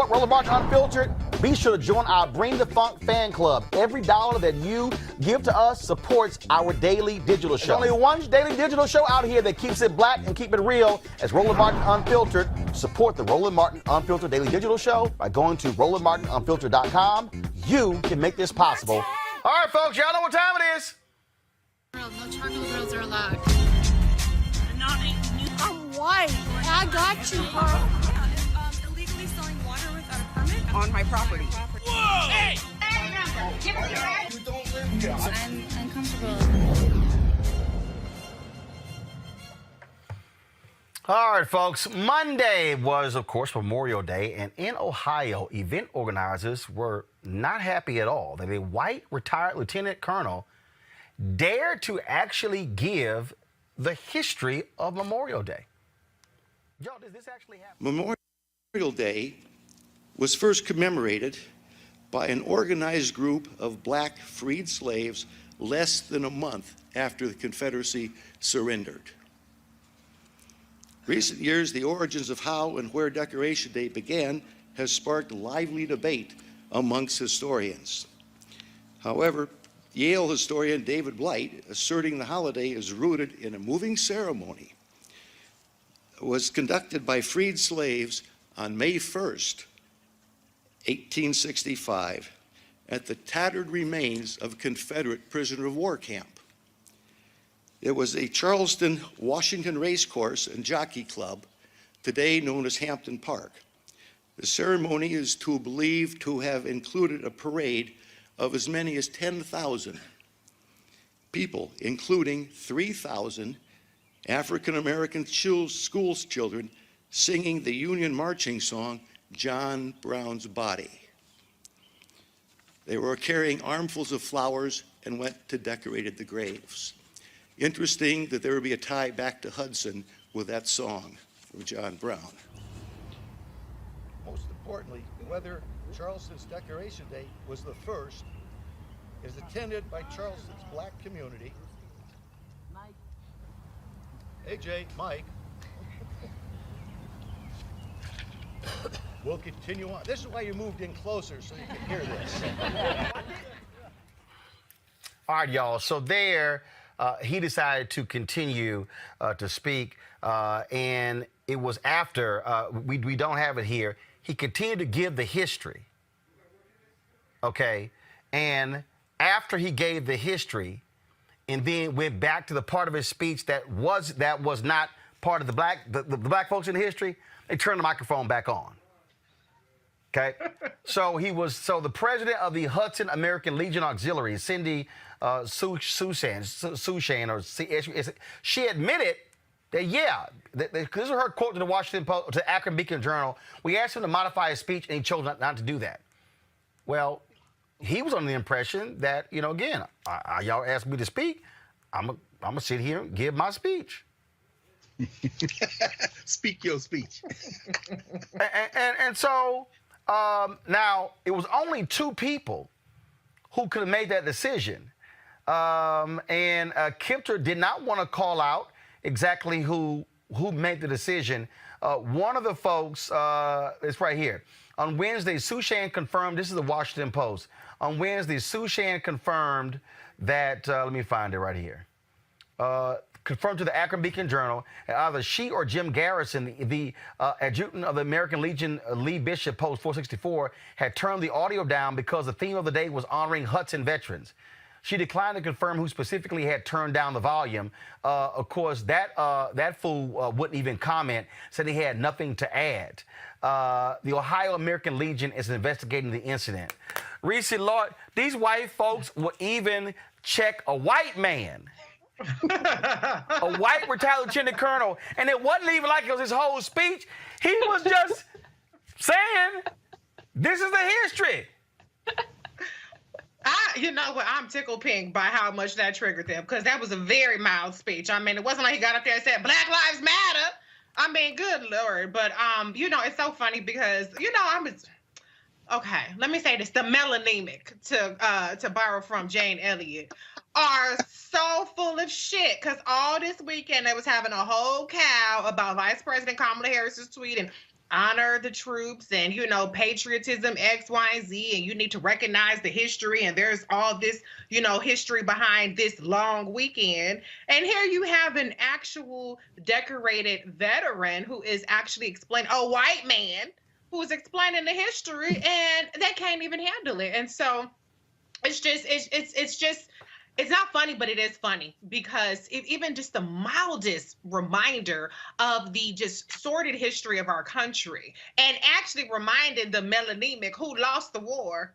support Roland Martin Unfiltered, be sure to join our Bring the Funk fan club. Every dollar that you give to us supports our daily digital show. There's only one daily digital show out here that keeps it black and keep it real as Roland Martin Unfiltered. Support the Roland Martin Unfiltered daily digital show by going to RolandMartinUnfiltered.com. You can make this possible. All right, folks, y'all know what time it is. No chocolate girls are allowed. I'm white. I got you, Harper. Illegally selling water without a permit on my property. Whoa! Hey! Give us your right. You don't live here. I'm uncomfortable. All right, folks. Monday was, of course, Memorial Day, and in Ohio, event organizers were not happy at all that a white retired lieutenant colonel dared to actually give the history of Memorial Day. Yo, does this actually happen? Memorial Day was first commemorated by an organized group of black freed slaves less than a month after the Confederacy surrendered. Recent years, the origins of how and where Decoration Day began has sparked lively debate amongst historians. However, Yale historian David Blight, asserting the holiday is rooted in a moving ceremony, was conducted by freed slaves on May 1st, 1865, at the tattered remains of a Confederate prisoner of war camp. It was a Charleston, Washington racecourse and jockey club, today known as Hampton Park. The ceremony is believed to have included a parade of as many as 10,000 people, including 3,000 African-American school children singing the Union marching song, John Brown's Body. They were carrying armfuls of flowers and went to decorate the graves. Interesting that there would be a tie back to Hudson with that song from John Brown. Most importantly, whether Charleston's Decoration Day was the first is attended by Charleston's black community. AJ, Mike. We'll continue on. This is why you moved in closer so you can hear this. All right, y'all. So there, he decided to continue to speak, and it was after, we don't have it here, he continued to give the history, okay? And after he gave the history and then went back to the part of his speech that was not part of the black folks in the history, they turned the microphone back on, okay? So the president of the Hudson American Legion Auxiliary, Cindy Sushan, she admitted that, yeah, this is her quote to the Washington Post, to the Akron Beacon Journal. We asked him to modify his speech, and he chose not to do that. Well, he was under the impression that, you know, again, y'all asked me to speak, I'm gonna sit here and give my speech. Speak your speech. and so now it was only two people who could have made that decision. And Kempter did not want to call out exactly who made the decision. One of the folks, it's right here. On Wednesday, Sushan confirmed, this is the Washington Post. On Wednesday, Sushan confirmed that, let me find it right here. Confirmed to the Akron Beacon Journal, either she or Jim Garrison, the adjutant of the American Legion, Lee Bishop, Post 464, had turned the audio down because the theme of the day was honoring Hudson veterans. She declined to confirm who specifically had turned down the volume. Of course, that fool wouldn't even comment, said he had nothing to add. The Ohio American Legion is investigating the incident. Reese, Lord, these white folks will even check a white man, a white retired lieutenant colonel, and it wasn't even like it was his whole speech. He was just saying, this is the history. You know what? I'm tickled pink by how much that triggered them, because that was a very mild speech. I mean, it wasn't like he got up there and said, Black Lives Matter. I mean, good Lord. But, you know, it's so funny because, you know, okay, let me say this. The melanemic, to borrow from Jane Elliott, are so full of shit, because all this weekend they was having a whole cow about Vice President Kamala Harris's tweet and honor the troops and, you know, patriotism, X, Y, and Z, and you need to recognize the history. And there's all this, you know, history behind this long weekend. And here you have an actual decorated veteran who is actually explaining, a white man who is explaining the history, and they can't even handle it. And so it's just, it's not funny, but it is funny because even just the mildest reminder of the just sordid history of our country, and actually reminded the melanemic who lost the war,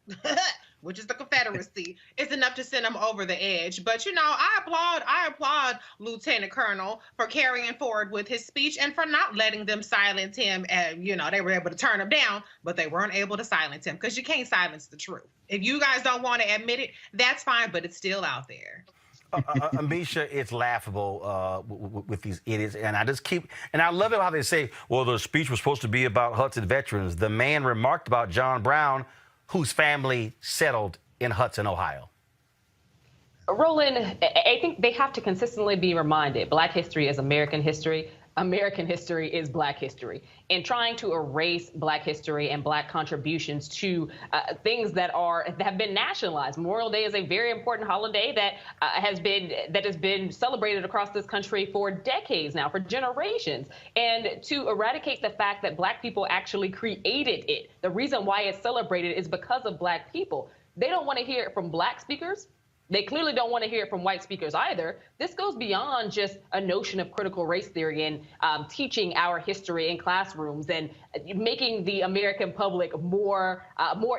which is the Confederacy, is enough to send them over the edge. But, you know, I applaud Lieutenant Colonel for carrying forward with his speech and for not letting them silence him. And, you know, they were able to turn him down, but they weren't able to silence him because you can't silence the truth. If you guys don't want to admit it, that's fine, but it's still out there. Amisha, it's laughable with these idiots. And I love it how they say, well, the speech was supposed to be about Hudson veterans. The man remarked about John Brown, whose family settled in Hudson, Ohio. Roland, I think they have to consistently be reminded Black history is American history. American history is Black history. And trying to erase Black history and Black contributions to things that have been nationalized. Memorial Day is a very important holiday that has been celebrated across this country for decades now, for generations. And to eradicate the fact that Black people actually created it, the reason why it's celebrated is because of Black people. They don't want to hear it from Black speakers. They clearly don't want to hear it from white speakers either. This goes beyond just a notion of critical race theory and teaching our history in classrooms and making the American public more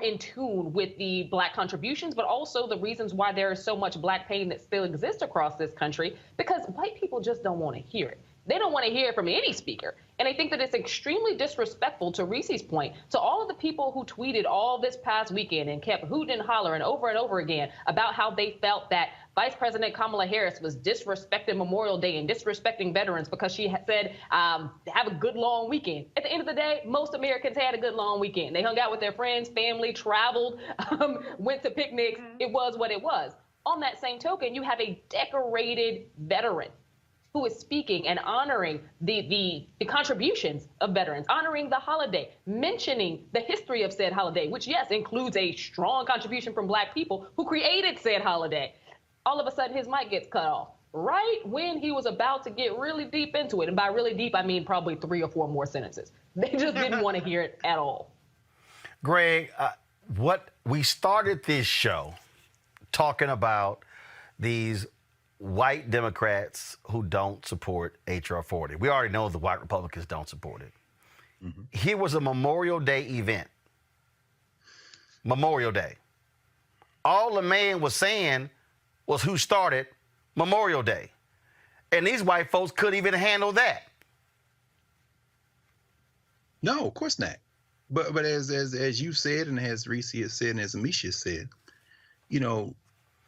in tune with the Black contributions, but also the reasons why there is so much Black pain that still exists across this country, because white people just don't want to hear it. They don't want to hear it from any speaker. And I think that it's extremely disrespectful, to Reese's point, to all of the people who tweeted all this past weekend and kept hooting and hollering over and over again about how they felt that Vice President Kamala Harris was disrespecting Memorial Day and disrespecting veterans because she had said, have a good long weekend. At the end of the day, most Americans had a good long weekend. They hung out with their friends, family, traveled, went to picnics. It was what it was. On that same token, you have a decorated veteran who is speaking and honoring the contributions of veterans, honoring the holiday, mentioning the history of said holiday, which, yes, includes a strong contribution from Black people who created said holiday. All of a sudden, his mic gets cut off right when he was about to get really deep into it. And by really deep, I mean probably 3 or 4 more sentences. They just didn't want to hear it at all. Greg, we started this show talking about these white Democrats who don't support H.R. 40. We already know the white Republicans don't support it. Mm-hmm. Here was a Memorial Day event. Memorial Day. All the man was saying was who started Memorial Day. And these white folks couldn't even handle that. No, of course not. But as you said, and as Reese has said, and as Amisha said, you know,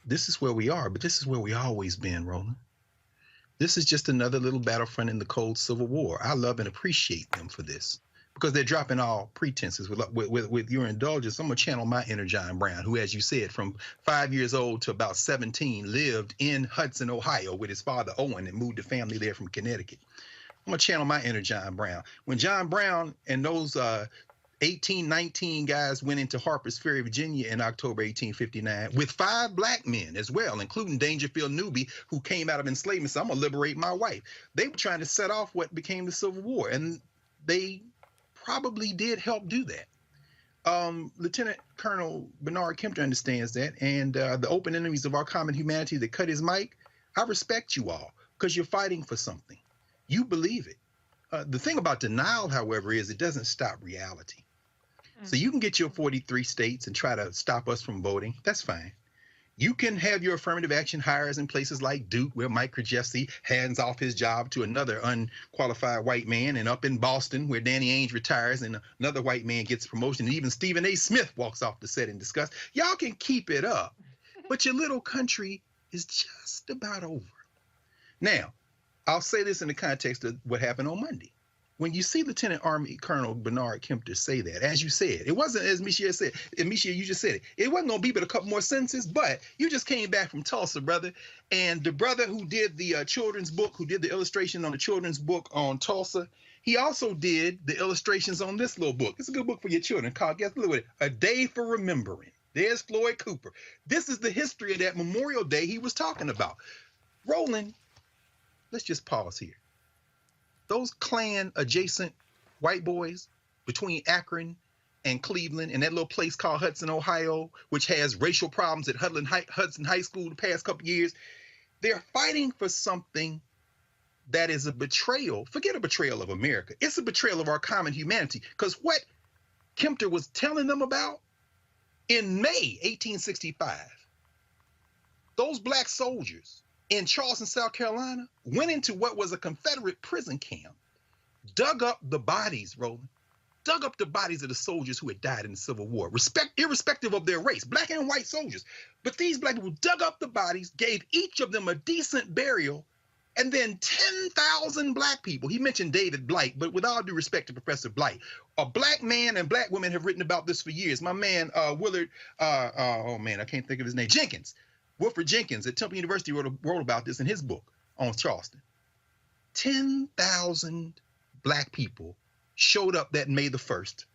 this is where we are, but this is where we always been, Roland. This is just another little battlefront in the cold Civil War. I love and appreciate them for this because they're dropping all pretenses. With your indulgence, I'm going to channel my inner John Brown, who, as you said, from 5 years old to about 17, lived in Hudson, Ohio with his father, Owen, and moved the family there from Connecticut. I'm going to channel my inner John Brown. When John Brown and those 19 guys went into Harper's Ferry, Virginia in October 1859 with 5 Black men as well, including Dangerfield Newby, who came out of enslavement. So I'm going to liberate my wife. They were trying to set off what became the Civil War, and they probably did help do that. Lieutenant Colonel Bernard Kempter understands that, and the open enemies of our common humanity that cut his mic, I respect you all because you're fighting for something. You believe it. The thing about denial, however, is it doesn't stop reality. So you can get your 43 states and try to stop us from voting. That's fine. You can have your affirmative action hires in places like Duke, where Mike Krzyzewski hands off his job to another unqualified white man, and up in Boston, where Danny Ainge retires and another white man gets promotion, and even Stephen A. Smith walks off the set in disgust. Y'all can keep it up, but your little country is just about over. Now, I'll say this in the context of what happened on Monday. When you see Lieutenant Army Colonel Bernard Kempter say that, as you said, it wasn't, as Misha said, and Misha, you just said it, it wasn't going to be but a couple more sentences, but you just came back from Tulsa, brother, and the brother who did the children's book, who did the illustration on the children's book on Tulsa, He also did the illustrations on this little book. It's a good book for your children called, guess what, A Day for Remembering. There's Floyd Cooper. This is the history of that Memorial Day he was talking about. Roland, let's just pause here. Those Klan adjacent white boys between Akron and Cleveland and that little place called Hudson, Ohio, which has racial problems at Hudson High School the past couple years, they're fighting for something that is a betrayal. Forget a betrayal of America. It's a betrayal of our common humanity. Because what Kempter was telling them about in May 1865, those black soldiers in Charleston, South Carolina, went into what was a Confederate prison camp, dug up the bodies, Roland, dug up the bodies of the soldiers who had died in the Civil War, irrespective of their race, black and white soldiers. But these black people dug up the bodies, gave each of them a decent burial, and then 10,000 black people. He mentioned David Blight, but with all due respect to Professor Blight, a black man and black women have written about this for years. My man, Willard, oh man, I can't think of his name, Jenkins, Wilfred Jenkins at Temple University wrote about this in his book on Charleston. 10,000 black people showed up that May the 1st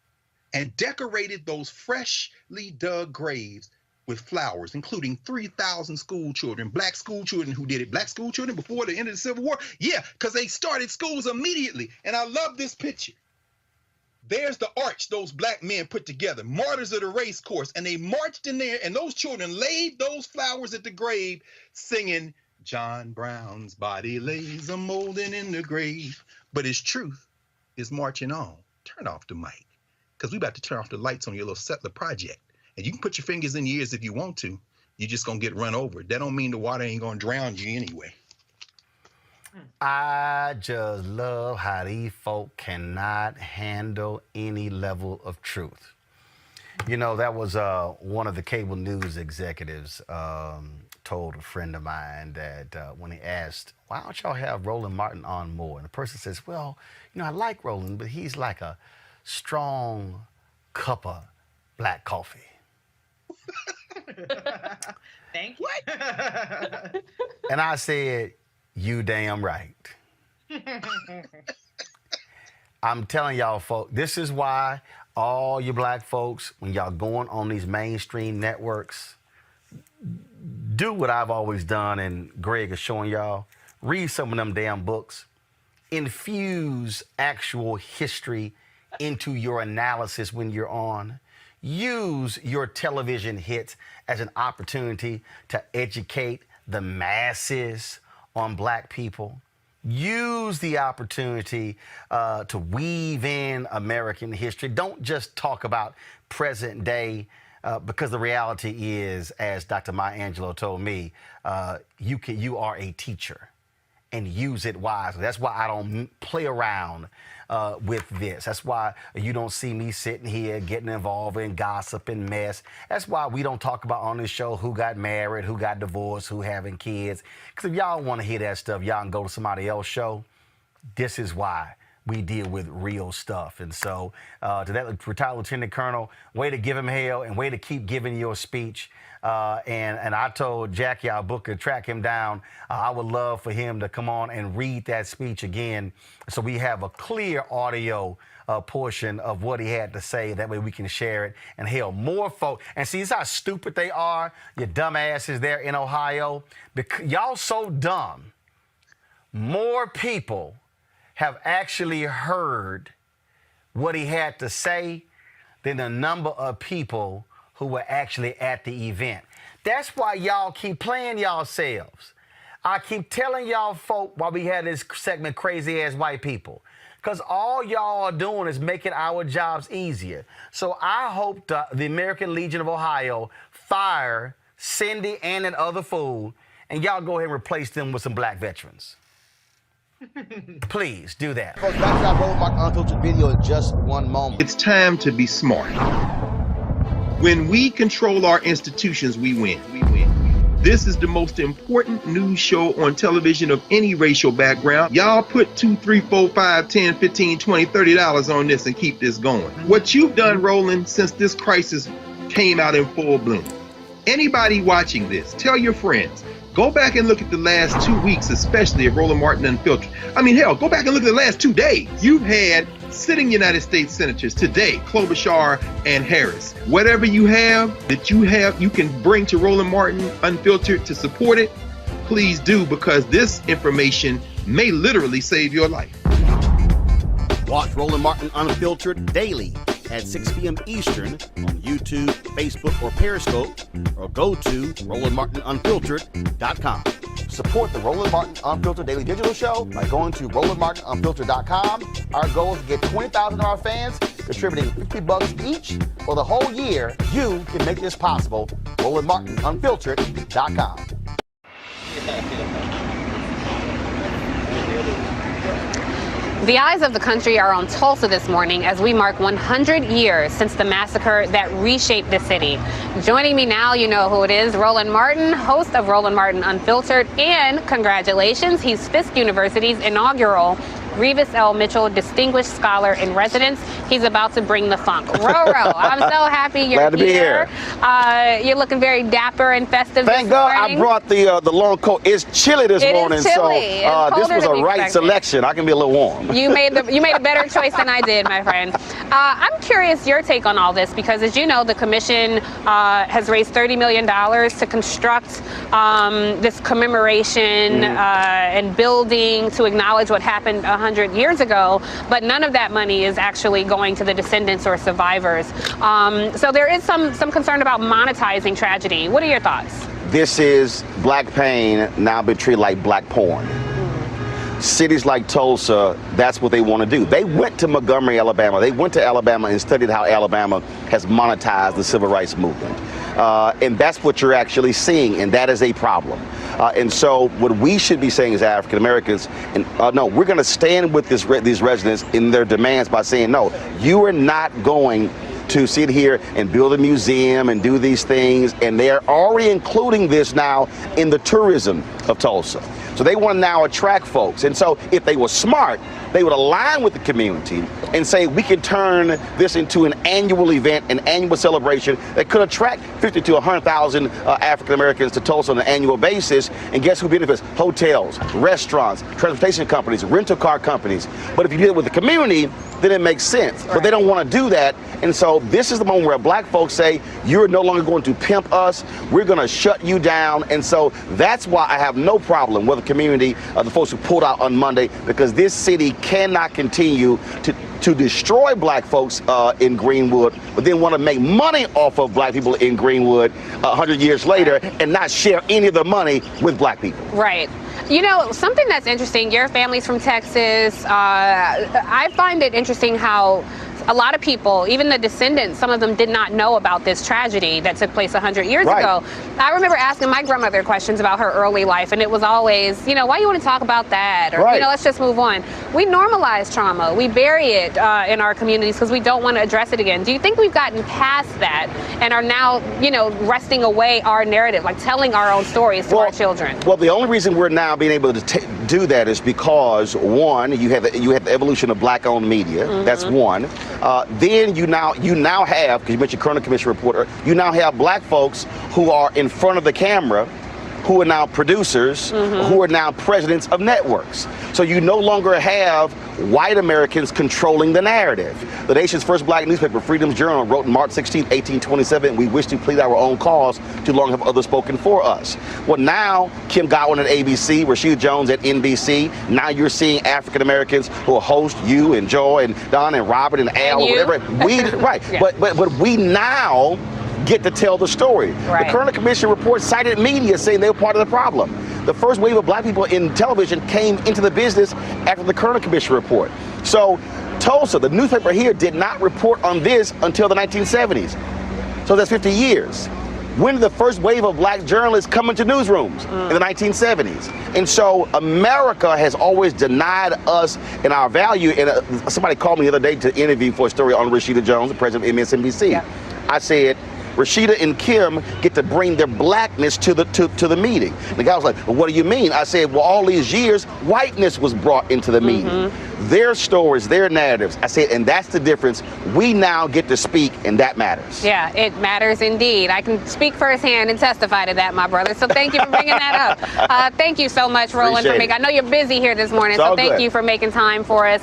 and decorated those freshly dug graves with flowers, including 3,000 school children, black school children who did it. Black school children before the end of the Civil War? Yeah, because they started schools immediately. And I love this picture. There's the arch those black men put together, martyrs of the race course. And they marched in there, and those children laid those flowers at the grave, singing, John Brown's body lays a molding in the grave. But his truth is marching on. Turn off the mic, because we about to turn off the lights on your little settler project. And you can put your fingers in your ears if you want to. You're just going to get run over. That don't mean the water ain't going to drown you anyway. I just love how these folk cannot handle any level of truth. You know, that was one of the cable news executives told a friend of mine that when he asked, why don't y'all have Roland Martin on more? And the person says, well, you know, I like Roland, but he's like a strong cup of black coffee. Thank you. And I said, you damn right. I'm telling y'all, folks, this is why all you black folks, when y'all going on these mainstream networks, do what I've always done, and Greg is showing y'all. Read some of them damn books. Infuse actual history into your analysis when you're on. Use your television hits as an opportunity to educate the masses on black people. Use the opportunity to weave in American history. Don't just talk about present day, because the reality is, as Dr. Maya Angelou told me, you are a teacher, and use it wisely. That's why I don't play around with this. That's why you don't see me sitting here getting involved in gossip and mess. That's why we don't talk about on this show who got married, who got divorced, who having kids. Because if y'all want to hear that stuff, y'all can go to somebody else's show. This is why we deal with real stuff. And so to that retired lieutenant colonel, way to give him hell and way to keep giving your speech. And I told Jackie, our booker, track him down. I would love for him to come on and read that speech again, so we have a clear audio portion of what he had to say. That way we can share it. And hell, more folks. And see, this is how stupid they are, you dumbasses there in Ohio. Because y'all so dumb. More people have actually heard what he had to say than the number of people who were actually at the event. That's why y'all keep playing yourselves. I keep telling y'all folk while we had this segment, Crazy Ass White People, because all y'all are doing is making our jobs easier. So I hope the American Legion of Ohio fire Cindy and that other fool, and y'all go ahead and replace them with some black veterans. Please do that. Folks, back to that Roland Mark Unfiltered video in just one moment. It's time to be smart. When we control our institutions, we win. This is the most important news show on television of any racial background. Y'all put $2, $3, $4, $5, $10, $15, $20, $30 on this and keep this going. What you've done, Roland, since this crisis came out in full bloom, Anybody watching this, tell your friends. Go back and look at the last 2 weeks, especially of Roland Martin Unfiltered. I mean, hell, go back and look at the last 2 days. You've had sitting United States senators today, Klobuchar and Harris. Whatever you have that you can bring to Roland Martin Unfiltered to support it, please do, because this information may literally save your life. Watch Roland Martin Unfiltered daily at 6 p.m. Eastern on YouTube, Facebook, or Periscope, or go to RolandMartinUnfiltered.com. Support the Roland Martin Unfiltered Daily Digital Show by going to RolandMartinUnfiltered.com. Our goal is to get 20,000 of our fans contributing $50 each for the whole year. You can make this possible. RolandMartinUnfiltered.com. The eyes of the country are on Tulsa this morning as we mark 100 years since the massacre that reshaped the city. Joining me now, you know who it is, Roland Martin, host of Roland Martin Unfiltered, and congratulations, he's Fisk University's inaugural Revis L. Mitchell Distinguished Scholar in Residence. He's about to bring the funk. Roro, I'm so happy you're Glad to be here. You're looking very dapper and festive. Thank God I brought the long coat. It's chilly this morning, chilly. so this was a right expected. selection. I can be a little warm. You made a better choice than I did, my friend. I'm curious your take on all this because, as you know, the commission has raised $30 million to construct this commemoration and building to acknowledge what happened 100 years ago, but none of that money is actually going to the descendants or survivors. So there is some concern about monetizing tragedy. What are your thoughts? This is black pain now been treated like black porn. Cities like Tulsa, that's what they want to do. They went to Montgomery, Alabama. They went to Alabama and studied how Alabama has monetized the civil rights movement. And that's what you're actually seeing, and that is a problem. And so what we should be saying as African Americans, and no, we're going to stand with these residents in their demands by saying, no, you are not going to sit here and build a museum and do these things, and they're already including this now in the tourism of Tulsa. So they want to now attract folks. And so if they were smart, they would align with the community and say we can turn this into an annual event, an annual celebration that could attract 50 to 100,000 African Americans to Tulsa on an annual basis. And guess who benefits? Hotels, restaurants, transportation companies, rental car companies. But if you do it with the community, then it makes sense. Right. But they don't want to do that. And so this is the moment where black folks say, you're no longer going to pimp us. We're going to shut you down. And so that's why I have no problem with the community, the folks who pulled out on Monday, because this city cannot continue to destroy black folks in Greenwood, but then want to make money off of black people in Greenwood 100 years later and not share any of the money with black people. Right. You know, something that's interesting, your family's from Texas. I find it interesting how a lot of people, even the descendants, some of them did not know about this tragedy that took place 100 years ago. I remember asking my grandmother questions about her early life, and it was always, you know, why you want to talk about that? Or, you know, let's just move on. We normalize trauma. We bury it in our communities because we don't want to address it again. Do you think we've gotten past that and are now, you know, wresting away our narrative, like telling our own stories to our children? Well, the only reason we're now being able to do that is because, one, you have the evolution of black-owned media. That's one. Then you now have, because you mentioned Colonel Commission reporter, you now have black folks who are in front of the camera, who are now producers, who are now presidents of networks. So you no longer have white Americans controlling the narrative. The nation's first black newspaper, Freedom's Journal, wrote on March 16, 1827, we wish to plead our own cause, too long have others spoken for us. Well, now Kim Godwin at ABC, Rashida Jones at NBC, now you're seeing African Americans who will host you and Joy and Don and Robert and Al, or whatever. But we now get to tell the story. The Colonel Commission report cited media saying they were part of the problem. The first wave of black people in television came into the business after the Colonel Commission report. So Tulsa, the newspaper here, did not report on this until the 1970s. So that's 50 years. When did the first wave of black journalists come into newsrooms? In the 1970s. And so America has always denied us and our value. And somebody called me the other day to interview for a story on Rashida Jones, the president of MSNBC. I said, Rashida and Kim get to bring their blackness to the meeting. The guy was like, well, what do you mean? I said, well, all these years, whiteness was brought into the meeting. Their stories, their narratives. I said, and that's the difference. We now get to speak, and that matters. Yeah, it matters indeed. I can speak firsthand and testify to that, my brother. So thank you for bringing that up. Thank you so much, Roland, for making. I know you're busy here this morning, so thank you for making time for us.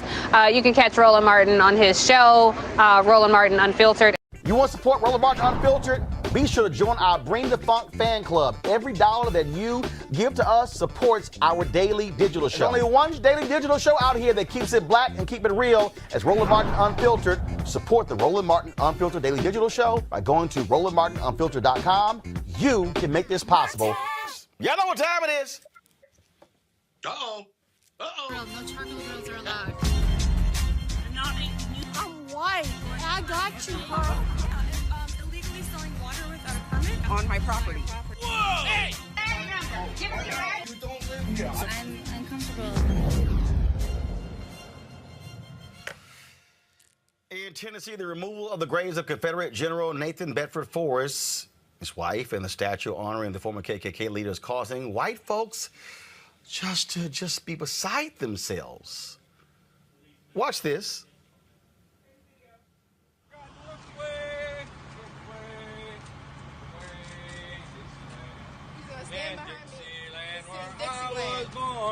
You can catch Roland Martin on his show, Roland Martin Unfiltered. You want to support Roland Martin Unfiltered? Be sure to join our Bring the Funk fan club. Every dollar that you give to us supports our daily digital show. There's only one daily digital show out here that keeps it black and keep it real. As Roland Martin Unfiltered. Support the Roland Martin Unfiltered daily digital show by going to RolandMartinUnfiltered.com. You can make this possible. Y'all know what time it is. No charcoal grills are allowed. I'm white. I got you, girl. Illegally selling water without a permit on my property. Whoa! Hey! I'm uncomfortable. In Tennessee, the removal of the graves of Confederate General Nathan Bedford Forrest, his wife, and the statue honoring the former KKK leader is causing white folks to be beside themselves. Watch this.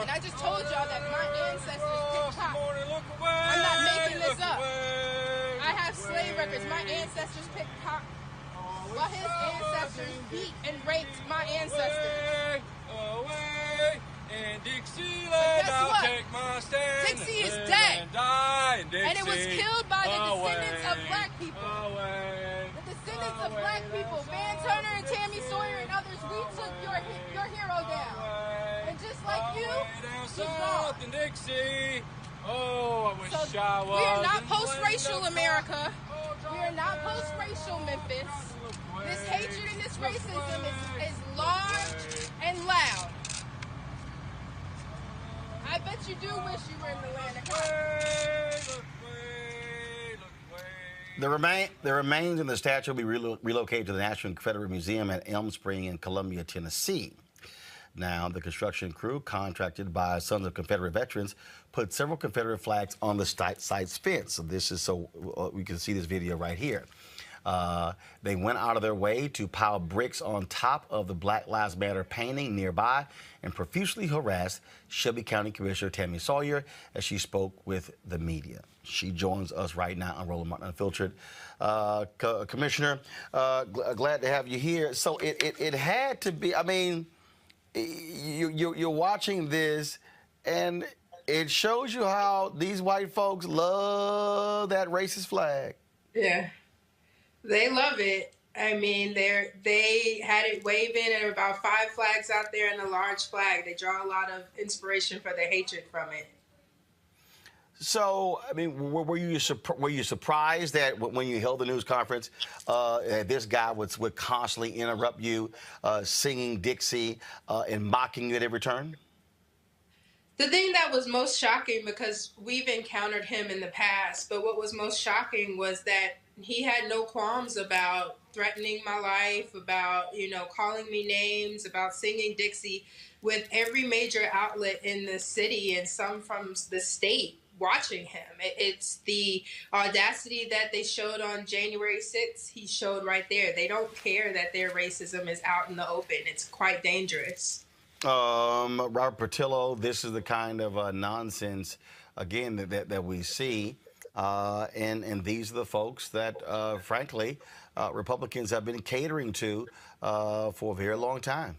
And I just told y'all that my ancestors picked cotton. I'm not making this up. I have slave records. My ancestors picked cotton. While his ancestors beat and raped my ancestors. But guess what? Dixie is dead. And it was killed by the descendants of black people. The descendants of black people. Van Turner and Tammy Sawyer and others, we took your hero down. And just like you, he's gone. Oh, I wish So I was. we are not post-racial America. We are not post-racial Memphis. This hatred and this racism is large and loud. I bet you do wish you were in the land of cotton. The remains in the statue will be relocated to the National Confederate Museum at Elm Spring in Columbia, Tennessee. Now, the construction crew, contracted by Sons of Confederate Veterans, put several Confederate flags on the site's fence. So this is so we can see this video right here. They went out of their way to pile bricks on top of the Black Lives Matter painting nearby and profusely harassed Shelby County Commissioner Tammy Sawyer as she spoke with the media. She joins us right now on Roland Martin Unfiltered. Commissioner, glad to have you here. So it had to be, I mean, you're watching this, and it shows you how these white folks love that racist flag. Yeah, they love it. I mean, they had it waving, and about 5 flags out there and a large flag. They draw a lot of inspiration for their hatred from it. So, I mean, were you surprised that when you held the news conference, this guy would constantly interrupt you, singing Dixie and mocking you at every turn? The thing that was most shocking, because we've encountered him in the past, but what was most shocking was that he had no qualms about threatening my life, about, calling me names, about singing Dixie, with every major outlet in the city and some from the state watching him. It's the audacity that they showed on January 6th. He showed right there. They don't care that their racism is out in the open. It's quite dangerous. Robert Portillo, this is the kind of nonsense, again, that we see. And these are the folks that, frankly, Republicans have been catering to for a very long time.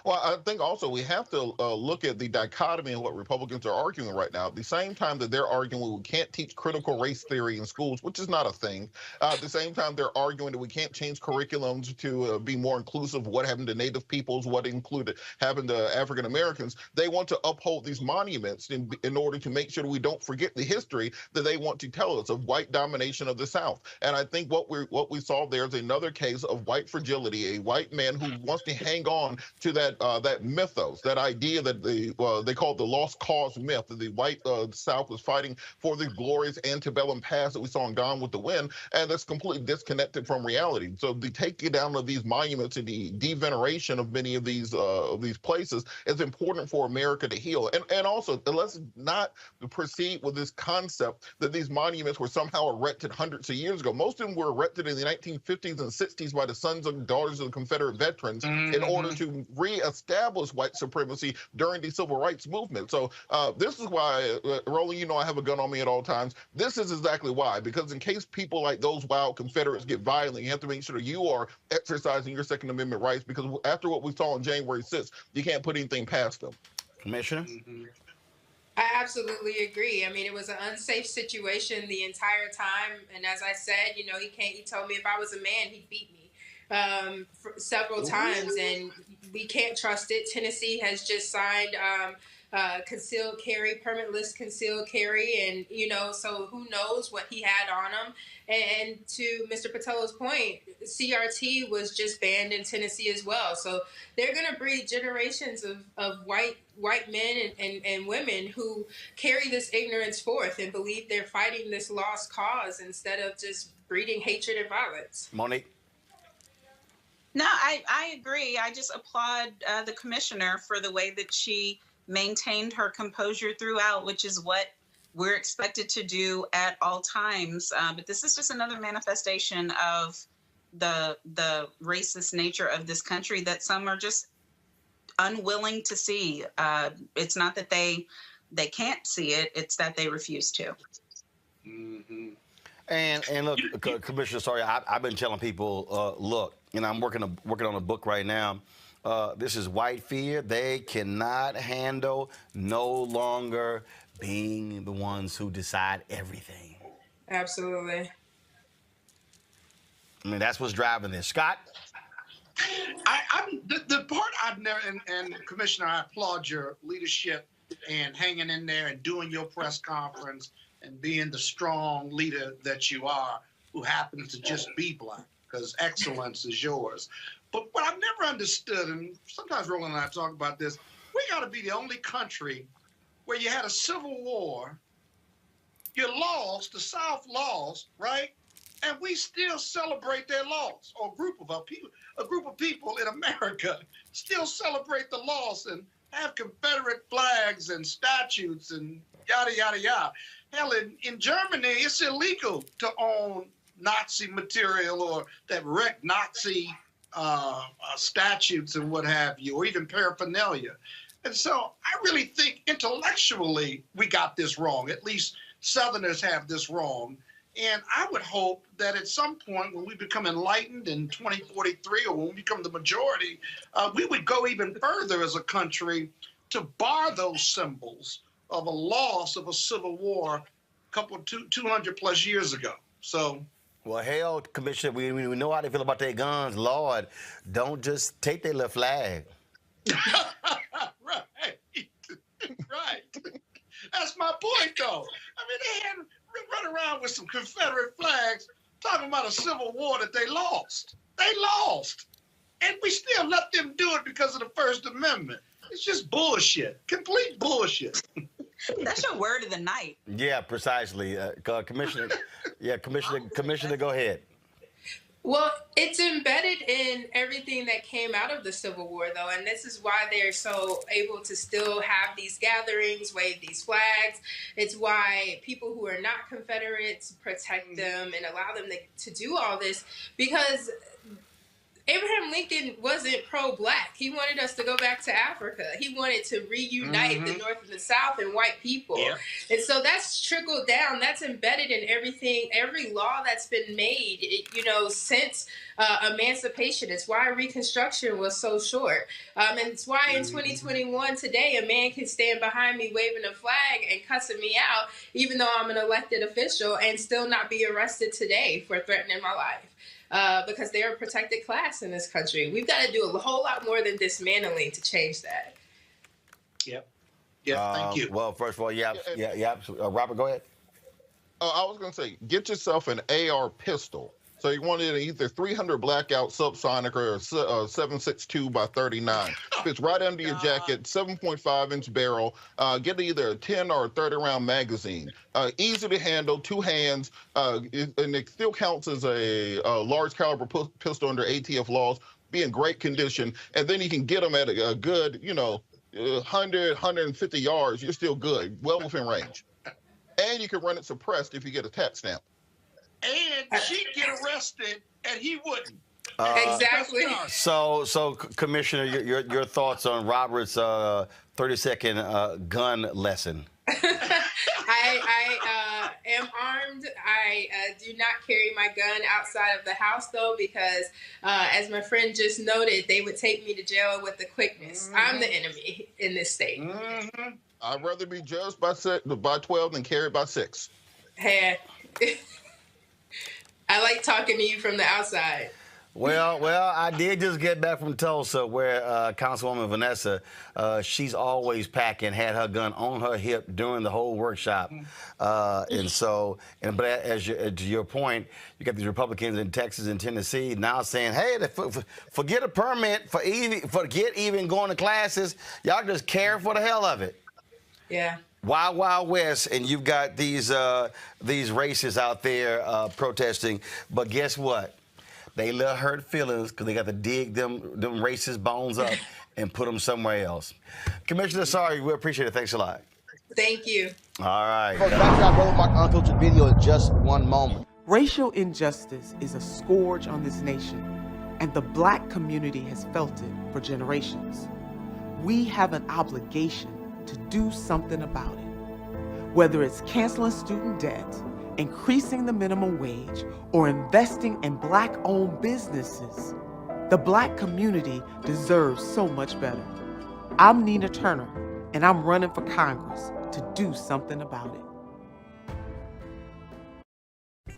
Well, I think also we have to look at the dichotomy in what Republicans are arguing right now. At the same time that they're arguing we can't teach critical race theory in schools, which is not a thing. At the same time, they're arguing that we can't change curriculums to be more inclusive of what happened to Native peoples, what happened to African Americans. They want to uphold these monuments in order to make sure that we don't forget the history that they want to tell us of white domination of the South. And I think what we saw there is another case of white fragility, a white man who wants to hang on to that that mythos, that idea that they call it the lost cause myth, that the white South was fighting for the glorious antebellum past that we saw in Gone with the Wind, and that's completely disconnected from reality. So the taking down of these monuments and the deveneration of many of these places is important for America to heal. And also, let's not proceed with this concept that these monuments were somehow erected hundreds of years ago. Most of them were erected in the 1950s and 60s by the sons and daughters of the Confederate veterans in order to reestablish white supremacy during the civil rights movement. So this is why, Roland, you know I have a gun on me at all times. This is exactly why, because in case people like those wild Confederates get violent, you have to make sure you are exercising your Second Amendment rights, because after what we saw on January 6th, you can't put anything past them. Commissioner? I absolutely agree. I mean, it was an unsafe situation the entire time. And as I said, you know, he told me if I was a man, he'd beat me several times. And we can't trust it. Tennessee has just signed concealed carry, permitless concealed carry. And, you know, so who knows what he had on him. And to Mr. Patello's point, CRT was just banned in Tennessee as well. So they're going to breed generations of white men and women who carry this ignorance forth and believe they're fighting this lost cause instead of just breeding hatred and violence. Monique? No, I agree. I just applaud the commissioner for the way that she maintained her composure throughout, which is what we're expected to do at all times. But this is just another manifestation of the racist nature of this country that some are just unwilling to see. It's not that they can't see it, it's that they refuse to. And look, Commissioner, sorry, I've been telling people, look, and I'm working on a book right now. This is white fear. They cannot handle no longer being the ones who decide everything. Absolutely. I mean, that's what's driving this. Scott? The part I've never, and Commissioner, I applaud your leadership and hanging in there and doing your press conference and being the strong leader that you are, who happens to just be black, because excellence is yours. But what I've never understood, and sometimes Roland and I talk about this, we got to be the only country where you had a civil war, you lost, the South lost, right? And we still celebrate their loss, or a group of people in America still celebrate the loss and have Confederate flags and statutes and yada, yada, yada. Hell, in Germany, it's illegal to own Nazi material or that wreck Nazi statutes and what have you, or even paraphernalia. And so I really think intellectually we got this wrong. At least Southerners have this wrong. And I would hope that at some point when we become enlightened in 2043, or when we become the majority, we would go even further as a country to bar those symbols of a loss of a civil war 200 plus years ago. So. Well, hell, Commissioner, we know how they feel about their guns. Lord, don't just take their little flag. Right. That's my point, though. I mean, they had run around with some Confederate flags talking about a civil war that they lost. They lost. And we still let them do it because of the First Amendment. It's just bullshit. Complete bullshit. That's your word of the night. Yeah, precisely. Commissioner, Commissioner, go ahead. Well, it's embedded in everything that came out of the Civil War, though, and this is why they're so able to still have these gatherings, wave these flags. It's why people who are not Confederates protect them and allow them to do all this, because Abraham Lincoln wasn't pro-black. He wanted us to go back to Africa. He wanted to reunite the North and the South and white people. Yeah. And so that's trickled down. That's embedded in everything, every law that's been made, since emancipation. It's why Reconstruction was so short. And it's why in 2021 today, a man can stand behind me waving a flag and cussing me out, even though I'm an elected official, and still not be arrested today for threatening my life. Because they're a protected class in this country. We've got to do a whole lot more than dismantling to change that. Yep. Yeah, thank you. Well, first of all, yeah. Robert, go ahead. I was going to say, get yourself an AR pistol. So he wanted either 300 blackout subsonic or 7.62 by 39. Fits right under your jacket, 7.5-inch barrel. Get either a 10 or a 30-round magazine. Easy to handle, 2 hands, and it still counts as a large caliber pistol under ATF laws. Be in great condition, and then you can get them at a good, 100, 150 yards. You're still good, well within range. And you can run it suppressed if you get a tax stamp. And she'd get arrested, and he wouldn't. Exactly. So, Commissioner, your thoughts on Robert's 30-second gun lesson? I am armed. I do not carry my gun outside of the house, though, because as my friend just noted, they would take me to jail with the quickness. I'm the enemy in this state. I'd rather be judged by 12 than carried by 6. Hey, I like talking to you from the outside. Well, I did just get back from Tulsa, where Councilwoman Vanessa, she's always packing, had her gun on her hip during the whole workshop, but as to your point, you got these Republicans in Texas and Tennessee now saying, hey, forget a permit, forget even going to classes, y'all just care for the hell of it. Yeah. Wild, Wild West, and you've got these racists out there protesting, but guess what? They little hurt feelings because they got to dig them racist bones up and put them somewhere else. Commissioner, sorry, we appreciate it. Thanks a lot. Thank you. All right. Folks, back to our Roland Martin Unfiltered video in just one moment. Racial injustice is a scourge on this nation, and the Black community has felt it for generations. We have an obligation to do something about it. Whether it's canceling student debt, increasing the minimum wage, or investing in Black-owned businesses, the Black community deserves so much better. I'm Nina Turner, and I'm running for Congress to do something about it.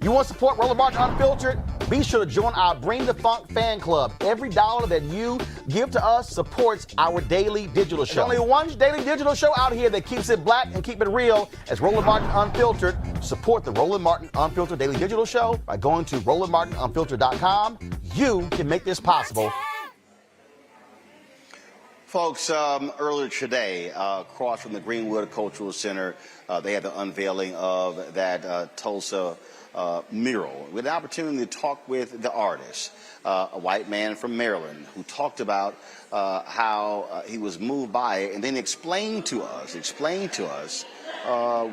You want to support Roland Martin Unfiltered? Be sure to join our Bring the Funk fan club. Every dollar that you give to us supports our daily digital show. There's only one daily digital show out here that keeps it black and keep it real as Roland Martin Unfiltered. Support the Roland Martin Unfiltered daily digital show by going to RolandMartinUnfiltered.com. You can make this possible. Folks, earlier today, across from the Greenwood Cultural Center, they had the unveiling of that Tulsa mural. We had the opportunity to talk with the artist, a white man from Maryland, who talked about how he was moved by it and then explained to us,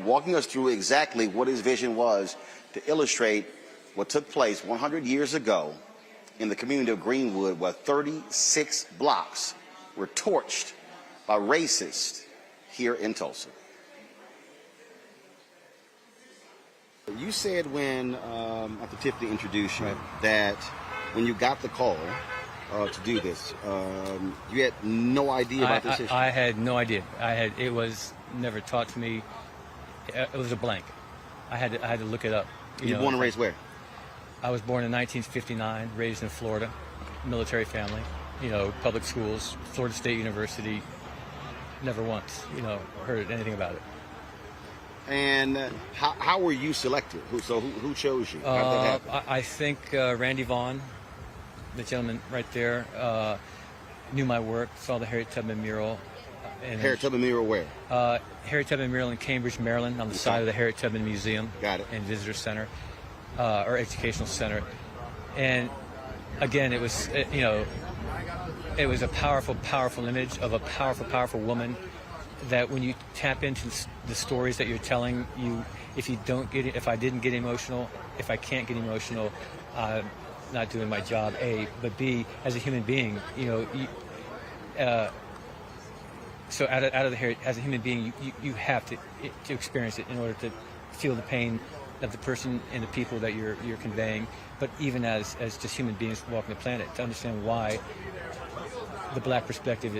walking us through exactly what his vision was to illustrate what took place 100 years ago in the community of Greenwood, where 36 blocks were torched by racists here in Tulsa. You said when, after Tiffany introduced you, that when you got the call to do this, you had no idea about this issue? I had no idea. It was never taught to me. It was a blank. I had to look it up. You were born and raised where? I was born in 1959, raised in Florida, military family, public schools, Florida State University. Never once, heard anything about it. And how were you selected? Who chose you? How did that happen? I think Randy Vaughn, the gentleman right there, knew my work, saw the Harriet Tubman mural. Harriet Tubman mural where? Harriet Tubman mural in Cambridge, Maryland, on the side of the Harriet Tubman Museum. Got it. And Visitor Center, or Educational Center. And again, it was, it was a powerful, powerful image of a powerful, powerful woman that when you tap into the stories that you're telling, if I didn't get emotional, if I can't get emotional, I'm not doing my job, A, but B, as a human being, so out of the hair, as a human being, you have to experience it in order to feel the pain of the person and the people that you're conveying, but even as just human beings walking the planet, to understand why the Black perspective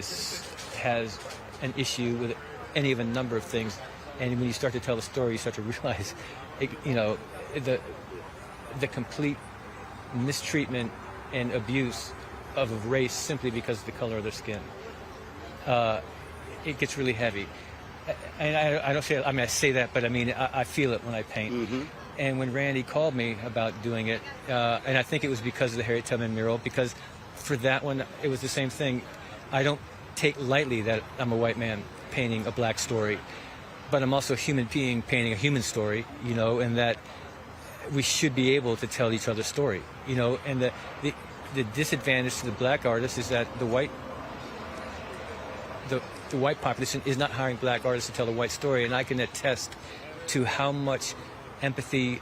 has an issue with any of a number of things. And when you start to tell the story, you start to realize, the complete mistreatment and abuse of a race simply because of the color of their skin. It gets really heavy. And I don't say, I say that, but I mean, I feel it when I paint. Mm-hmm. And when Randy called me about doing it, and I think it was because of the Harriet Tubman mural, because for that one, it was the same thing. I don't take lightly that I'm a white man painting a black story, but I'm also a human being painting a human story, you know, and that we should be able to tell each other's story, you know, and the disadvantage to the black artist is that the white population is not hiring black artists to tell the white story, and I can attest to how much empathy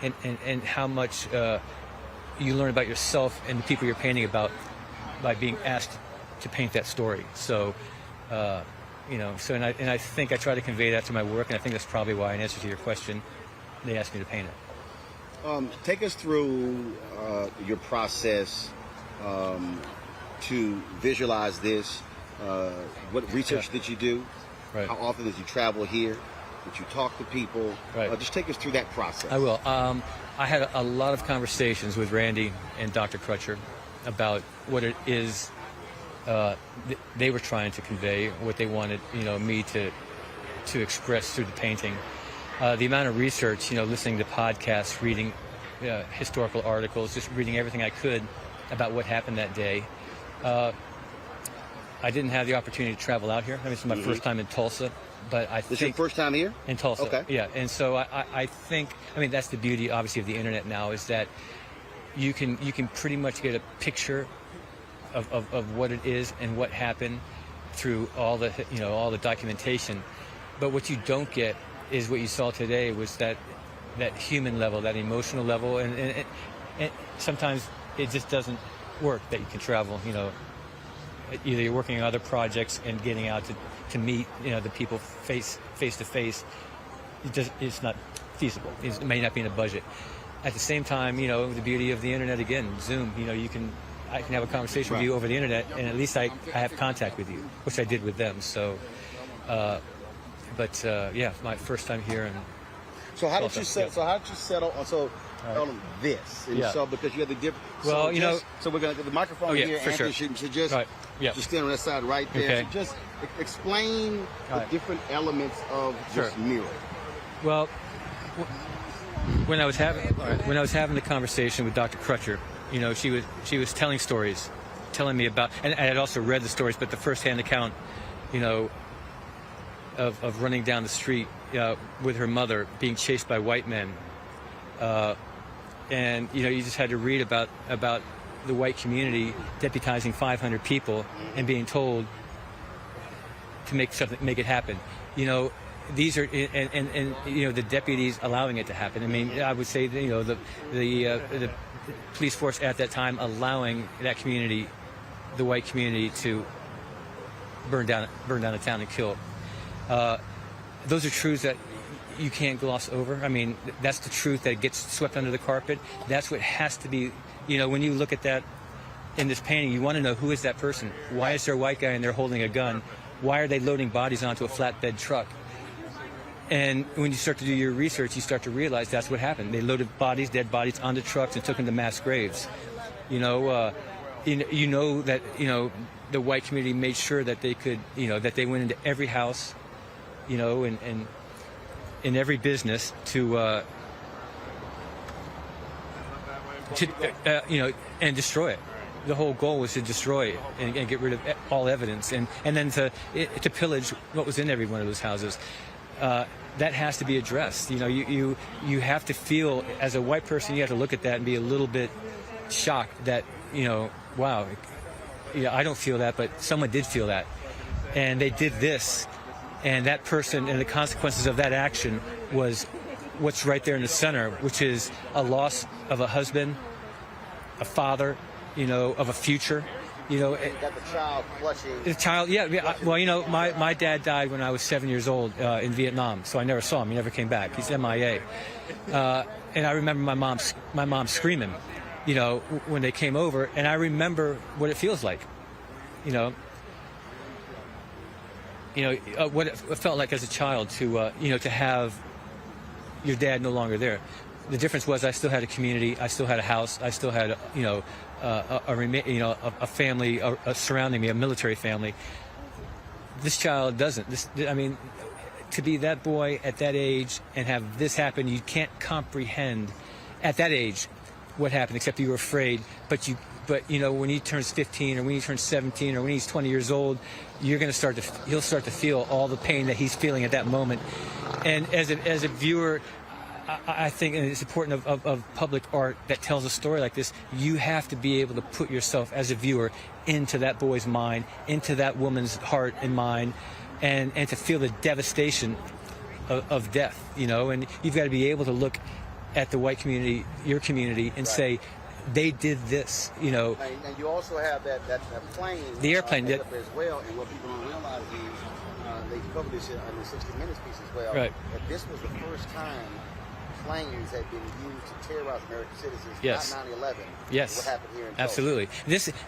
and how much you learn about yourself and the people you're painting about by being asked to paint that story. So, you know, so and I think I try to convey that to my work, and I think that's probably why, in answer to your question, they asked me to paint it. Take us through your process to visualize this. What research did you do? Right. How often did you travel here? Did you talk to people? Right. Just take us through that process. I will. I had a lot of conversations with Randy and Dr. Crutcher about what it is they were trying to convey, what they wanted, you know, me to express through the painting. The amount of research, you know, listening to podcasts, reading historical articles, just reading everything I could about what happened that day. I didn't have the opportunity to travel out here. I mean, this is my first time in Tulsa, but I think... This is your first time here? In Tulsa, okay. Yeah. And so I think, I mean, that's the beauty, obviously, of the internet now, is that you can pretty much get a picture of what it is and what happened through all the, you know, all the documentation. But what you don't get is what you saw today, was that human level, that emotional level, and sometimes it just doesn't work that you can travel, you know. Either you're working on other projects and getting out to meet, you know, the people face to face. It's not feasible. It may not be in a budget. At the same time, you know, the beauty of the internet, again, Zoom, you know, I can have a conversation with you over the internet, and at least I have contact with you, which I did with them. So, yeah, my first time here. And so how did you settle? So how did you settle on this? And so because you had the different. Well, you know, so we're gonna get the microphone here. For Anthony, sure. so just stand on that side right there. Okay. So just explain the different elements of this mural. Well, when I was having the conversation with Dr. Crutcher, you know, she was telling stories, telling me about, and I had also read the stories, but the first-hand account, you know, of running down the street with her mother, being chased by white men, and you know, you just had to read about the white community deputizing 500 people and being told to make it happen. You know, these are and you know, the deputies allowing it to happen. I mean, I would say that, you know, the police force at that time allowing that community, the white community, to burn down the town and kill. Those are truths that you can't gloss over. I mean, that's the truth that gets swept under the carpet. That's what has to be, you know, when you look at that in this painting, you want to know, who is that person? Why is there a white guy and they're holding a gun? Why are they loading bodies onto a flatbed truck? And when you start to do your research, you start to realize that's what happened. They loaded dead bodies onto trucks and took them to mass graves. You know, you know that, you know, the white community made sure that they could, you know, that they went into every house, you know, and in every business to you know, and destroy it. The whole goal was to destroy it and get rid of all evidence, and then to pillage what was in every one of those houses. That has to be addressed. You know, you have to feel, as a white person, you have to look at that and be a little bit shocked that, you know, wow, yeah, I don't feel that, but someone did feel that, and they did this, and that person, and the consequences of that action was what's right there in the center, which is a loss of a husband, a father, you know, of a future. You know, got the child clutching. The child, yeah. Well, you know, my dad died when I was 7 years old in Vietnam, so I never saw him. He never came back. He's MIA. And I remember my mom screaming, you know, when they came over, and I remember what it feels like, you know, what it felt like as a child to, you know, to have your dad no longer there. The difference was I still had a community, I still had a house, I still had, you know, a family surrounding me, a military family. This child doesn't. I mean, to be that boy at that age and have this happen, you can't comprehend at that age what happened, except you were afraid. But you know, when he turns 15 or when he turns 17 or when he's 20 years old, he'll start to feel all the pain that he's feeling at that moment. And as a viewer, I think it's important of public art that tells a story like this, you have to be able to put yourself as a viewer into that boy's mind, into that woman's heart and mind, and to feel the devastation of death, you know. And you've got to be able to look at the white community, your community, and say, they did this, you know. And you also have that plane. The airplane as well. And what people don't realize is, they covered this in the 60 Minutes piece as well. Right. That this was the first time planes had been used to terrorize American citizens. Yes. Not 9/11. Yes. What happened here in Tulsa. Absolutely.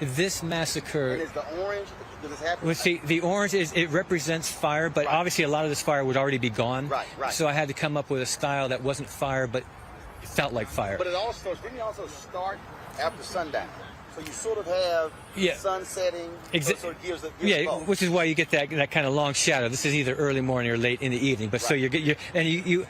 This massacre. And is the orange? Does this happen? Well, see, the orange it represents fire, but obviously a lot of this fire would already be gone. Right. So I had to come up with a style that wasn't fire, but it felt like fire. But didn't it also start after sundown? So you sort of have sun setting, so it gives both. Which is why you get that kind of long shadow. This is either early morning or late in the evening. But so you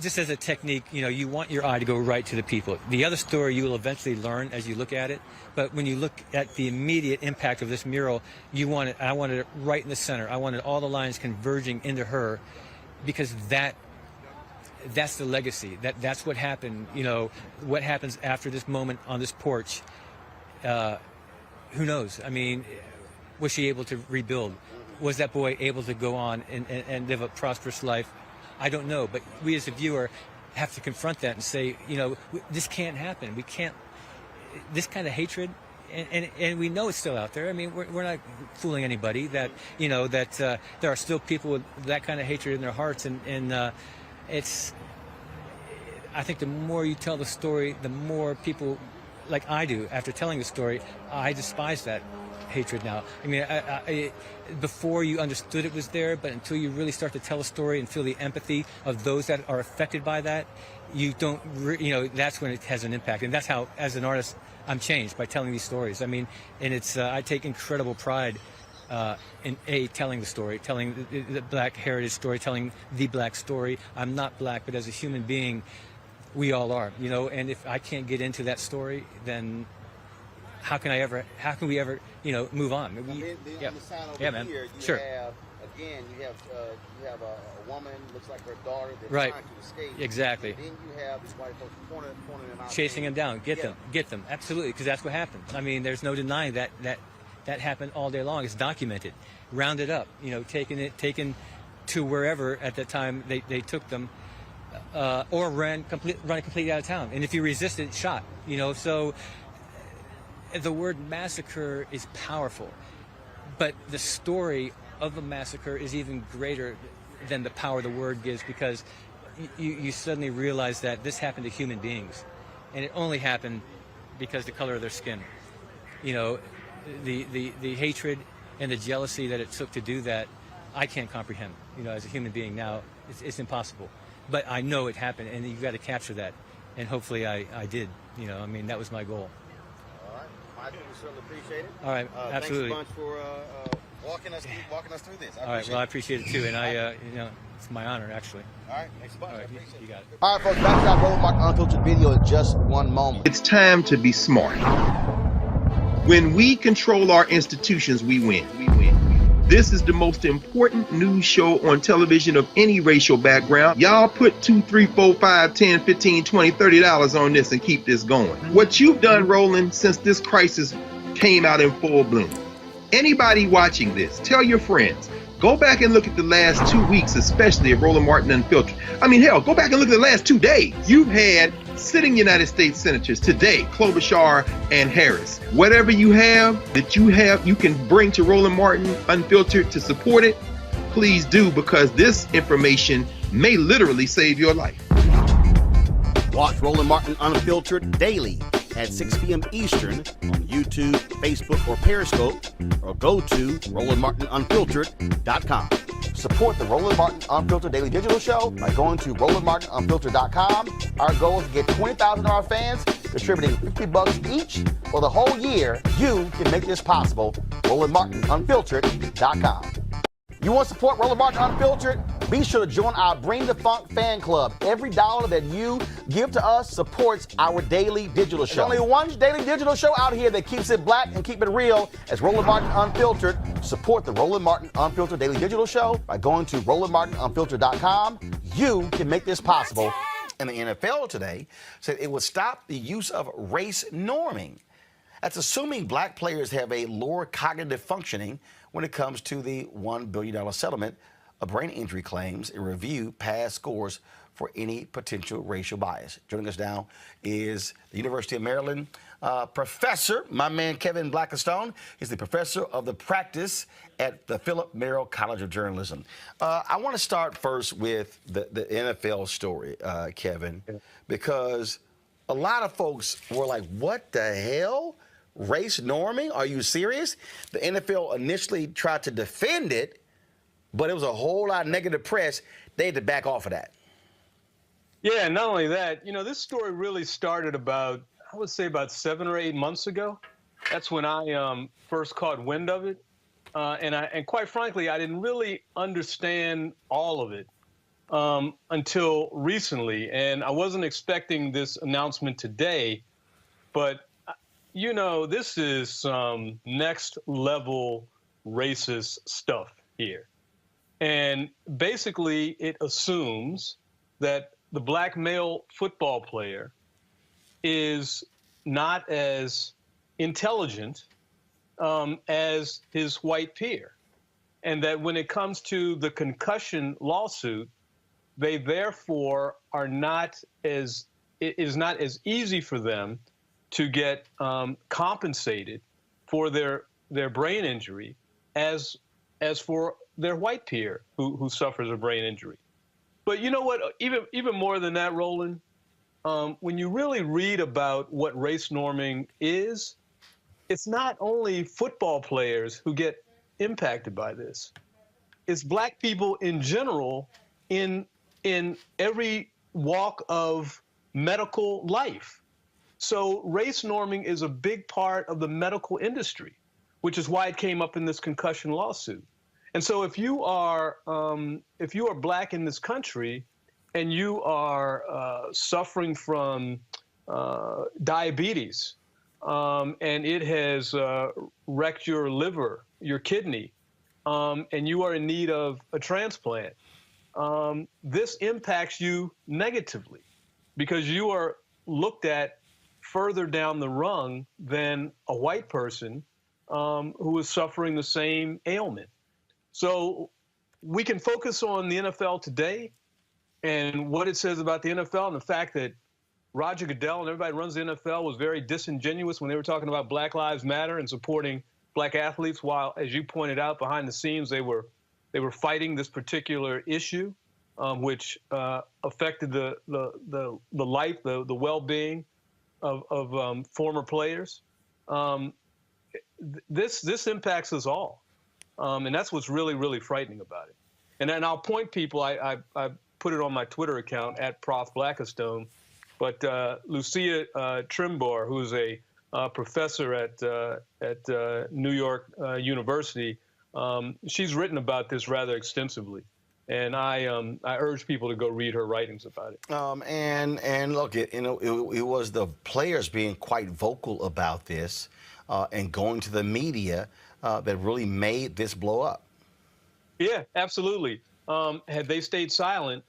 just as a technique, you know, you want your eye to go right to the people. The other story you will eventually learn as you look at it. But when you look at the immediate impact of this mural, I wanted it right in the center. I wanted all the lines converging into her, because that's the legacy. That's what happened. You know, what happens after this moment on this porch. Who knows? I mean, was she able to rebuild? Was that boy able to go on and live a prosperous life? I don't know. But we as a viewer have to confront that and say, you know, this can't happen. We can't. This kind of hatred, and we know it's still out there. I mean, we're not fooling anybody that, you know, that there are still people with that kind of hatred in their hearts, and it's. I think the more you tell the story, the more people, like I do, after telling the story, I despise that hatred now. I mean, before you understood it was there, but until you really start to tell a story and feel the empathy of those that are affected by that, you don't, you know, that's when it has an impact. And that's how, as an artist, I'm changed by telling these stories. I mean, and it's, I take incredible pride in telling the story, telling the Black heritage story, telling the Black story. I'm not Black, but as a human being, we all are, you know. And if I can't get into that story, then how can we ever, you know, move on? On the side over man. here, you have a woman, looks like her daughter, they're trying to escape. Exactly. And then you have these white folks pointing them out. Chasing them down, get them, absolutely, because that's what happened. I mean, there's no denying that happened all day long. It's documented, rounded up, you know, taken to wherever at that time they took them, or run completely out of town. And if you resisted, shot, you know. So the word massacre is powerful, but the story of a massacre is even greater than the power the word gives, because you suddenly realize that this happened to human beings, and it only happened because the color of their skin. You know, the hatred and the jealousy that it took to do that, I can't comprehend. You know, as a human being now, it's impossible. But I know it happened, and you've got to capture that, and hopefully I did. You know, I mean, that was my goal. I think we certainly appreciate it. All right, absolutely. Thanks a bunch for walking us through this. All right, well, I appreciate it too, and you know, it's my honor actually. All right, thanks a bunch. All right, I appreciate you got it. All right, folks, back to our Roland Martin Unfiltered video in just one moment. It's time to be smart. When we control our institutions, we win. This is the most important news show on television of any racial background. Y'all put $2, $3, $4, $5, $10, $15, $20, $30 on this and keep this going. What you've done, Roland, since this crisis came out in full bloom. Anybody watching this, tell your friends. Go back and look at the last 2 weeks, especially of Roland Martin Unfiltered. I mean, hell, go back and look at the last 2 days. You've had sitting United States senators today, Klobuchar and Harris. Whatever you have that you can bring to Roland Martin Unfiltered to support it, please do, because this information may literally save your life. Watch Roland Martin Unfiltered daily at 6 p.m. Eastern on YouTube, Facebook, or Periscope, or go to RolandMartinUnfiltered.com. Support the Roland Martin Unfiltered Daily Digital Show by going to RolandMartinUnfiltered.com. Our goal is to get 20,000 of our fans contributing $50 each for the whole year. You can make this possible. RolandMartinUnfiltered.com. You want to support Roland Martin Unfiltered? Be sure to join our Bring the Funk fan club. Every dollar that you give to us supports our daily digital show. There's only one daily digital show out here that keeps it black and keep it real. As Roland Martin Unfiltered. Support the Roland Martin Unfiltered Daily Digital Show by going to RolandMartinUnfiltered.com. You can make this possible. And the NFL today said it would stop the use of race norming. That's assuming black players have a lower cognitive functioning when it comes to the $1 billion settlement of brain injury claims and review past scores for any potential racial bias. Joining us now is the University of Maryland professor, my man Kevin Blackistone. He's the professor of the practice at the Philip Merrill College of Journalism. I want to start first with the NFL story, Kevin, because a lot of folks were like, what the hell? Race norming? Are you serious? The NFL initially tried to defend it, but it was a whole lot of negative press. They had to back off of that. Yeah, not only that, this story really started about 7 or 8 months ago. That's when I first caught wind of it. And quite frankly, I didn't really understand all of it until recently. And I wasn't expecting this announcement today, but this is some next level racist stuff here. And basically it assumes that the black male football player is not as intelligent as his white peer. And that when it comes to the concussion lawsuit, they therefore are it is not as easy for them to get compensated for their brain injury as for their white peer who suffers a brain injury. But you know what? Even more than that, Roland, when you really read about what race norming is, it's not only football players who get impacted by this. It's black people in general in every walk of medical life. So race norming is a big part of the medical industry, which is why it came up in this concussion lawsuit. And so if you are black in this country and you are suffering from diabetes and it has wrecked your liver, your kidney, and you are in need of a transplant, this impacts you negatively because you are looked at further down the rung than a white person who is suffering the same ailment. So we can focus on the NFL today and what it says about the NFL and the fact that Roger Goodell and everybody who runs the NFL was very disingenuous when they were talking about Black Lives Matter and supporting black athletes, while, as you pointed out, behind the scenes they were fighting this particular issue, which affected the life, the well-being of former players. This impacts us all. And that's what's really, really frightening about it. And then I'll point people, I put it on my Twitter account, @Prof Blackistone, but Lucia Trimbar, who's a professor at New York University, she's written about this rather extensively. And I urge people to go read her writings about it. And look, it was the players being quite vocal about this and going to the media that really made this blow up. Yeah, absolutely. Had they stayed silent,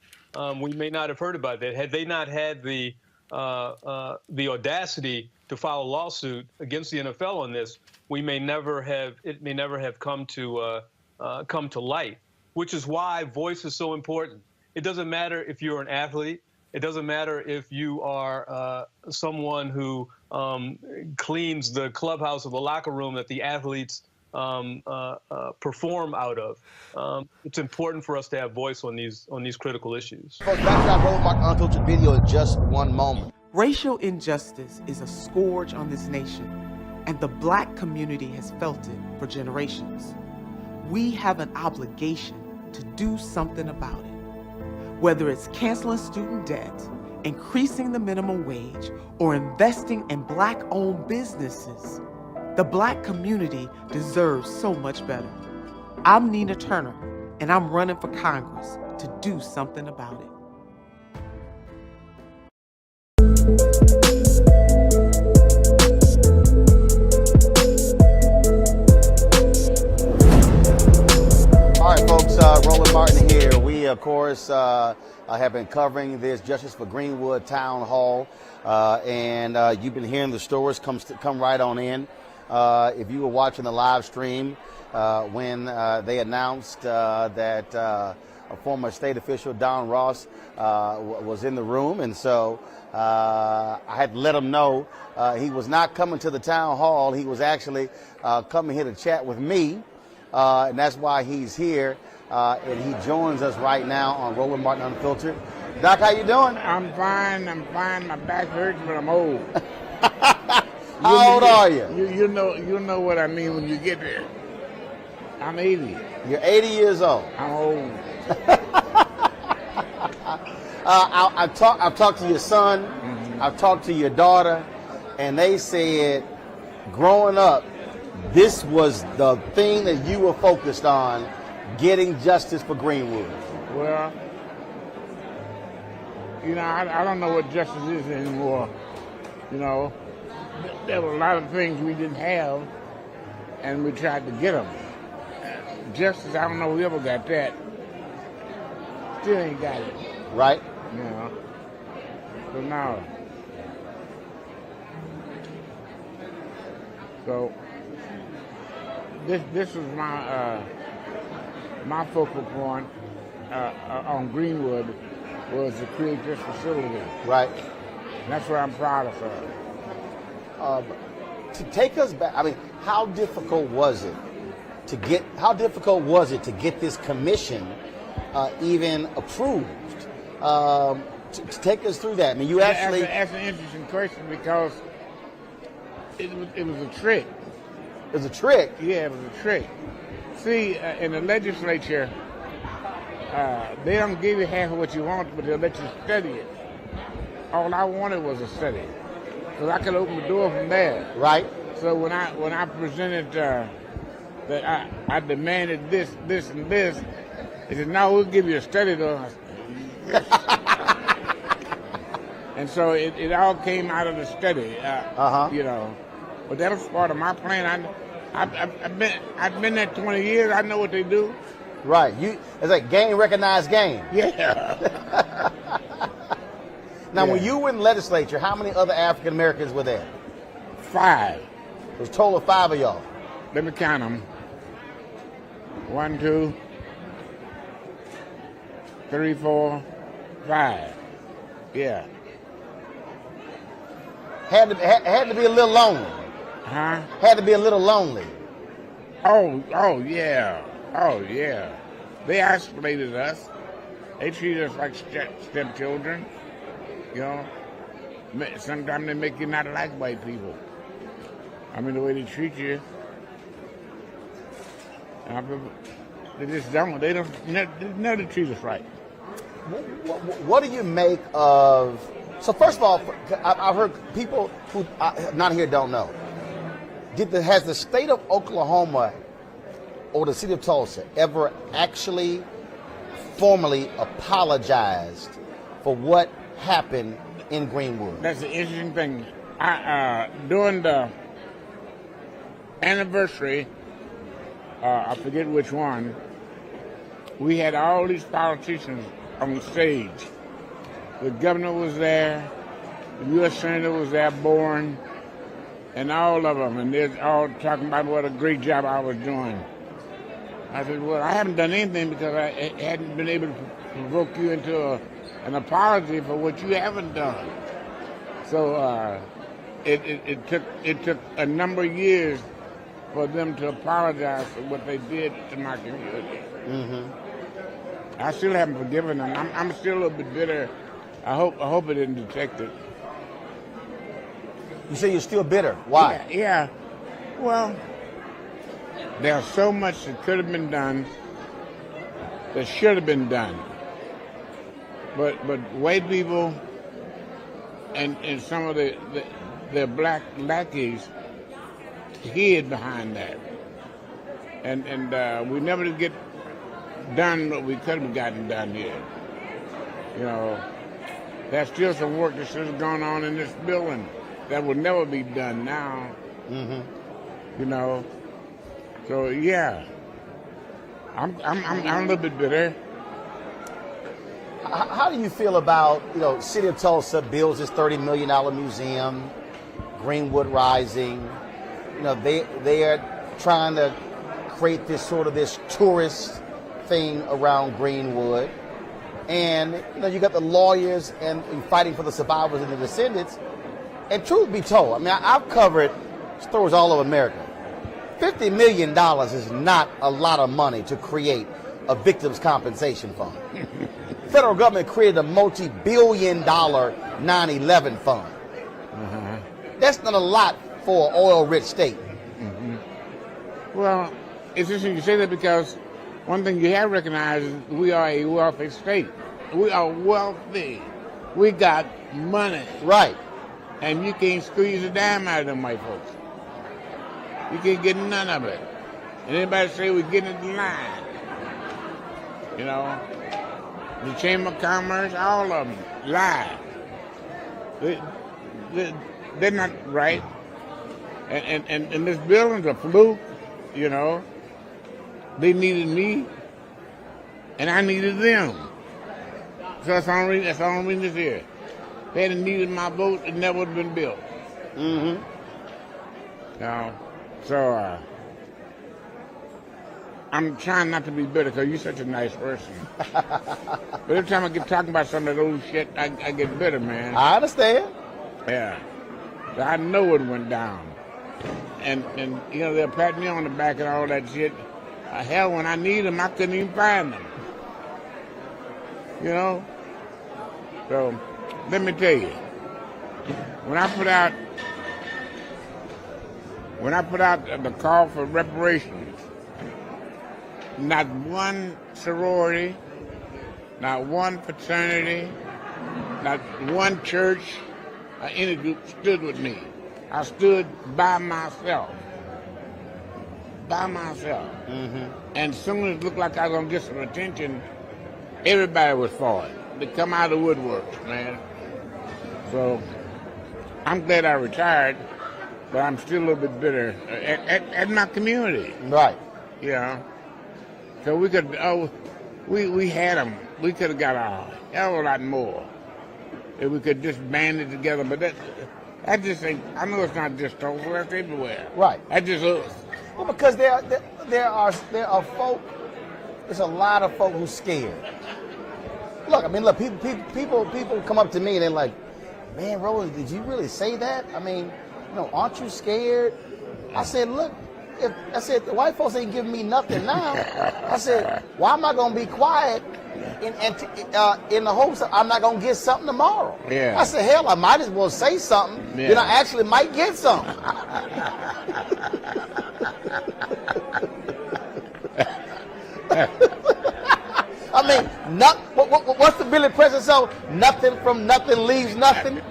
we may not have heard about that. Had they not had the audacity to file a lawsuit against the NFL on this, it may never have come to light. Which is why voice is so important. It doesn't matter if you're an athlete. It doesn't matter if you are someone who cleans the clubhouse of the locker room that the athletes perform out of. It's important for us to have voice on these critical issues. Folks, back to our Roland Martin Unfiltered video in just one moment. Racial injustice is a scourge on this nation, and the black community has felt it for generations. We have an obligation to do something about it. Whether it's canceling student debt, increasing the minimum wage, or investing in black-owned businesses, the black community deserves so much better. I'm Nina Turner, and I'm running for Congress to do something about it. All right, folks, Roland Martin here. We, of course, have been covering this Justice for Greenwood Town Hall, and you've been hearing the stories. Come right on in. If you were watching the live stream when they announced that a former state official, Don Ross, was in the room, and so I had to let him know he was not coming to the town hall. He was actually coming here to chat with me. And that's why he's here, and he joins us right now on Roland Martin Unfiltered. Doc, how you doing? I'm fine. My back hurts, but I'm old. How old are you? You know what I mean when you get there. I'm 80. You're 80 years old. I'm old. I've talked to your son. Mm-hmm. I've talked to your daughter, and they said, growing up, this was the thing that you were focused on, getting justice for Greenwood. Well, I don't know what justice is anymore. There were a lot of things we didn't have, and we tried to get them. Justice, I don't know if we ever got that. Still ain't got it. Right. So now. So this was my focal point on Greenwood was to create this facility. Right. And that's what I'm proud of her. To take us back, I mean, how difficult was it to get this commission even approved? To take us through that. I mean, you actually. That's an interesting question because it was a trick. It was a trick? Yeah, it was a trick. See, in the legislature, they don't give you half of what you want, but they'll let you study it. All I wanted was a study, because I could open the door from there. Right. So when I presented that I demanded this, and this, they said, "No, we'll give you a study, though." I said, yes. And so it all came out of the study. But that was part of my plan. I've been there 20 years. I know what they do. Right. It's like game recognized game. Yeah. Now, when you were in the legislature, how many other African Americans were there? 5. It was a total of 5 of y'all. Let me count them. 1, 2, 3, 4, 5. Yeah. Had to be a little lonely. Huh? Had to be a little lonely. Oh yeah. They isolated us. They treated us like stepchildren. Sometimes they make you not like white people. I mean, the way they treat you. They just don't. They never treat us right. What do you make of? So first of all, I've heard people who not here don't know. Has the state of Oklahoma or the city of Tulsa ever actually formally apologized for what happened in Greenwood? That's the interesting thing. During the anniversary, I forget which one, we had all these politicians on stage. The governor was there, the U.S. Senator was there, Bourne, and all of them, and they're all talking about what a great job I was doing. I said, well, I haven't done anything because I hadn't been able to provoke you into an apology for what you haven't done. So it took a number of years for them to apologize for what they did to my community. Mm-hmm. I still haven't forgiven them. I'm still a little bit bitter. I hope it didn't detect it. You say you're still bitter. Why? Yeah. Well, there's so much that could have been done that should have been done. But white people and some of the black lackeys hid behind that. And we never get done what we could have gotten done here. You know, there's still some work that should have gone on in this building that will never be done now. Mm-hmm. You know, so yeah, I'm a little bit bitter. How do you feel about, you know, City of Tulsa builds this $30 million museum, Greenwood Rising? You know, they are trying to create this sort of this tourist thing around Greenwood. And, you know, you got the lawyers and fighting for the survivors and the descendants. And truth be told, I mean, I've covered stories all over America. $50 million is not a lot of money to create a victims' compensation fund. The federal government created a multi-billion-dollar 9/11 fund. Uh-huh. That's not a lot for an oil-rich state. Mm-hmm. Well, it's interesting you say that because one thing you have recognized is we are a wealthy state. We are wealthy. We got money. Right. And you can't squeeze a dime out of them white folks. You can't get none of it. And anybody say we're getting it in line. You know, the Chamber of Commerce, all of them lie. They're not right. And this building's a fluke, you know. They needed me, and I needed them. So that's the only reason it's here. If they hadn't needed my vote, it never would have been built. Mm-hmm. So I'm trying not to be bitter because you're such a nice person. But every time I get talking about some of that old shit, I get bitter, man. I understand. Yeah. So I know it went down. And you know, they'll pat me on the back and all that shit. Hell, when I need them, I couldn't even find them. You know? So, let me tell you. When I put out the call for reparations, not one sorority, not one fraternity, not one church or any group stood with me. I stood by myself. By myself. Mm-hmm. And as soon as it looked like I was going to get some attention, everybody was for it. They come out of the woodworks, man. So, I'm glad I retired, but I'm still a little bit bitter at my community. Right. You know? So we could, we had them. We could have got a hell of a lot more if we could just band it together. But that just ain't, I know it's not just Tulsa, that's everywhere. Right. That's just us. Well, because there are folk, there's a lot of folk who's scared. Look, I mean, look, people come up to me and they're like, man, Roland, did you really say that? I mean, you know, aren't you scared? I said, look, the white folks ain't giving me nothing now. I said, why am I going to be quiet in the hopes that I'm not going to get something tomorrow? Yeah. I said, hell, I might as well say something, then I actually might get something. I mean, what's the Billy Preston song? Nothing from nothing leaves nothing.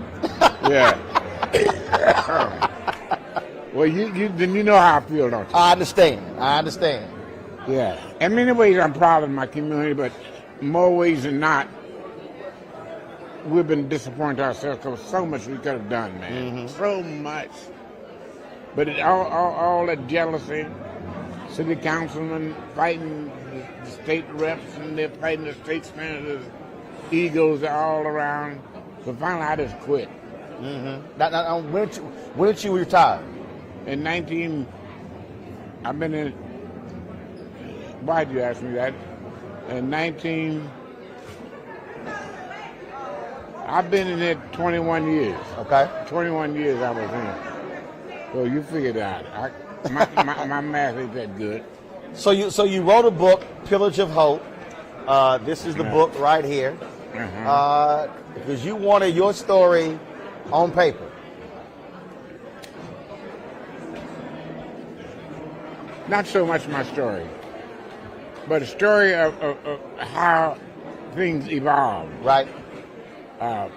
Yeah. Well, then you know how I feel, don't you? I understand. Yeah. In many ways, I'm proud of my community, but more ways than not, we've been disappointed ourselves because so much we could have done, man. Mm-hmm. So much. But all that jealousy, city councilmen fighting the state reps, and they're fighting the state senators, egos are all around. So finally, I just quit. Mm-hmm. Now, when did you retire? In I've been in, why'd you ask me that? I've been in it 21 years. Okay. 21 years I was in it. So you figured it out. My math ain't that good. So you wrote a book, Pillage of Hope. This is the book right here. Because you wanted your story on paper. Not so much my story, but a story of how things evolve. Right. I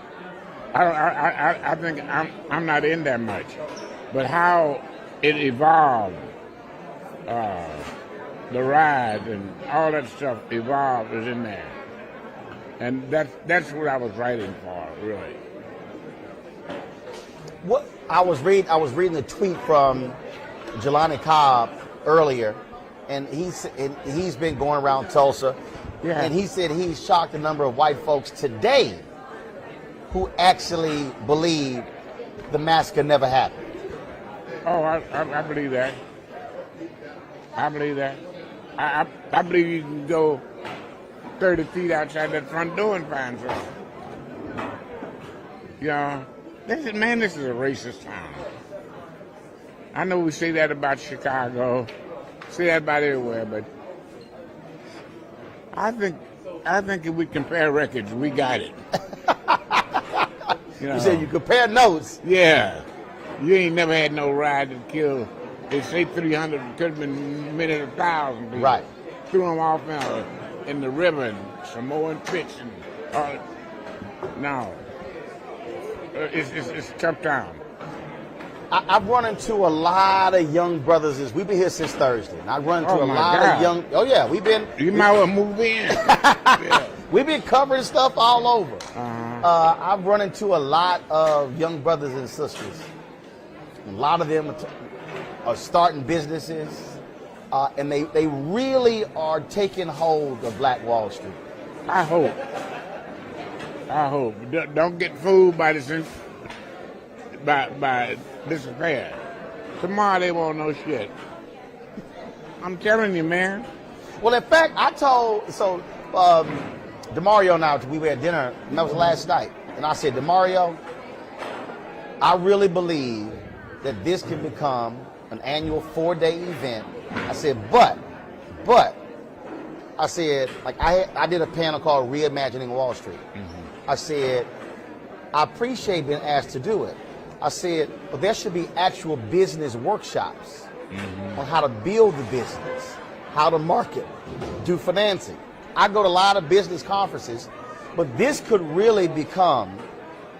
think I'm not in that much, but how it evolved the ride and all that stuff evolved is in there. And that's what I was writing for, really. What I was reading a tweet from Jelani Cobb earlier, and he's been going around Tulsa, and he said he's shocked the number of white folks today who actually believe the massacre never happened. Oh, I believe that. I believe that. I believe you can go 30 feet outside that front door and find something. You know, this is a racist town. I know we say that about Chicago, say that about everywhere, but I think if we compare records, we got it. You said you compare notes. Yeah. You ain't never had no ride that killed, they say 300, could have been many 1,000 people. Right. Threw them off in the river and Samoan pits and all. No. It's a tough town. I've run into a lot of young brothers. We've been here since Thursday, and I've run into a lot of young. Oh yeah, we've been. You might well move in. Yeah. We've been covering stuff all over. I've run into a lot of young brothers and sisters. A lot of them are starting businesses, and they really are taking hold of Black Wall Street. I hope. Don't get fooled by this affair. Tomorrow they won't know shit. I'm telling you, man. Well, in fact, I told Demario and I, we were at dinner, and that was last night, and I said, Demario, I really believe that this can become an annual 4-day event. I said, but, I said, like I did a panel called Reimagining Wall Street. I said, I appreciate being asked to do it. I said, but there should be actual business workshops on how to build the business, how to market, do financing. I go to a lot of business conferences, but this could really become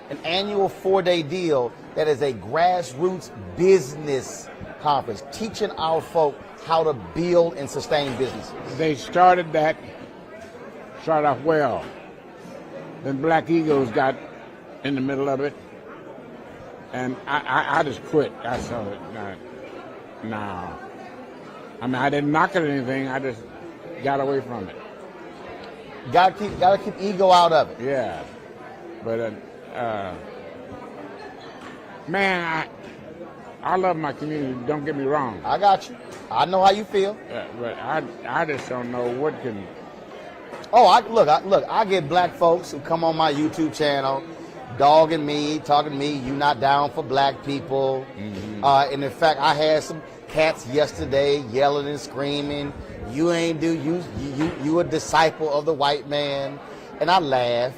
an annual 4-day deal that is a grassroots business conference, teaching our folk how to build and sustain businesses. They started off well. Then Black Eagles got in the middle of it, and I just quit. I saw it. No. I mean, I didn't knock it or anything. I just got away from it. Gotta keep ego out of it. Yeah, but man, I love my community. Don't get me wrong. I got you. I know how you feel. But I just don't know what can. Oh, I get Black folks who come on my YouTube channel, dogging me, talking to me, you not down for Black people. And in fact, I had some cats yesterday yelling and screaming, you a disciple of the white man. And I laugh,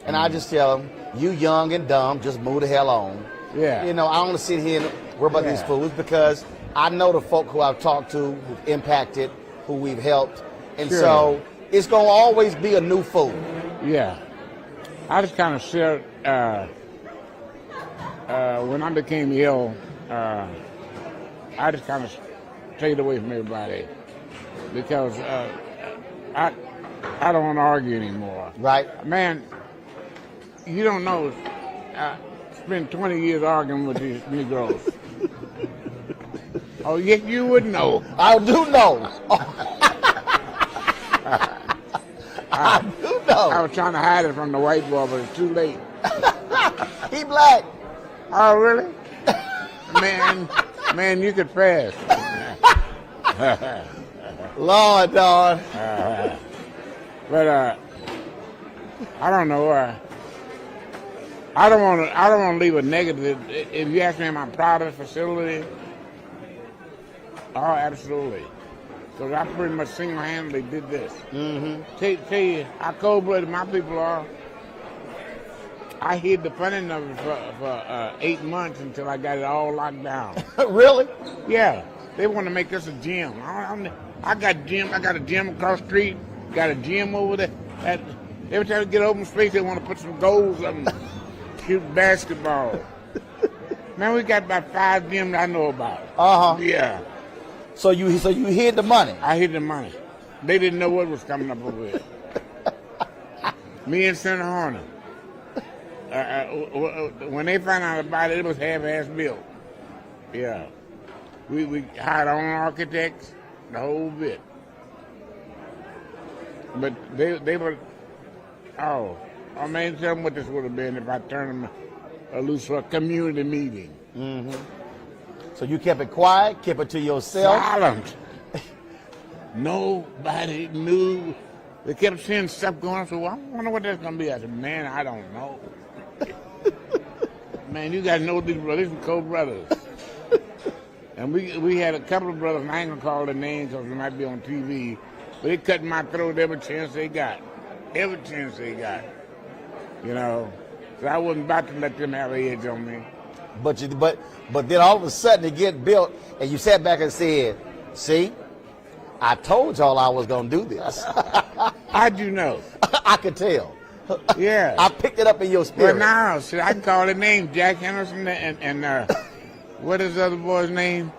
and I just tell them, you young and dumb, just move the hell on. Yeah. You know, I don't want to sit here and worry about these fools, because I know the folk who I've talked to, who've impacted, who we've helped. And so it's going to always be a new fool. Yeah. I just kind of said, when I became ill, I just kind of stayed away from everybody, because I don't want to argue anymore. Right. Man, you don't know. I spent 20 years arguing with these Negroes. Oh, yes, you would know. I do know. I do know. I was trying to hide it from the white boy, but it's too late. He Black. Oh, really? Man, you could pass. Lord, dog. But I don't know. I don't want to leave a negative. If you ask me, am I proud of the facility? Oh, absolutely. Because I pretty much single-handedly did this. Tell you how cold-blooded my people are. I hid the funding of it for 8 months until I got it all locked down. Really? Yeah. They want to make this a gym. I got a gym across the street. Got a gym over there. Every time we get open space, they want to put some goals up and shoot basketball. Man, we got about 5 gyms I know about. Uh-huh. Yeah. So you hid the money. I hid the money. They didn't know what was coming up over there. Me and Senator Horner. When they found out about it, it was half-ass built. Yeah. We hired our own architects, the whole bit. But they were, oh man, tell them what this would have been if I turned them loose for a community meeting. Mm-hmm. So you kept it quiet, kept it to yourself? Silent. Nobody knew. They kept seeing stuff going on, so I wonder what that's going to be. I said, man, I don't know. Man, you got to know these brothers, these co-brothers. And we had a couple of brothers, and I ain't going to call their names because they might be on TV, but they cut my throat every chance they got. Every chance they got. You know? So I wasn't about to let them have an edge on me. But then all of a sudden it get built, and you sat back and said, see, I told y'all I was going to do this. How'd you know? I could tell. Yeah. I picked it up in your spirit. Well, now, see, I can call their name, Jack Henderson and what is the other boy's name?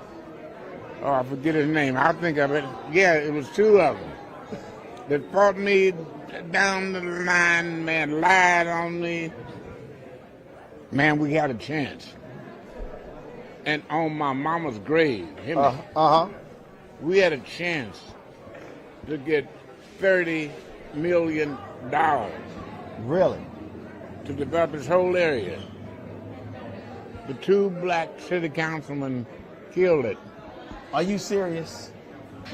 Oh, I forget his name. I'll think of it. Yeah, it was two of them that fought me down the line, man, lied on me. Man, we had a chance. And on my mama's grave, we had a chance to get $30 million. Really? To develop this whole area. The two black city councilmen killed it. Are you serious?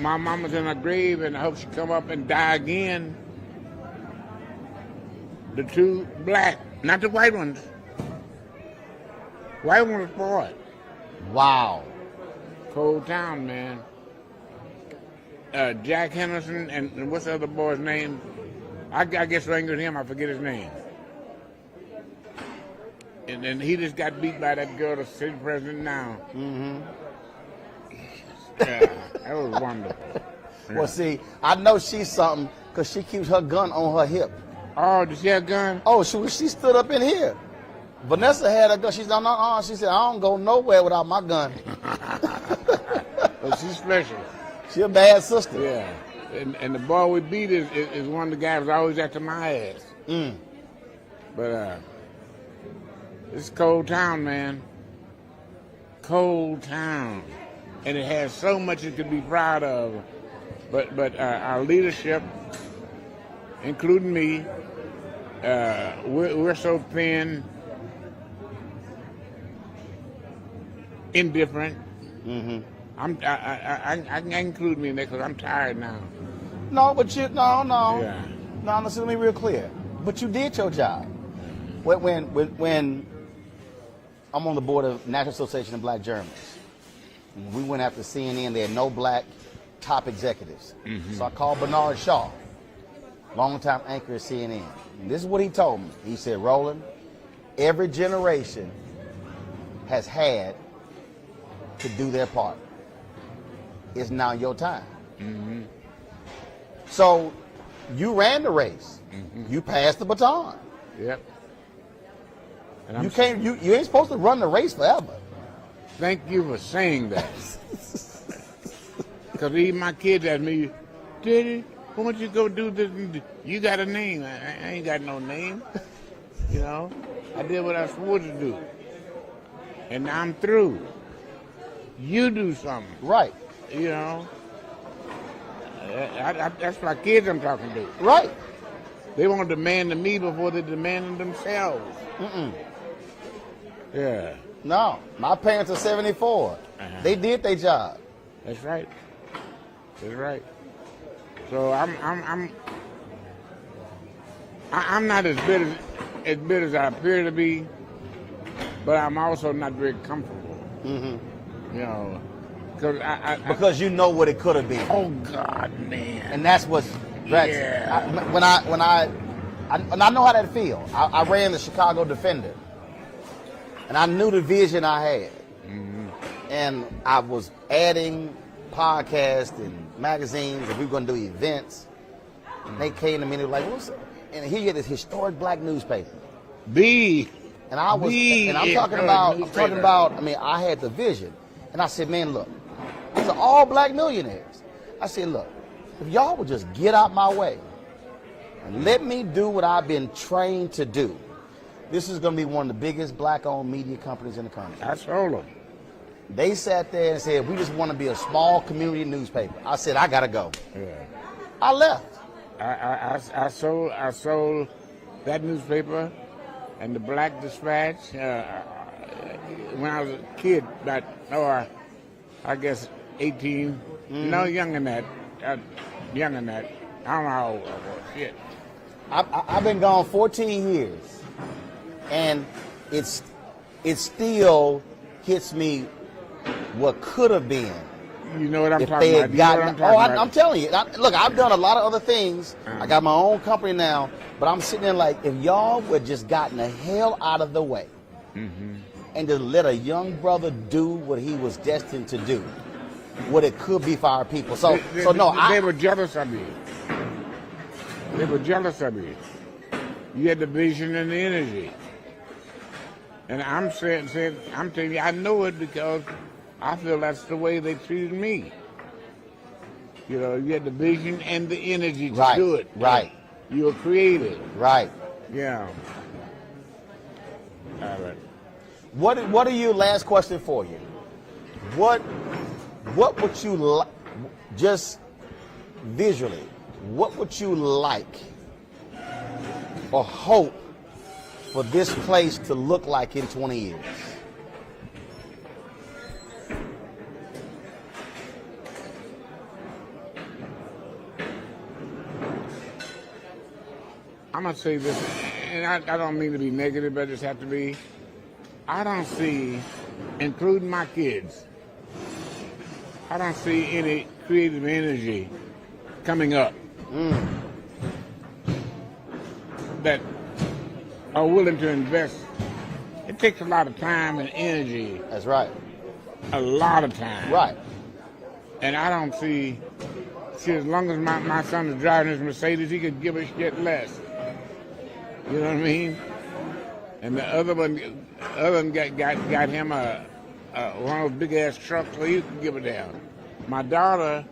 My mama's in her grave, and I hope she come up and die again. The two black, not the white ones. White ones fought. Wow. Cold town, man. Jack Henderson and what's the other boy's name? I guess ringing with him, I forget his name. And then he just got beat by that girl, the city president now. Mm-hmm. Yeah, that was wonderful. Yeah. Well, see, I know she's something because she keeps her gun on her hip. Oh, does she have a gun? Oh, she stood up in here. Vanessa had a gun. She said, no. She said, I don't go nowhere without my gun. Well, she's special. She a bad sister. Yeah. And the boy we beat is one of the guys who's always after my ass. Mm. But it's a cold town, man. Cold town. And it has so much it could be proud of. But our leadership, including me, we're so thin, indifferent. Mm-hmm. I can include me in there because I'm tired now. No, but no. Yeah. No, let me be real clear. But you did your job. When I'm on the board of National Association of Black Journalists, we went after CNN. There had no black top executives. Mm-hmm. So I called Bernard Shaw, longtime anchor at CNN. And this is what he told me. He said, Roland, every generation has had to do their part. It's now your time. Mm-hmm. So you ran the race. Mm-hmm. You passed the baton. Yep. And You ain't supposed to run the race forever. Thank you for saying that. Because even my kids ask me, Daddy, why don't you go do this? You got a name. I ain't got no name. You know, I did what I was supposed to do. And now I'm through. You do something. Right. You know, that's my kids I'm talking to. Right. They want to demand to me before they demand themselves. Mm-mm. Yeah. No, my parents are 74. Uh-huh. They did their job. That's right. That's right. So I'm not as bitter as I appear to be, but I'm also not very comfortable. Mm-hmm. You know, because you know what it could have been. Oh God, man! And that's what's yeah. And I know how that feels. I ran the Chicago Defender, and I knew the vision I had, mm-hmm. and I was adding podcasts and magazines, and we were going to do events. And they came to me and they were like, "What's?" And here you get this historic black newspaper. And I'm talking about. I mean, I had the vision, and I said, "Man, look, These are all black millionaires. I said, look, if y'all would just get out my way and let me do what I've been trained to do, this is going to be one of the biggest black-owned media companies in the country. I told them. They sat there and said, we just want to be a small community newspaper. I said, I got to go. Yeah. I left. I sold that newspaper and the Black Dispatch when I was a kid, I guess 18. No, younger than that. Younger than that. I don't know how old I was. Shit. I've been gone 14 years, and it still hits me what could have been. You know what I'm if talking they about. had gotten, I'm telling you. Look, I've done a lot of other things. I got my own company now, but I'm sitting there like, if y'all would just gotten the hell out of the way and just let a young brother do what he was destined to do, what it could be for our people. So they were jealous of you. They were jealous of you. You had the vision and the energy. And I'm saying, I'm telling you, I know it because I feel that's the way they treated me. You know, you had the vision and the energy to do it. Right. You were creative. Right. Yeah. All right. What are you? Last question for you. What would you just visually? What would you like or hope for this place to look like in 20 years? I'm going to say this, and I don't mean to be negative, but I just have to be. I don't see, including my kids, I don't see any creative energy coming up that are willing to invest. It takes a lot of time and energy. That's right. A lot of time. Right. And I don't see as long as my son is driving his Mercedes, he could give a shit less. You know what I mean? And the other one got him one of those big ass trucks so he can give it down. My daughter,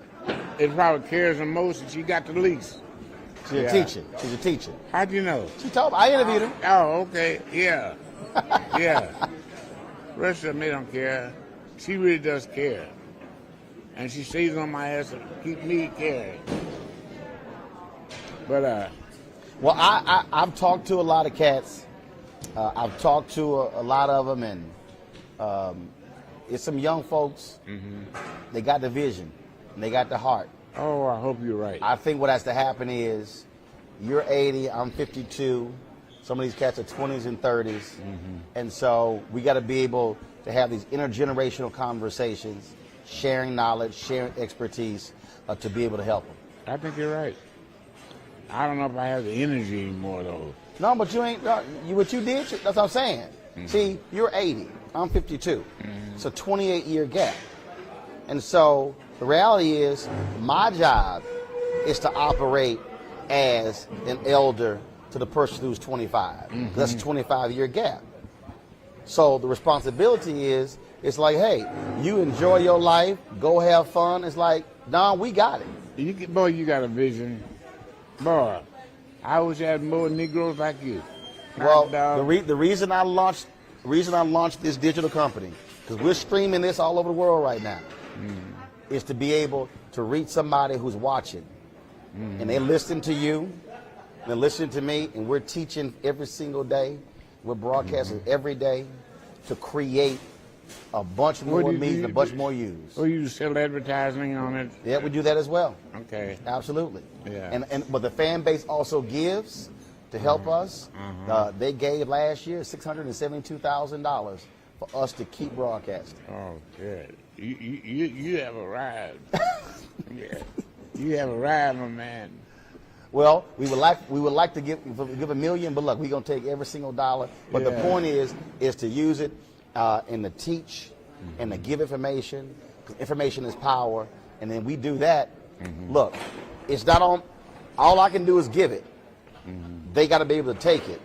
it probably cares the most, and she got the least. She's a teacher. She's a teacher. How'd you know? She told me. I interviewed her. Oh, okay. Yeah. Yeah. Rest of them, they don't care. She really does care. And she stays on my ass to keep me caring. But, well, I've talked to a lot of cats. I've talked to a lot of them, and it's some young folks. They got the vision, and they got the heart. Oh, I hope you're right. I think what has to happen is, you're 80, I'm 52. Some of these cats are 20s and 30s, and so we got to be able to have these intergenerational conversations, sharing knowledge, sharing expertise, to be able to help them. I think you're right. I don't know if I have the energy anymore, though. No, but you ain't. What you did, that's what I'm saying. See, you're 80. I'm 52. It's a 28-year gap. And so the reality is, my job is to operate as an elder to the person who's 25. That's a 25-year gap. So the responsibility is, it's like, hey, you enjoy your life, go have fun. It's like, Don, we got it. Boy, you got a vision. Boy, I wish I had more Negroes like you. Well, the reason I launched this digital company, because we're streaming this all over the world right now, is to be able to reach somebody who's watching, and they listen to you, they're listening to me, and we're teaching every single day. We're broadcasting every day to create a bunch more media, a bunch more use. Oh, you sell advertising on it? Yeah, we do that as well. Okay. Absolutely. Yeah. But the fan base also gives to help us. They gave last year $672,000 for us to keep broadcasting. Oh, good. You have arrived. Yeah. You have arrived, my man. Well, we would like to give $1 million, but look, we're gonna take every single dollar. But the point is to use it and to teach and to give information. 'Cause information is power, and then we do that. Look, it's not on. All I can do is give it. They got to be able to take it,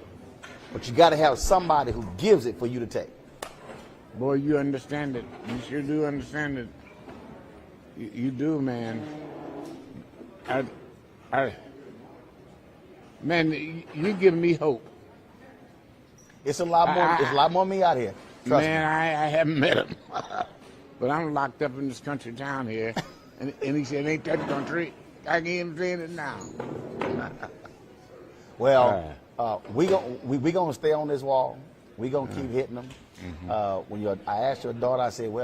but you got to have somebody who gives it for you to take. Boy, you understand it. You sure do understand it. You do, man. Man, you give me hope. It's a lot more. It's a lot more me out here. Trust Man, me. I haven't met him, but I'm locked up in this country town here, and he said, "Ain't that country?" I can't say it now. Well, we gonna stay on this wall. We gonna keep hitting them. I asked your daughter, I said,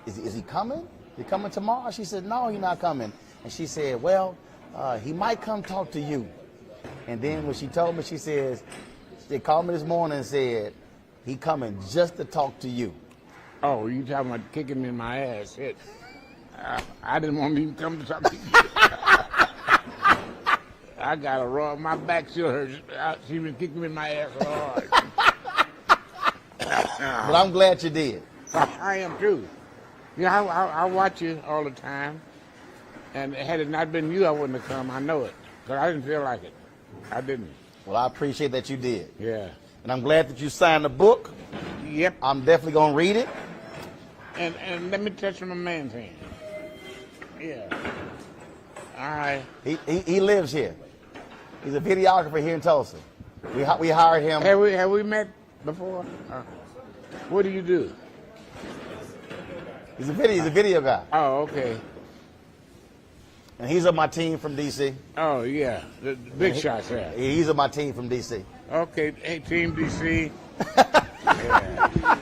is he coming? He coming tomorrow? She said, no, he's not coming. And she said, well, he might come talk to you. And then when she told me, she says, they called me this morning and said, he coming just to talk to you. Oh, you talking about kicking me in my ass? I didn't want him to come to talk to you. I got a raw, my back still hurts. She been kicking me in my ass so hard. But I'm glad you did. I am too. You know, I watch you all the time, and had it not been you, I wouldn't have come. I know it, because I didn't feel like it. I didn't. Well, I appreciate that you did. Yeah. And I'm glad that you signed the book. Yep. I'm definitely gonna read it. And let me touch my man's hand. Yeah. All right. He lives here. He's a videographer here in Tulsa. We hired him. Have we met before? What do you do? He's a video guy. Oh, okay. And he's on my team from DC. Oh yeah, the big shots there. He's on my team from DC. Okay, hey Team DC. Yeah.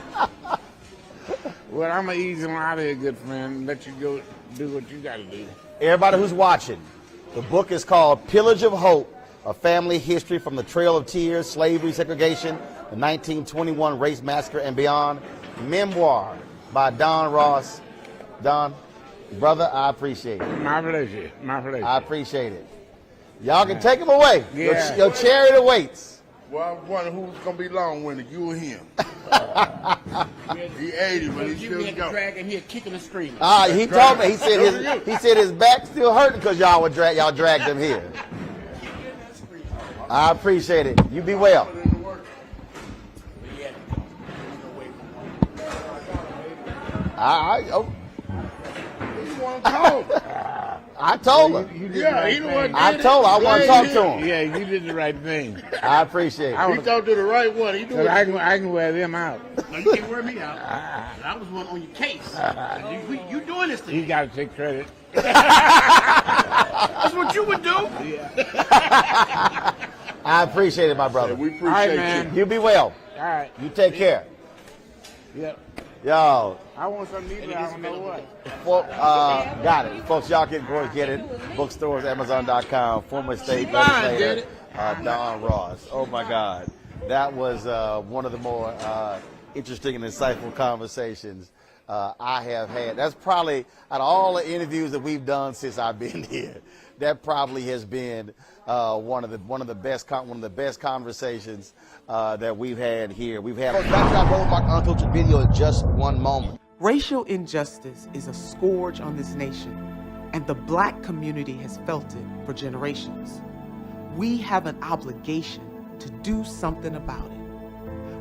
Well, I'm gonna ease him out of here, good friend. Let you go do what you gotta do. Everybody who's watching, the book is called Pillage of Hope: A Family History from the Trail of Tears, Slavery, Segregation, the 1921 Race Massacre and Beyond. Memoir by Don Ross. Don, brother, I appreciate it. My pleasure. My pleasure. I appreciate it. Y'all can take him away. Yeah. Your chariot awaits. Well, I was wondering who's going to be long-winded, you or him. He 80, but he still had go. to drag him here kicking and screaming. He told me. He said his back still hurting because y'all dragged him here. I appreciate it. You be well. I told her. I told her I want to talk to him. Yeah, you did the right thing. I appreciate it. He talked to the right one. He doing I can wear them out. No, you can't wear me out. I was one on your case. You doing this thing. You got to take credit. That's what you would do. I appreciate it, my brother. We appreciate you. You be well. All right. You take care. Yep. Yo. I want something to eat, but I don't know what. Well, got it. Folks, y'all can go and get it. Bookstores, Amazon.com. Former state legislator Don Ross. Oh, my God. That was one of the more interesting and insightful conversations I have had. That's probably, out of all the interviews that we've done since I've been here, that probably has been one of the best conversations that we've had here. We've had unfiltered video in just one moment. Racial injustice is a scourge on this nation, and the Black community has felt it for generations. We have an obligation to do something about it.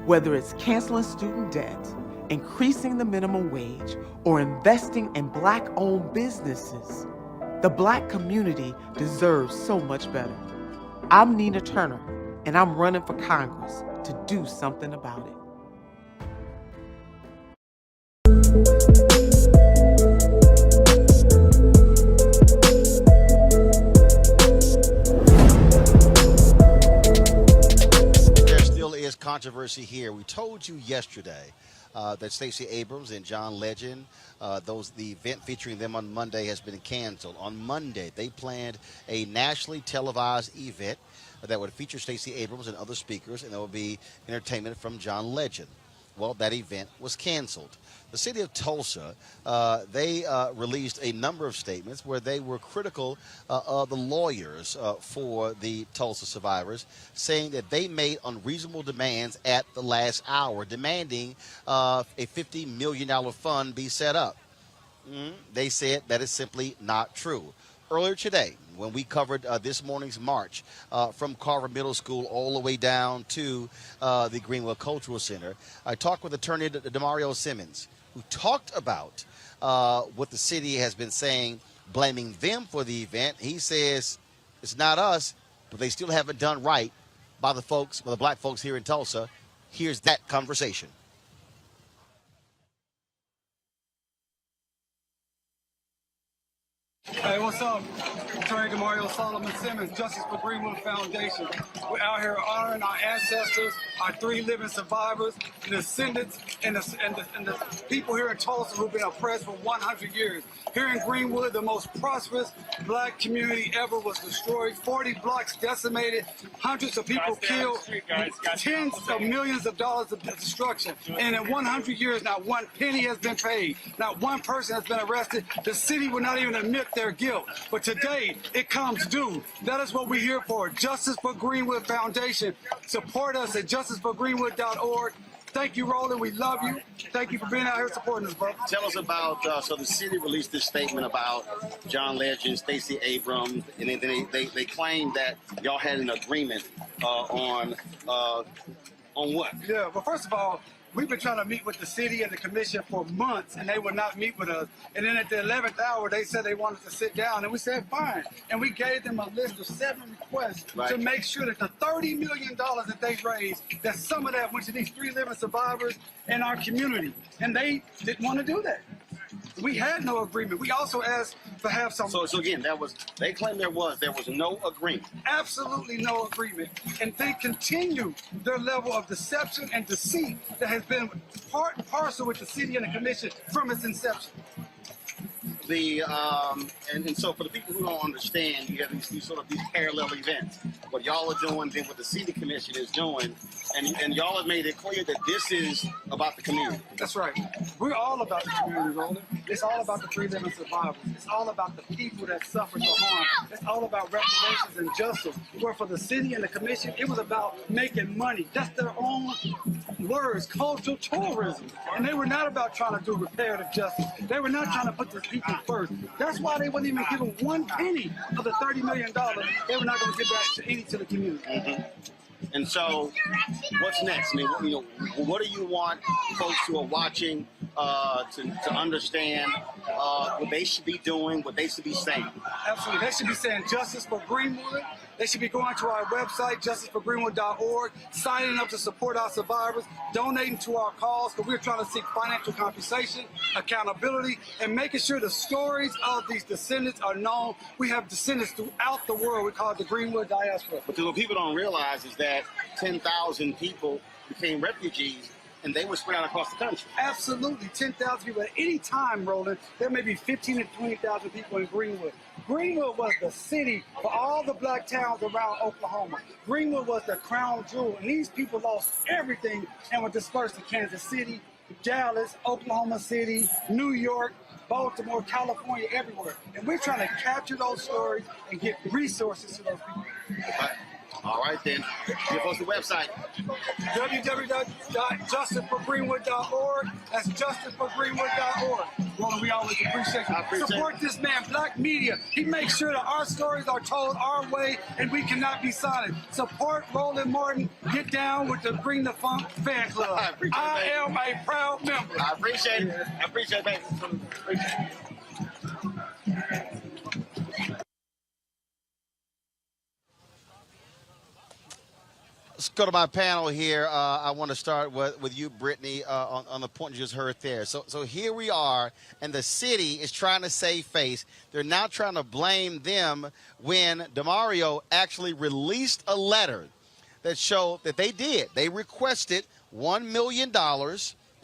Whether it's canceling student debt, increasing the minimum wage, or investing in Black-owned businesses, the Black community deserves so much better. I'm Nina Turner, and I'm running for Congress to do something about it. There still is controversy here. We told you yesterday that Stacey Abrams and John Legend, the event featuring them on Monday has been canceled. On Monday, they planned a nationally televised event that would feature Stacey Abrams and other speakers, and there would be entertainment from John Legend. Well, that event was canceled. The city of Tulsa, they released a number of statements where they were critical of the lawyers for the Tulsa survivors, saying that they made unreasonable demands at the last hour, demanding a $50 million fund be set up. They said that is simply not true. Earlier today, when we covered this morning's march from Carver Middle School all the way down to the Greenwood Cultural Center, I talked with attorney Demario Simmons, who talked about what the city has been saying, blaming them for the event. He says it's not us, but they still haven't done right by the folks, by the black folks here in Tulsa. Here's that conversation. Hey, what's up? Attorney Demario Simmons, Justice for Greenwood Foundation. We're out here honoring our ancestors, our 3 living survivors, the descendants, and the people here in Tulsa who've been oppressed for 100 years. Here in Greenwood, the most prosperous black community ever was destroyed. 40 blocks decimated, hundreds of people killed, tens of millions of dollars of destruction. And in 100 years, not one penny has been paid. Not one person has been arrested. The city would not even admit their guilt. But today, it comes due. That is what we're here for. Justice for Greenwood Foundation. Support us at justiceforgreenwood.org. Thank you, Roland. We love you. Thank you for being out here supporting us, bro. Tell us about, so the city released this statement about John Legend, Stacey Abrams, and then they claimed that y'all had an agreement on what? Yeah, well, first of all, we've been trying to meet with the city and the commission for months, and they would not meet with us. And then at the 11th hour, they said they wanted to sit down, and we said, fine. And we gave them a list of 7 requests to make sure that the $30 million that they raised, that some of that went to these 3 living survivors in our community. And they didn't want to do that. We had no agreement. We also asked to have some. So again, they claim there was no agreement. Absolutely no agreement. And they continue their level of deception and deceit that has been part and parcel with the city and the commission from its inception. And so for the people who don't understand, you have these sort of these parallel events. What y'all are doing, then what the city commission is doing, and y'all have made it clear that this is about the community. That's right. We're all about the community, Roland. It's all about the 3 living survivors. It's all about the people that suffered the harm. It's all about reparations and justice. Where for the city and the commission, it was about making money. That's their own words, cultural tourism. And they were not about trying to do reparative justice. They were not trying to put the people first. That's why they wouldn't even give them 1 penny of the $30 million. They were not going to give that to the community. Mm-hmm. And so, what's next? I mean, what do you want folks who are watching to understand what they should be doing, what they should be saying? Absolutely. They should be saying justice for Greenwood. They should be going to our website, justiceforgreenwood.org, signing up to support our survivors, donating to our cause, because we're trying to seek financial compensation, accountability, and making sure the stories of these descendants are known. We have descendants throughout the world. We call it the Greenwood diaspora. But what people don't realize is that 10,000 people became refugees, and they were spread out across the country. Absolutely, 10,000 people. At any time, Roland, there may be 15,000 to 20,000 people in Greenwood. Greenwood was the city for all the black towns around Oklahoma. Greenwood was the crown jewel, and these people lost everything and were dispersed to Kansas City, Dallas, Oklahoma City, New York, Baltimore, California, everywhere. And we're trying to capture those stories and get resources to those people. All right, then. Give us the website. www.justiceforgreenwood.org. That's justiceforgreenwood.org. Roland, we always appreciate you. Support this man, Black Media. He makes sure that our stories are told our way, and we cannot be silent. Support Roland Martin. Get down with the Bring the Funk fan club. I am a proud member. I appreciate it. I appreciate it. Let's go to my panel here. I want to start with you, Brittany, on the point you just heard there. So here we are, and the city is trying to save face. They're now trying to blame them when Demario actually released a letter that showed that they did. They requested $1 million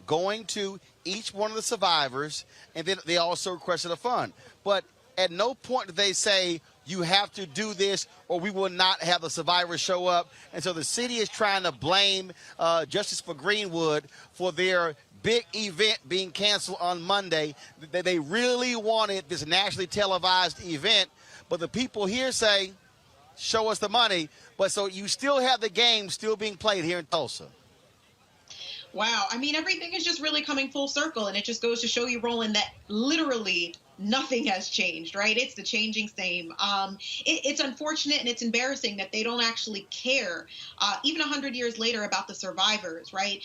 going to each one of the survivors, and then they also requested a fund. But at no point did they say, you have to do this or we will not have the survivors show up. And so the city is trying to blame Justice for Greenwood for their big event being canceled on Monday. They really wanted this nationally televised event, but the people here say, show us the money. But so you still have the game still being played here in Tulsa. Wow. I mean, everything is just really coming full circle, and it just goes to show you, Roland, that literally nothing has changed, right? It's the changing same. It's unfortunate and it's embarrassing that they don't actually care, even 100 years later, about the survivors, right?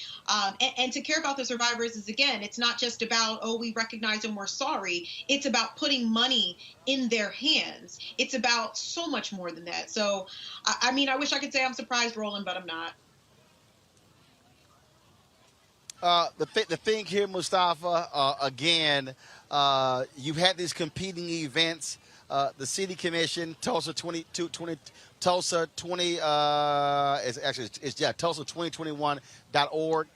And to care about the survivors is, again, it's not just about, oh, we recognize and we're sorry. It's about putting money in their hands. It's about so much more than that. So, I mean, I wish I could say I'm surprised, Roland, but I'm not. The thing here, Mustafa, again, you've had these competing events. The City Commission, Tulsa 2021.org.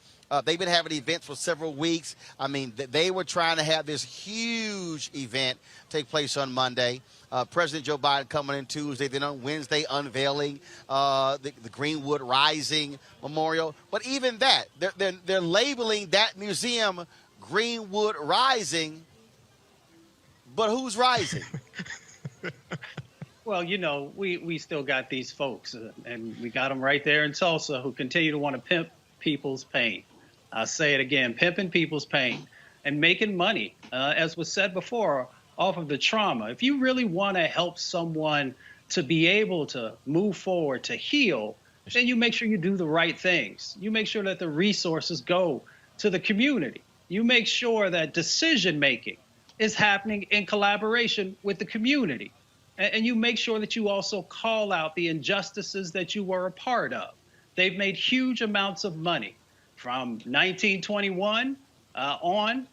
They've been having events for several weeks. I mean, they were trying to have this huge event take place on Monday. President Joe Biden coming in Tuesday, then on Wednesday unveiling the Greenwood Rising Memorial. But even that, they're labeling that museum Greenwood Rising. But who's rising? Well, you know, we still got these folks, and we got them right there in Tulsa who continue to want to pimp people's pain. I'll say it again, pimping people's pain and making money, as was said before, off of the trauma. If you really want to help someone to be able to move forward, to heal, then you make sure you do the right things. You make sure that the resources go to the community. You make sure that decision-making is happening in collaboration with the community. And you make sure that you also call out the injustices that you were a part of. They've made huge amounts of money from 1921 on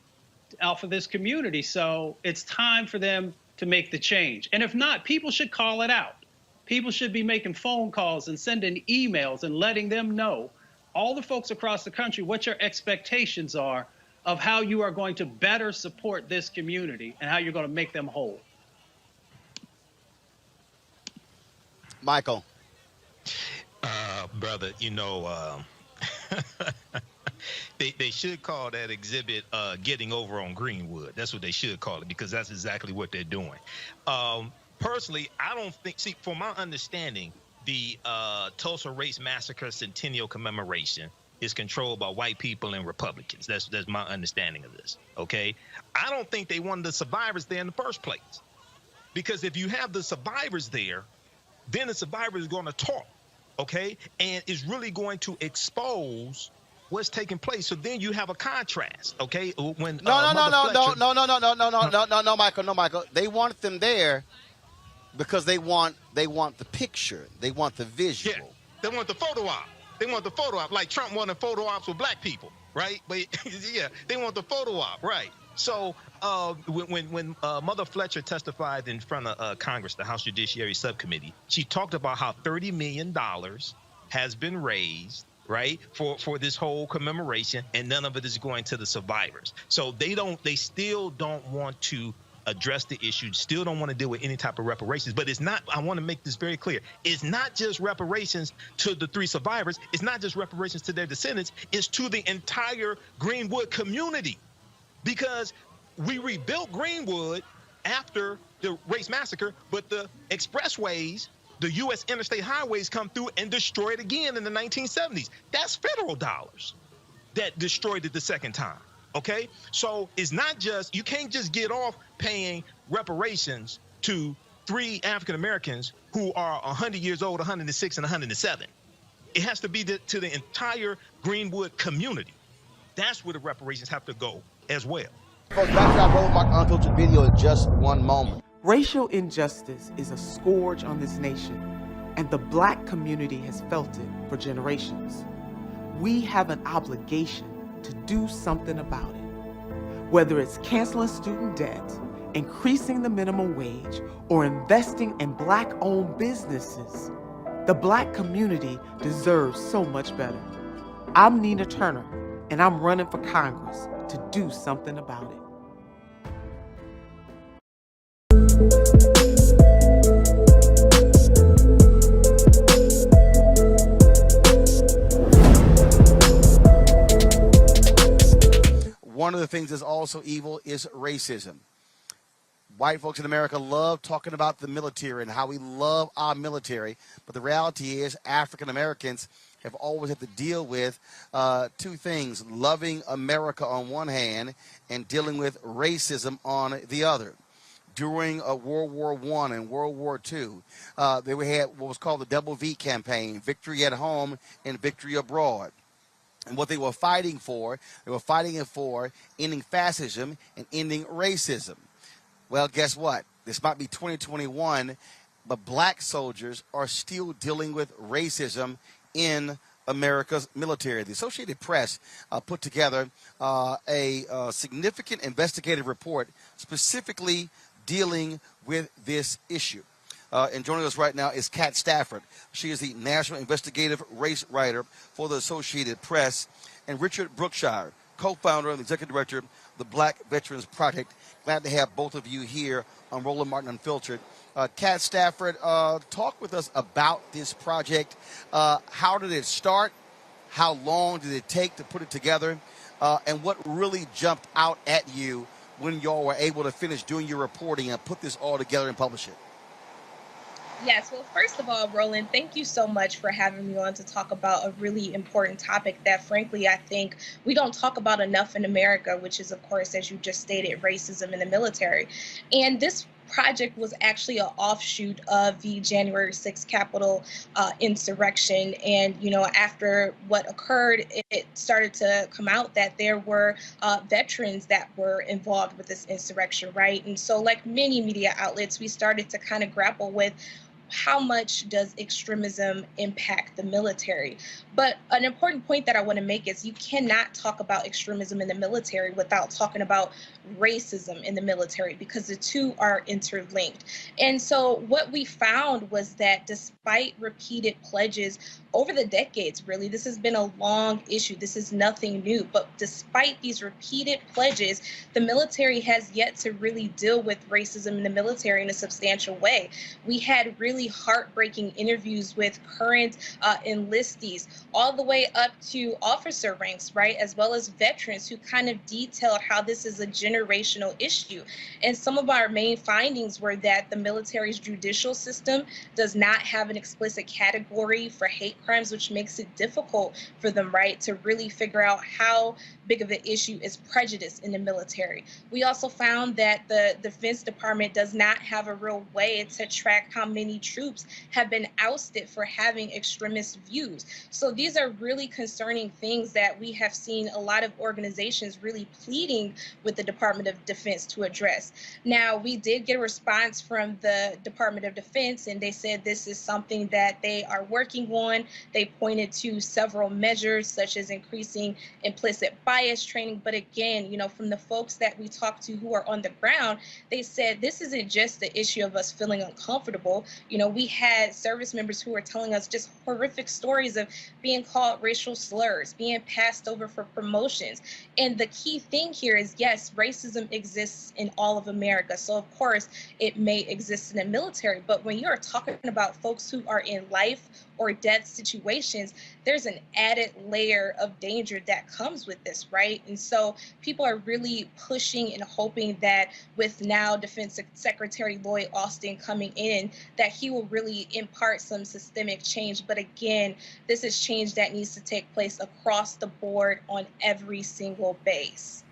out for this community. So it's time for them to make the change. And if not, people should call it out. People should be making phone calls and sending emails and letting them know, all the folks across the country, what your expectations are of how you are going to better support this community and how you're going to make them whole. Michael. Brother, you know, they should call that exhibit Getting Over on Greenwood. That's what they should call it, because that's exactly what they're doing. Personally, I don't think, see, for my understanding, the Tulsa Race Massacre Centennial Commemoration is controlled by white people and Republicans. That's my understanding of this, okay? I don't think they wanted the survivors there in the first place. Because if you have the survivors there, then the survivors are going to talk, okay? And is really going to expose what's taking place. So then you have a contrast, okay? When No, Michael. They want them there because they want the picture. They want the visual. Yeah, they want the photo op. They want the photo op, like Trump wanted photo ops with black people, right? But yeah, they want the photo op, right? So when Mother Fletcher testified in front of Congress, the House Judiciary Subcommittee, she talked about how $30 million has been raised, right, for this whole commemoration, and none of it is going to the survivors. So they still don't want to address the issue, still don't want to deal with any type of reparations. But it's not, I want to make this very clear, it's not just reparations to the 3 survivors, it's not just reparations to their descendants, it's to the entire Greenwood community. Because we rebuilt Greenwood after the race massacre, but the expressways, the U.S. interstate highways come through and destroy it again in the 1970s. That's federal dollars that destroyed it the second time, okay? So it's not just, you can't just get off paying reparations to 3 African Americans who are 100 years old, 106 and 107. It has to be to the entire Greenwood community. That's where the reparations have to go as well. Folks, back to our roadblock unfiltered video in just one moment. Racial injustice is a scourge on this nation, and the black community has felt it for generations. We have an obligation to do something about it. Whether it's canceling student debt, increasing the minimum wage, or investing in black-owned businesses, the black community deserves so much better. I'm Nina Turner, and I'm running for Congress to do something about it. One of the things that's also evil is racism. White folks in America love talking about the military and how we love our military, but the reality is African Americans have always had to deal with 2 things: loving America on one hand and dealing with racism on the other. during World War I and World War II. They had what was called the Double V campaign, victory at home and victory abroad. And what they were fighting for, ending fascism and ending racism. Well, guess what? This might be 2021, but black soldiers are still dealing with racism in America's military. The Associated Press put together a significant investigative report specifically dealing with this issue. And joining us right now is Kat Stafford. She is the National Investigative Race Writer for the Associated Press, and Richard Brookshire, co-founder and executive director of the Black Veterans Project. Glad to have both of you here on Roland Martin Unfiltered. Kat Stafford, talk with us about this project. How did it start? How long did it take to put it together? And what really jumped out at you when y'all were able to finish doing your reporting and put this all together and publish it? Yes, well, first of all, Roland, thank you so much for having me on to talk about a really important topic that, frankly, I think we don't talk about enough in America, which is, of course, as you just stated, racism in the military. And this project was actually an offshoot of the January 6th Capitol insurrection. And, you know, after what occurred, it started to come out that there were veterans that were involved with this insurrection, right? And so, like many media outlets, we started to kind of grapple with how much does extremism impact the military? But an important point that I want to make is you cannot talk about extremism in the military without talking about racism in the military, because the two are interlinked. And so what we found was that despite repeated pledges over the decades, really, this has been a long issue. This is nothing new. But despite these repeated pledges, the military has yet to really deal with racism in the military in a substantial way. We had really heartbreaking interviews with current enlistees, all the way up to officer ranks, right, as well as veterans, who kind of detailed how this is a generational issue. And some of our main findings were that the military's judicial system does not have an explicit category for hate crimes, which makes it difficult for them, right, to really figure out how big of an issue is prejudice in the military. We also found that the Defense Department does not have a real way to track how many troops have been ousted for having extremist views. So these are really concerning things that we have seen a lot of organizations really pleading with the Department of Defense to address. Now, we did get a response from the Department of Defense, and they said this is something that they are working on. They pointed to several measures, such as increasing implicit bias training. But again, you know, from the folks that we talked to who are on the ground, they said this isn't just the issue of us feeling uncomfortable. You know, we had service members who were telling us just horrific stories of being called racial slurs, being passed over for promotions. And the key thing here is, yes, racism exists in all of America. So of course it may exist in the military, but when you're talking about folks who are in life or death situations, there's an added layer of danger that comes with this, right? And so people are really pushing and hoping that with now Defense Secretary Lloyd Austin coming in, that he will really impart some systemic change. But again, this is change that needs to take place across the board on every single base.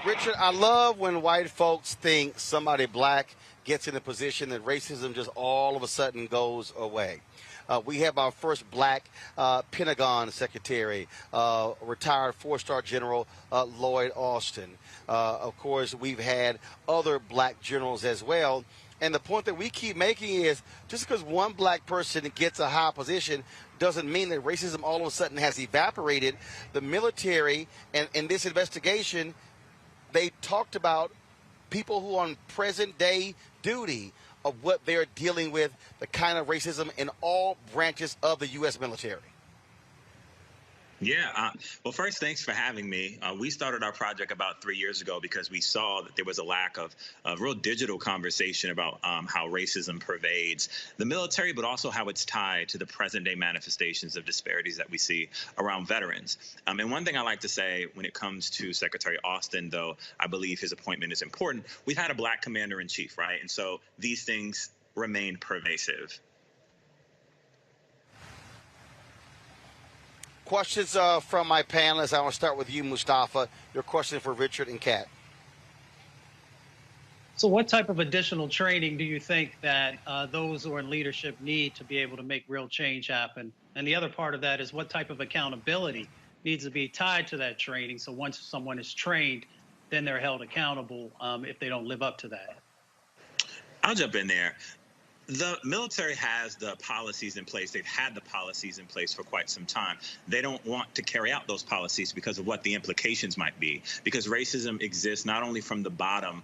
Richard, I love when white folks think somebody black gets in a position that racism just all of a sudden goes away. We have our first black Pentagon secretary, retired four-star General Lloyd Austin. Of course, we've had other black generals as well. And the point that we keep making is just because one black person gets a high position doesn't mean that racism all of a sudden has evaporated. The military, and in this investigation, they talked about people who are on present-day duty of what they're dealing with, the kind of racism in all branches of the U.S. military. Yeah. Well, first, thanks for having me. We started our project about 3 years ago because we saw that there was a lack of real digital conversation about how racism pervades the military, but also how it's tied to the present day manifestations of disparities that we see around veterans. And one thing I like to say when it comes to Secretary Austin, though I believe his appointment is important, we've had a black commander in chief, right? And so these things remain pervasive. Questions from my panelists. I want to start with you, Mustafa. Your question for Richard and Kat. So what type of additional training do you think that those who are in leadership need to be able to make real change happen? And the other part of that is what type of accountability needs to be tied to that training. So once someone is trained, then they're held accountable if they don't live up to that. I'll jump in there. The military has the policies in place. They've had the policies in place for quite some time. They don't want to carry out those policies because of what the implications might be. Because racism exists not only from the bottom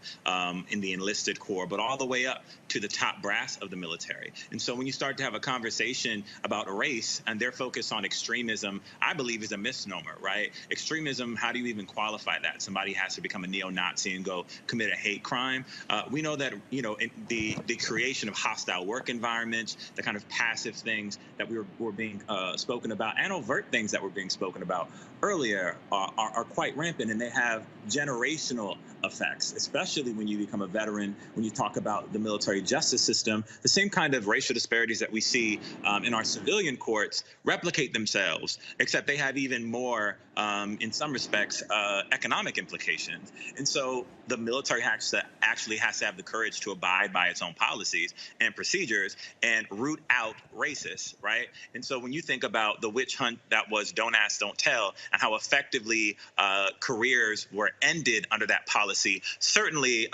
in the enlisted corps, but all the way up to the top brass of the military. And so when you start to have a conversation about race and their focus on extremism, I believe is a misnomer, right? Extremism, how do you even qualify that? Somebody has to become a neo-Nazi and go commit a hate crime. We know that, you know, the creation of hostile work environments, the kind of passive things that were being spoken about, and overt things that were being spoken about earlier are quite rampant, and they have generational effects, especially when you become a veteran, when you talk about the military justice system. The same kind of racial disparities that we see in our civilian courts replicate themselves, except they have even more, in some respects, economic implications. And so the military actually has to have the courage to abide by its own policies and procedures and root out racists, right? And so when you think about the witch hunt that was Don't Ask, Don't Tell, and how effectively careers were ended under that policy, certainly,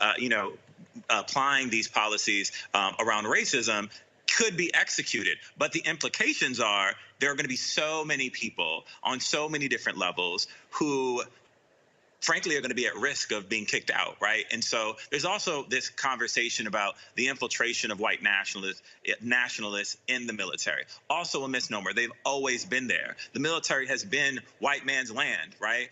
applying these policies around racism could be executed. But the implications are there are going to be so many people on so many different levels who frankly are going to be at risk of being kicked out, right? And so there's also this conversation about the infiltration of white nationalists in the military. Also a misnomer. They've always been there. The military has been white man's land, right?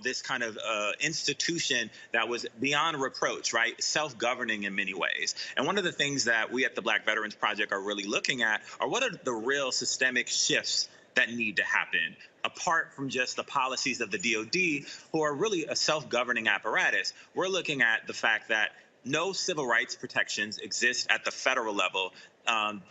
This kind of institution that was beyond reproach, right? Self-governing in many ways. And one of the things that we at the Black Veterans Project are really looking at are what are the real systemic shifts that need to happen, apart from just the policies of the DOD, who are really a self-governing apparatus. We're looking at the fact that no civil rights protections exist at the federal level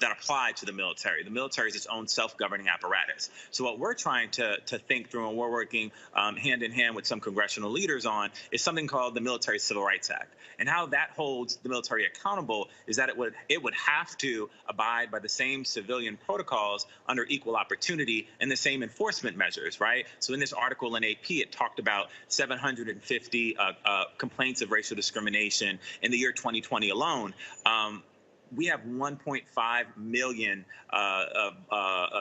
that apply to the military. The military is its own self-governing apparatus. So what we're trying to think through, and we're working hand in hand with some congressional leaders on, is something called the Military Civil Rights Act. And how that holds the military accountable is that it would have to abide by the same civilian protocols under equal opportunity and the same enforcement measures, right? So in this article in AP, it talked about 750 complaints of racial discrimination in the year 2020 alone. We have 1.5 million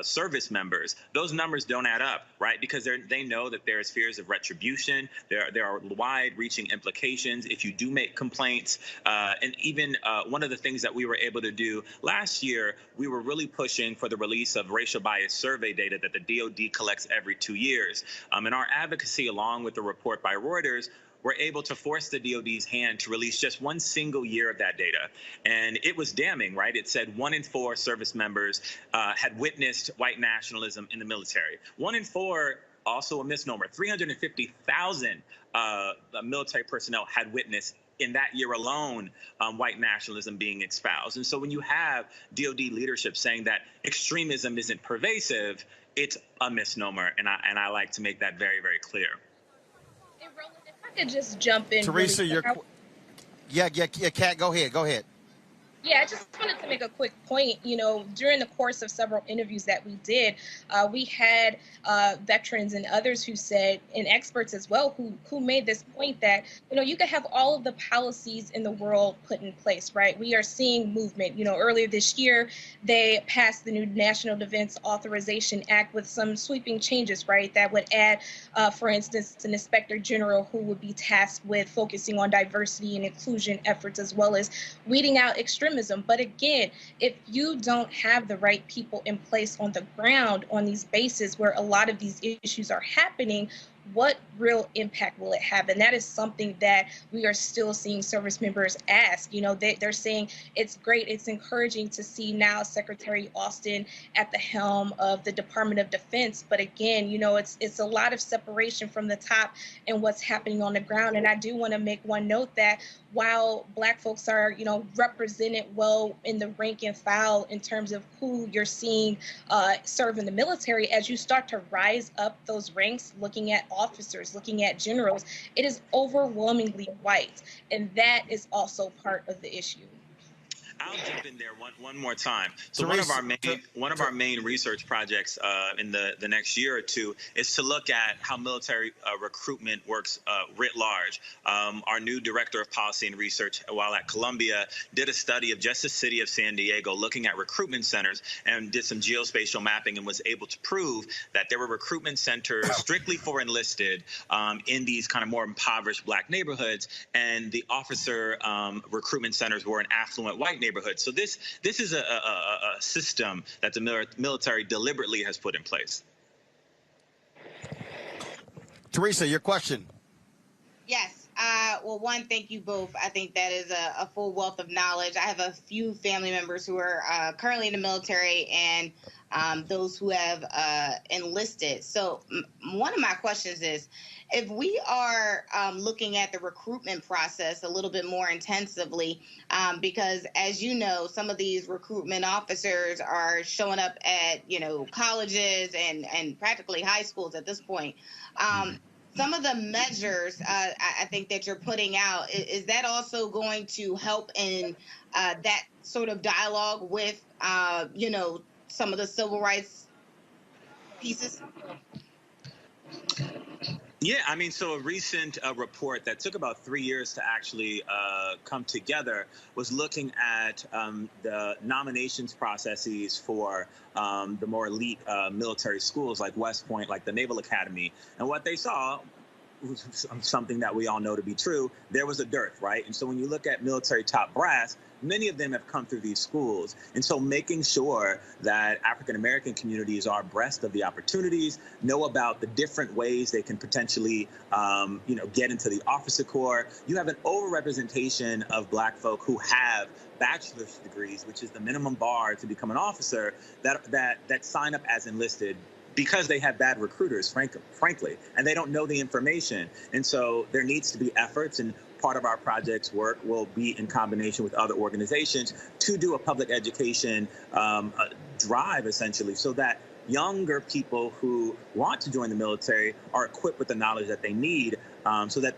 service members. Those numbers don't add up, right? Because they know that there is fears of retribution. There are wide-reaching implications if you do make complaints. And even one of the things that we were able to do last year, we were really pushing for the release of racial bias survey data that the DOD collects every 2 years. In our advocacy, along with the report by Reuters, we're able to force the DOD's hand to release just one single year of that data. And it was damning, right? It said 1 in 4 service members had witnessed white nationalism in the military. 1 in 4, also a misnomer. 350,000 military personnel had witnessed in that year alone, white nationalism being espoused. And so when you have DOD leadership saying that extremism isn't pervasive, it's a misnomer. And I like to make that very, very clear. Hey, Roland, if I could just jump in. Teresa, really Kat, go ahead. Yeah, I just wanted to make a quick point. You know, during the course of several interviews that we did, we had veterans and others who said, and experts as well, who made this point that, you know, you could have all of the policies in the world put in place, right? We are seeing movement. You know, earlier this year, they passed the new National Defense Authorization Act with some sweeping changes, right? That would add, for instance, an inspector general who would be tasked with focusing on diversity and inclusion efforts, as well as weeding out extremism. But again, if you don't have the right people in place on the ground on these bases where a lot of these issues are happening, what real impact will it have? And that is something that we are still seeing service members ask. You know, they're saying it's great, it's encouraging to see now Secretary Austin at the helm of the Department of Defense. But again, you know, it's a lot of separation from the top and what's happening on the ground. And I do want to make one note that while Black folks are, represented well in the rank and file in terms of who you're seeing serve in the military, as you start to rise up those ranks, looking at officers, looking at generals, it is overwhelmingly white. And that is also part of the issue. I'll jump in there one more time. So Teresa, one of our main research projects in the next year or two is to look at how military recruitment works writ large. Our new director of policy and research, while at Columbia, did a study of just the city of San Diego, looking at recruitment centers, and did some geospatial mapping, and was able to prove that there were recruitment centers strictly for enlisted in these kind of more impoverished Black neighborhoods, and the officer recruitment centers were in affluent white neighborhoods. So this is a system that the military deliberately has put in place. Teresa, your question. Yes. Well, one, thank you both. I think that is a full wealth of knowledge. I have a few family members who are currently in the military and those who have enlisted. So one of my questions is, if we are looking at the recruitment process a little bit more intensively, because as you know, some of these recruitment officers are showing up at, colleges and practically high schools at this point. Some of the measures I think that you're putting out, is that also going to help in that sort of dialogue with, some of the civil rights pieces? Yeah, I mean, so a recent report that took about 3 years to actually come together was looking at the nominations processes for the more elite military schools like West Point, like the Naval Academy. And what they saw was something that we all know to be true. There was a dearth, right? And so when you look at military top brass, many of them have come through these schools. And so making sure that African-American communities are abreast of the opportunities, know about the different ways they can potentially, get into the officer corps. You have an overrepresentation of Black folk who have bachelor's degrees, which is the minimum bar to become an officer, that sign up as enlisted because they have bad recruiters, frankly, and they don't know the information. And so there needs to be efforts, and part of our project's work will be in combination with other organizations to do a public education drive, essentially, so that younger people who want to join the military are equipped with the knowledge that they need, so that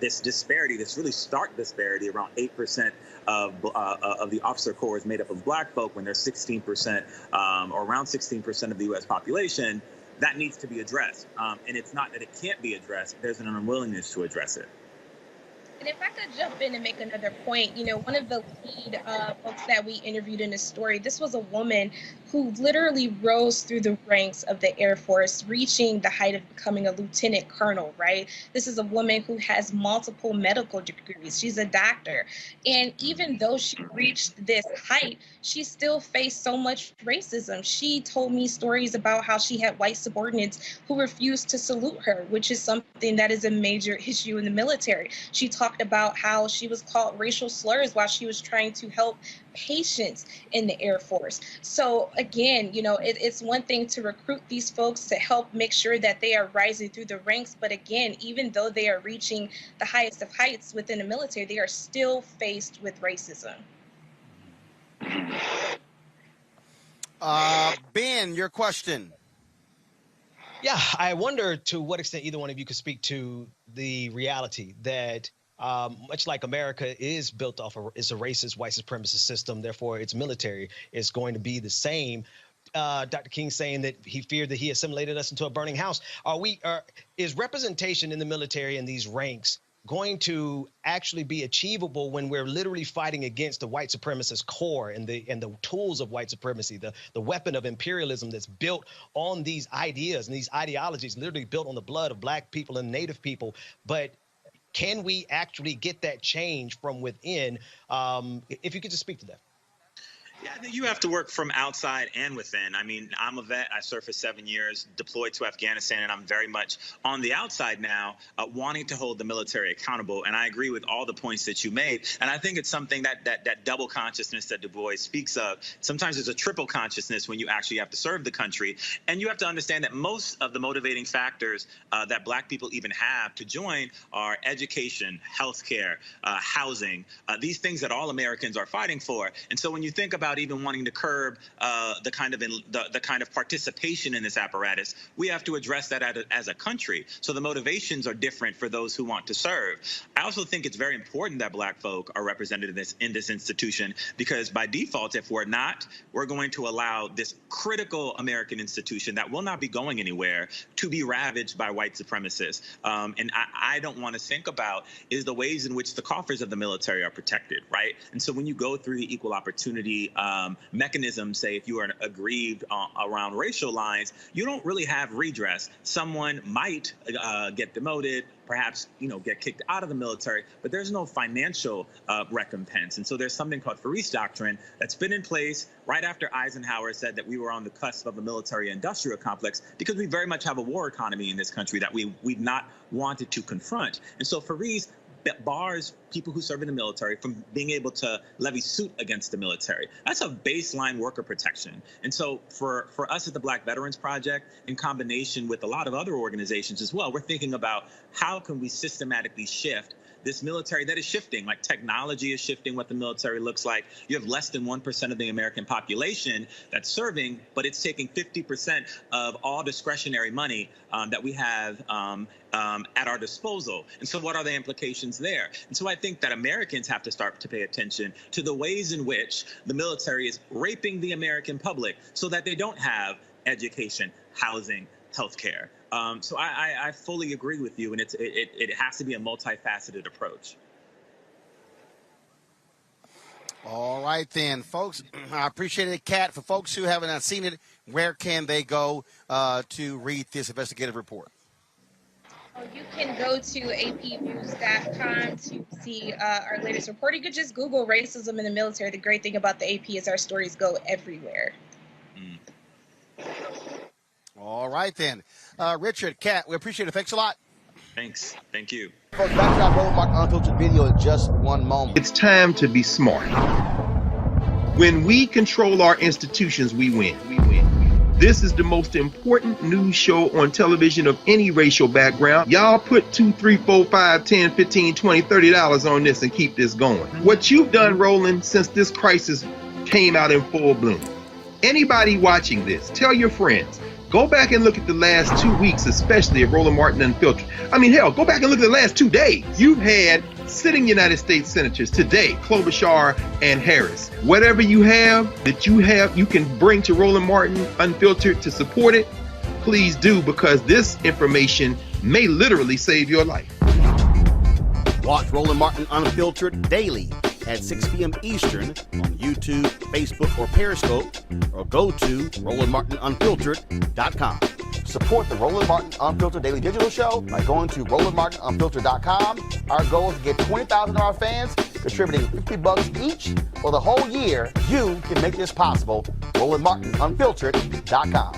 this disparity, this really stark disparity, around 8% of the officer corps is made up of Black folk, when there's 16% or around 16% of the U.S. population, that needs to be addressed. And it's not that it can't be addressed, there's an unwillingness to address it. And if I could jump in and make another point, one of the lead folks that we interviewed in this story, this was a woman who literally rose through the ranks of the Air Force, reaching the height of becoming a lieutenant colonel, right? This is a woman who has multiple medical degrees. She's a doctor. And even though she reached this height, she still faced so much racism. She told me stories about how she had white subordinates who refused to salute her, which is something that is a major issue in the military. She talked about how she was called racial slurs while she was trying to help patients in the Air Force. So again, it's one thing to recruit these folks to help make sure that they are rising through the ranks. But again, even though they are reaching the highest of heights within the military, they are still faced with racism. Ben, your question. Yeah, I wonder to what extent either one of you could speak to the reality that much like America is built off of, it's a racist, white supremacist system, therefore its military is going to be the same. Dr. King saying that he feared that he assimilated us into a burning house. Is representation in the military in these ranks going to actually be achievable when we're literally fighting against the white supremacist core and the tools of white supremacy, the weapon of imperialism that's built on these ideas and these ideologies, literally built on the blood of Black people and Native people? But can we actually get that change from within? If you could just speak to that. Yeah, I think you have to work from outside and within. I mean, I'm a vet. I served for 7 years, deployed to Afghanistan, and I'm very much on the outside now, wanting to hold the military accountable. And I agree with all the points that you made. And I think it's something that double consciousness that Du Bois speaks of. Sometimes there's a triple consciousness when you actually have to serve the country. And you have to understand that most of the motivating factors that Black people even have to join are education, healthcare, housing, these things that all Americans are fighting for. And so when you think about even wanting to curb the kind of participation in this apparatus, we have to address that as a country. So the motivations are different for those who want to serve. I also think it's very important that Black folk are represented in this institution, because by default, if we're not, we're going to allow this critical American institution that will not be going anywhere to be ravaged by white supremacists. And I don't want to think about is the ways in which the coffers of the military are protected, right? And so when you go through the equal opportunity mechanism, say if you are aggrieved around racial lines, you don't really have redress. Someone might get demoted, perhaps, get kicked out of the military, but there's no financial recompense. And so there's something called Faris Doctrine that's been in place right after Eisenhower said that we were on the cusp of a military-industrial complex, because we very much have a war economy in this country that we've not wanted to confront. And so Faris bars people who serve in the military from being able to levy suit against the military. That's a baseline worker protection. And so for us at the Black Veterans Project, in combination with a lot of other organizations as well, we're thinking about how can we systematically shift this military that is shifting, like technology is shifting what the military looks like. You have less than 1% of the American population that's serving, but it's taking 50% of all discretionary money that we have at our disposal. And so what are the implications there? And so I think that Americans have to start to pay attention to the ways in which the military is raping the American public so that they don't have education, housing, healthcare. So I fully agree with you, and it has to be a multifaceted approach. All right, then, folks. I appreciate it, Kat. For folks who haven't seen it, where can they go to read this investigative report? You can go to apnews.com to see our latest report. You could just Google racism in the military. The great thing about the AP is our stories go everywhere. All right, then. Richard, Kat, we appreciate it. Thanks a lot. Thanks. Thank you. Folks, back to our Roland Martin Unfiltered video in just one moment. It's time to be smart. When we control our institutions, we win. This is the most important news show on television of any racial background. Y'all put $2, $3, $4, $5, $10, $15, $20, $30 on this and keep this going. What you've done, Roland, since this crisis came out in full bloom. Anybody watching this, tell your friends. Go back and look at the last 2 weeks, especially of Roland Martin Unfiltered. I mean, hell, go back and look at the last 2 days. You've had sitting United States senators today, Klobuchar and Harris. Whatever you have that you can bring to Roland Martin Unfiltered to support it, please do, because this information may literally save your life. Watch Roland Martin Unfiltered daily at 6 p.m. Eastern on YouTube, Facebook, or Periscope, or go to RolandMartinUnfiltered.com. Support the Roland Martin Unfiltered Daily Digital Show by going to RolandMartinUnfiltered.com. Our goal is to get 20,000 of our fans contributing $50 each for the whole year. You can make this possible. RolandMartinUnfiltered.com.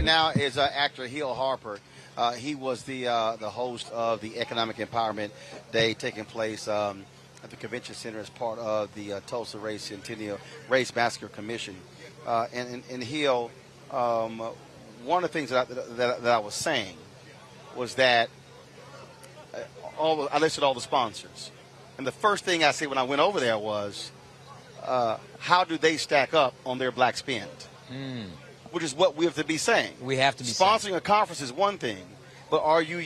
Now is actor Hill Harper. He was the host of the Economic Empowerment Day taking place at the Convention Center as part of the Tulsa Centennial Massacre Commission. And Hill, one of the things that I was saying was that I listed all the sponsors. And the first thing I said when I went over there was, how do they stack up on their black spend? Which is what we have to be saying. We have to be sponsoring a conference is one thing, but are you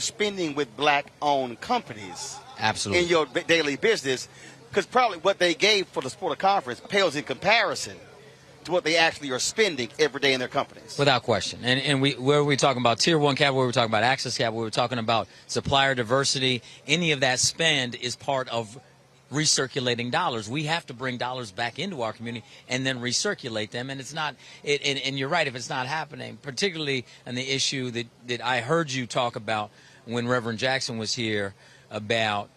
spending with black-owned companies? Absolutely. In your daily business? Because probably what they gave for the sport of conference pales in comparison to what they actually are spending every day in their companies. Without question. And where are we talking about tier one capital, where we're talking about access capital, where we're talking about supplier diversity, any of that spend is part of recirculating dollars. We have to bring dollars back into our community and then recirculate them. And it's not, and you're right, if it's not happening, particularly on the issue that I heard you talk about when Reverend Jackson was here about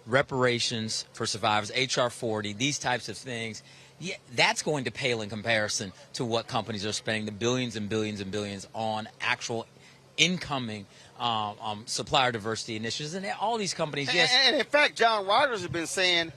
reparations for survivors, H.R. 40, these types of things. Yeah, that's going to pale in comparison to what companies are spending the billions and billions and billions on actual incoming supplier diversity initiatives. And all these companies, yes. And in fact, John Rogers has been saying,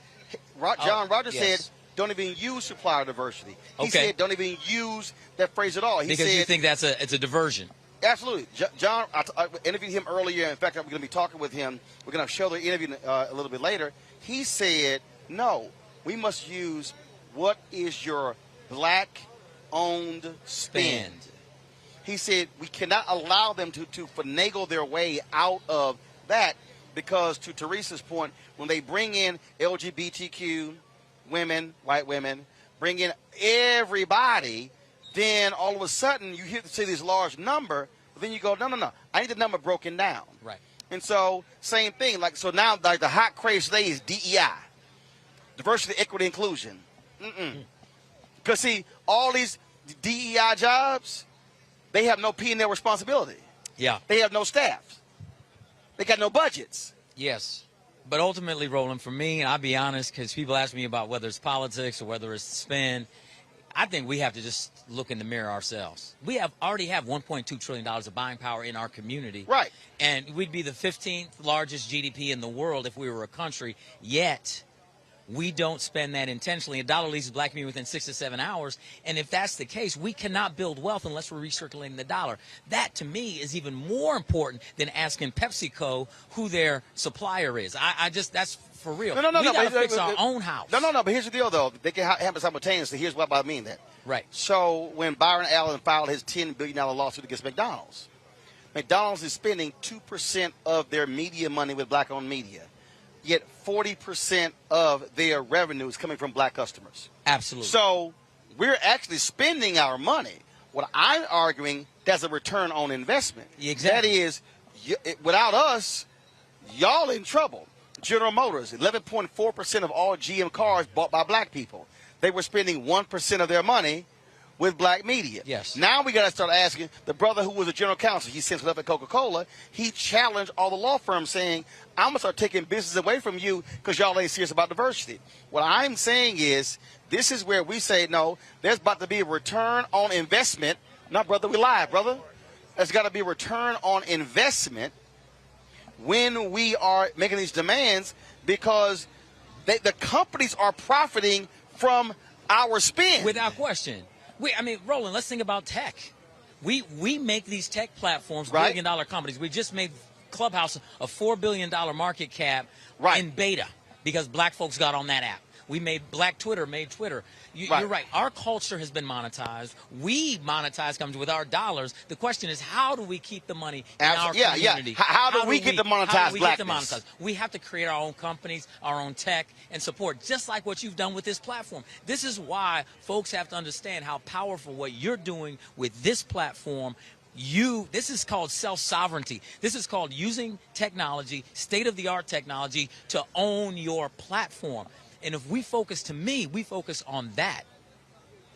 John Rogers said, don't even use supplier diversity. He said, don't even use that phrase at all. He because said, you think it's a diversion. Absolutely. John, I interviewed him earlier. In fact, I'm going to be talking with him. We're going to show the interview a little bit later. He said, no, we must use what is your black-owned spend. He said we cannot allow them to finagle their way out of that because, to Teresa's point, when they bring in LGBTQ women, white women, bring in everybody, then all of a sudden you see this large number, but then you go, no, I need the number broken down. Right. And so, same thing. So now the hot craze today is DEI, diversity, equity, inclusion. Because see, all these DEI jobs, they have no P&L responsibility. Yeah. They have no staff. They got no budgets. Yes. But ultimately, Roland, for me, and I'll be honest, because people ask me about whether it's politics or whether it's spin, I think we have to just look in the mirror ourselves. We already have $1.2 trillion of buying power in our community. Right. And we'd be the 15th largest GDP in the world if we were a country, yet we don't spend that intentionally. A dollar leaves the black community within 6 to 7 hours. And if that's the case, we cannot build wealth unless we're recirculating the dollar. That, to me, is even more important than asking PepsiCo who their supplier is. That's for real. No. We got to fix our own house. No. But here's the deal, though. They can happen simultaneously. Here's what I mean that. Right. So when Byron Allen filed his $10 billion lawsuit against McDonald's is spending 2% of their media money with black-owned media. Yet 40% of their revenue is coming from black customers. Absolutely. So we're actually spending our money. What I'm arguing, that's a return on investment. Exactly. That is, without us, y'all in trouble. General Motors, 11.4% of all GM cars bought by black people. They were spending 1% of their money with black media. Yes. Now we got to start asking. The brother who was a general counsel, he since left at Coca-Cola, he challenged all the law firms saying, I'm going to start taking business away from you because y'all ain't serious about diversity. What I'm saying is, this is where we say, no, there's about to be a return on investment. No, brother, we live, brother. There's got to be a return on investment when we are making these demands because the companies are profiting from our spend. Without question. Roland, let's think about tech. We make these tech platforms, right. billion-dollar companies. We just made Clubhouse a $4 billion market cap in beta because black folks got on that app. We made Twitter. You're right. Our culture has been monetized. We monetize companies with our dollars. The question is, how do we keep the money in our community? How do we get to monetize blackness? We have to create our own companies, our own tech, and support, just like what you've done with this platform. This is why folks have to understand how powerful what you're doing with this platform. This is called self-sovereignty. This is called using technology, state-of-the-art technology, to own your platform. And if we focus on that,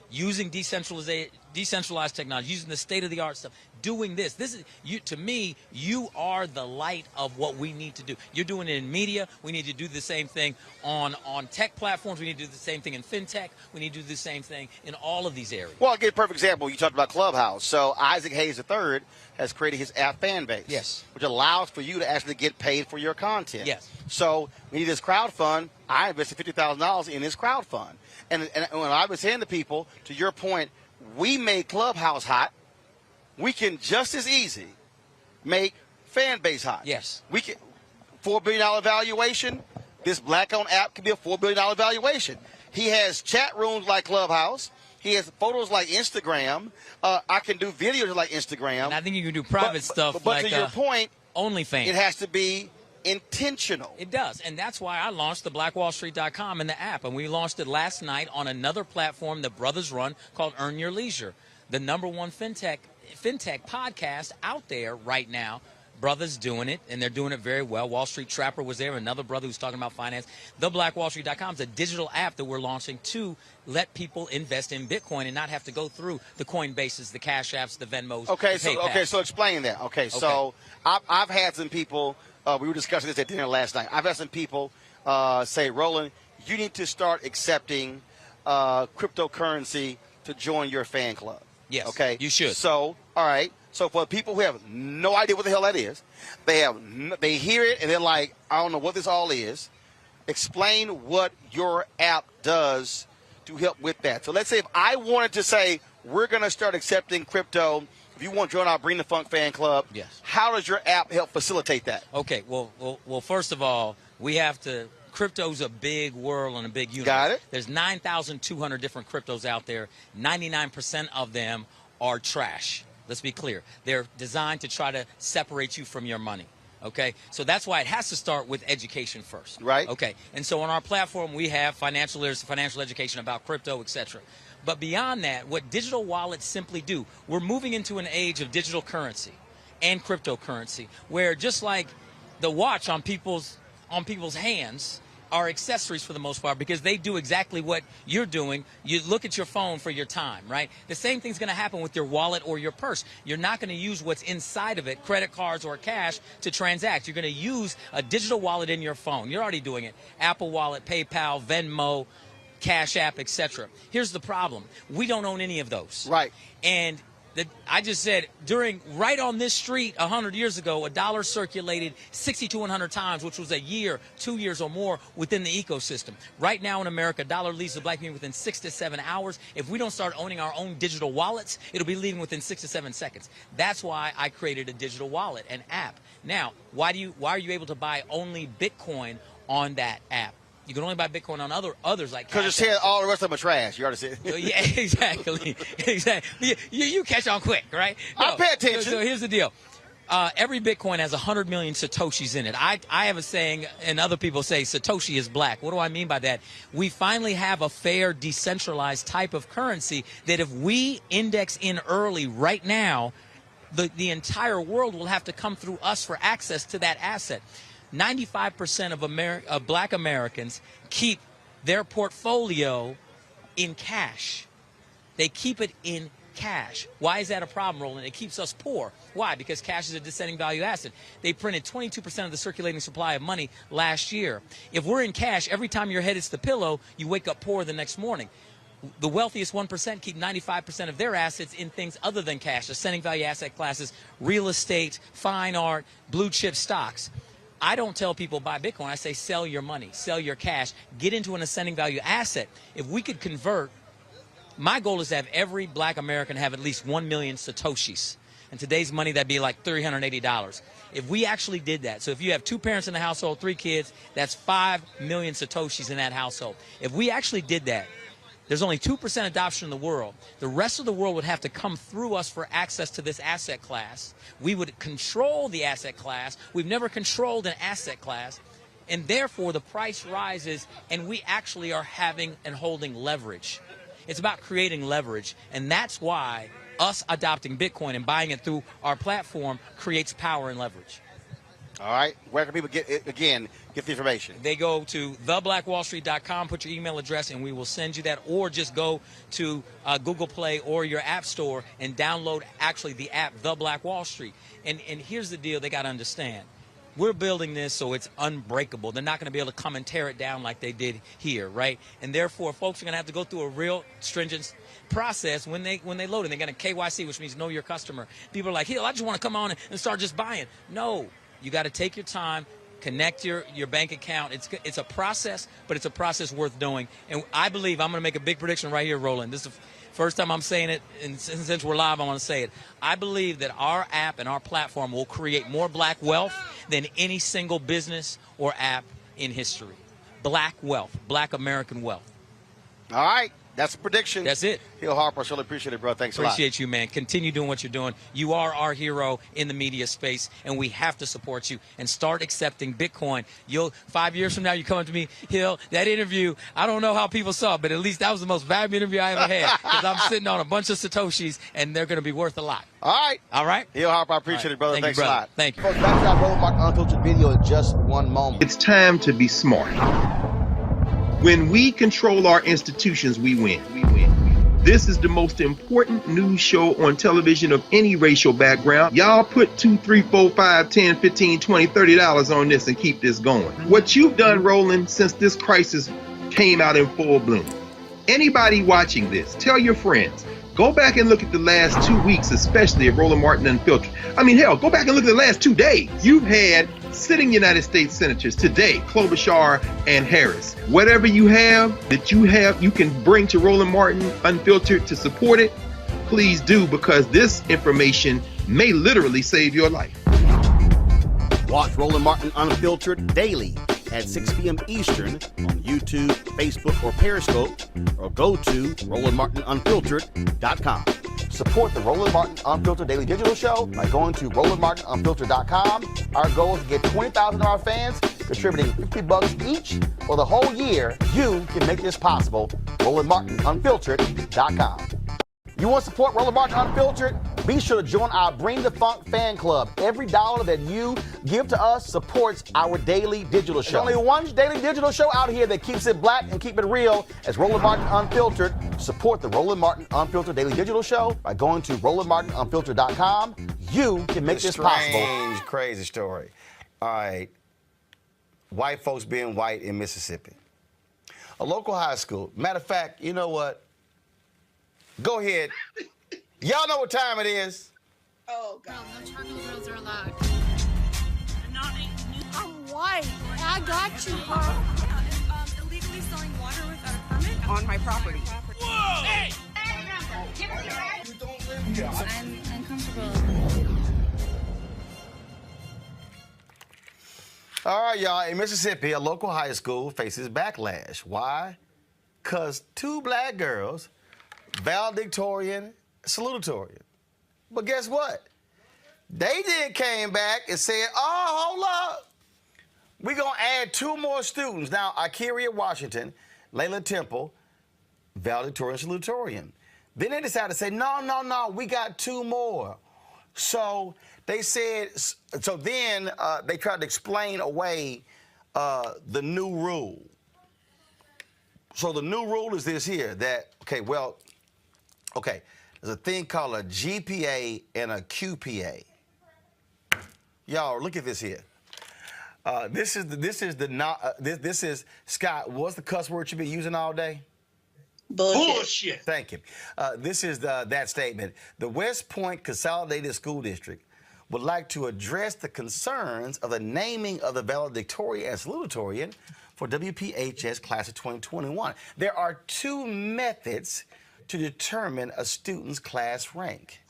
using decentralized technology, using the state-of-the-art stuff, doing this is to me, you are the light of what we need to do. You're doing it in media. We need to do the same thing on tech platforms. We need to do the same thing in fintech. We need to do the same thing in all of these areas. Well, I'll give a perfect example. You talked about Clubhouse. So Isaac Hayes III has created his app fan base. Yes. Which allows for you to actually get paid for your content. Yes. So we need this crowd fund. I invested $50,000 in this crowd fund. And when I was saying to people, to your point, we made Clubhouse hot. We can just as easy make fan base hot. Yes. We can $4 billion valuation. This black-owned app can be a $4 billion valuation. He has chat rooms like Clubhouse. He has photos like Instagram. I can do videos like Instagram. And I think you can do private stuff like to your point, OnlyFans. It has to be intentional. It does, and that's why I launched the blackwallstreet.com and the app, and we launched it last night on another platform that brothers run called Earn Your Leisure, the #1 fintech podcast out there right now, brothers doing it, and they're doing it very well. Wall Street Trapper was there, another brother who's talking about finance. TheBlackWallStreet.com is a digital app that we're launching to let people invest in Bitcoin and not have to go through the Coinbases, the Cash Apps, the Venmos. Okay, the so explain that. Okay, so I've had some people. We were discussing this at dinner last night. I've had some people say, Roland, you need to start accepting cryptocurrency to join your fan club. Yes, okay, you should. So, all right. So for people who have no idea what the hell that is, they hear it and they're like, I don't know what this all is. Explain what your app does to help with that. So let's say if I wanted to say we're going to start accepting crypto, if you want to join our Bring the Funk fan club, yes. How does your app help facilitate that? Okay, well, first of all, we have to. Crypto's a big world and a big universe. Got it. There's 9,200 different cryptos out there. 99% of them are trash. Let's be clear. They're designed to try to separate you from your money. Okay, so that's why it has to start with education first. Right. Okay, and so on our platform we have financial literacy, financial education about crypto, etc. But beyond that, what digital wallets simply do, we're moving into an age of digital currency and cryptocurrency, where just like the watch on people's hands are accessories for the most part because they do exactly what you're doing. You look at your phone for your time, right? The same thing's going to happen with your wallet or your purse. You're not going to use what's inside of it, credit cards or cash, to transact. You're going to use a digital wallet in your phone. You're already doing it. Apple Wallet, PayPal, Venmo, Cash App, etc. Here's the problem. We don't own any of those. Right. And I just said, right on this street 100 years ago, a dollar circulated 60 to 100 times, which was a year, 2 years or more within the ecosystem. Right now in America, a dollar leaves the black community within 6 to 7 hours. If we don't start owning our own digital wallets, it'll be leaving within 6 to 7 seconds. That's why I created a digital wallet, an app. Now, why are you able to buy only Bitcoin on that app? You can only buy Bitcoin on others like because it said all the rest of them are trash. You already said. Yeah, exactly. You catch on quick, right? No, I pay attention. So here's the deal. Every Bitcoin has 100 million satoshis in it. I have a saying, and other people say Satoshi is black. What do I mean by that? We finally have a fair, decentralized type of currency that if we index in early right now, the entire world will have to come through us for access to that asset. 95% of black Americans keep their portfolio in cash. They keep it in cash. Why is that a problem, Roland? It keeps us poor. Why? Because cash is a descending value asset. They printed 22% of the circulating supply of money last year. If we're in cash, every time your head hits the pillow, you wake up poor the next morning. The wealthiest 1% keep 95% of their assets in things other than cash, ascending value asset classes, real estate, fine art, blue chip stocks. I don't tell people buy Bitcoin. I say sell your money, sell your cash, get into an ascending value asset. If we could convert, my goal is to have every black American have at least 1 million satoshis. In today's money, that'd be like $380. If we actually did that, so if you have 2 parents in the household, 3 kids, that's 5 million satoshis in that household. If we actually did that, there's only 2% adoption in the world. The rest of the world would have to come through us for access to this asset class. We would control the asset class. We've never controlled an asset class. And therefore, the price rises, and we actually are having and holding leverage. It's about creating leverage. And that's why us adopting Bitcoin and buying it through our platform creates power and leverage. All right. Where can people get the information? They go to theblackwallstreet.com, put your email address, and we will send you that. Or just go to Google Play or your app store and download actually the app, The Black Wall Street. And here's the deal they got to understand. We're building this so it's unbreakable. They're not going to be able to come and tear it down like they did here, right? And therefore, folks are going to have to go through a real stringent process when they load it. They're going to KYC, which means know your customer. People are like, I just want to come on and start just buying. No. You got to take your time, connect your bank account. It's a process, but it's a process worth doing. And I believe I'm going to make a big prediction right here, Roland. This is the first time I'm saying it, and since we're live, I want to say it. I believe that our app and our platform will create more black wealth than any single business or app in history. Black wealth, black American wealth. All right. That's a prediction. That's it. Hill Harper, surely appreciate it, bro. Thanks a lot. Appreciate you, man. Continue doing what you're doing. You are our hero in the media space, and we have to support you and start accepting Bitcoin. 5 years from now, you come up to me, Hill, that interview, I don't know how people saw it, but at least that was the most valuable interview I ever had because I'm sitting on a bunch of satoshis, and they're going to be worth a lot. All right. All right? Hill Harper, I appreciate it, brother. Thanks a lot. Thank you. Folks, back to that Roland Martin Unfiltered video in just one moment. It's time to be smart. When we control our institutions, we win. This is the most important news show on television of any racial background. Y'all put $2, $3, $4, $5, $10, $15, $20, $30 on this and keep this going. What you've done, Roland, since this crisis came out in full bloom. Anybody watching this, tell your friends. Go back and look at the last 2 weeks, especially of Roland Martin Unfiltered. I mean, hell, go back and look at the last 2 days. You've had sitting United States senators today, Klobuchar and Harris. Whatever you have, you can bring to Roland Martin Unfiltered to support it, please do, because this information may literally save your life. Watch Roland Martin Unfiltered daily at 6 p.m. Eastern on YouTube, Facebook, or Periscope, or go to RolandMartinUnfiltered.com. Support the Roland Martin Unfiltered Daily Digital Show by going to RolandMartinUnfiltered.com. Our goal is to get 20,000 of our fans contributing $50 each for the whole year. You can make this possible. RolandMartinUnfiltered.com. You want to support Roland Martin Unfiltered? Be sure to join our Bring the Funk fan club. Every dollar that you give to us supports our daily digital show. There's only one daily digital show out here that keeps it black and keep it real as Roland Martin Unfiltered. Support the Roland Martin Unfiltered Daily Digital Show by going to RolandMartinUnfiltered.com. You can make this possible. Strange, crazy story. All right. White folks being white in Mississippi. A local high school. Matter of fact, you know what? Go ahead. Y'all know what time it is. Oh, God. No charcoal grills are allowed. I'm white. I got you, Harper. Illegally selling water without a permit On my property. Whoa! Hey! You don't live here. I'm uncomfortable. All right, y'all. In Mississippi, a local high school faces backlash. Why? Because 2 black girls, valedictorian, salutatorian. But guess what? They then came back and said, oh, hold up. We're going to add 2 more students. Now, Ikeria Washington, Layla Temple, valedictorian, salutatorian. Then they decided to say, no, we got 2 more. So they said, then they tried to explain away the new rule. So the new rule is this here, that, there's a thing called a GPA and a QPA. Y'all, look at this here. This is Scott. What's the cuss word you be using all day? Bullshit. Thank you. This is that statement. The West Point Consolidated School District would like to address the concerns of the naming of the valedictorian and salutatorian for WPHS class of 2021. There are 2 methods to determine a student's class rank.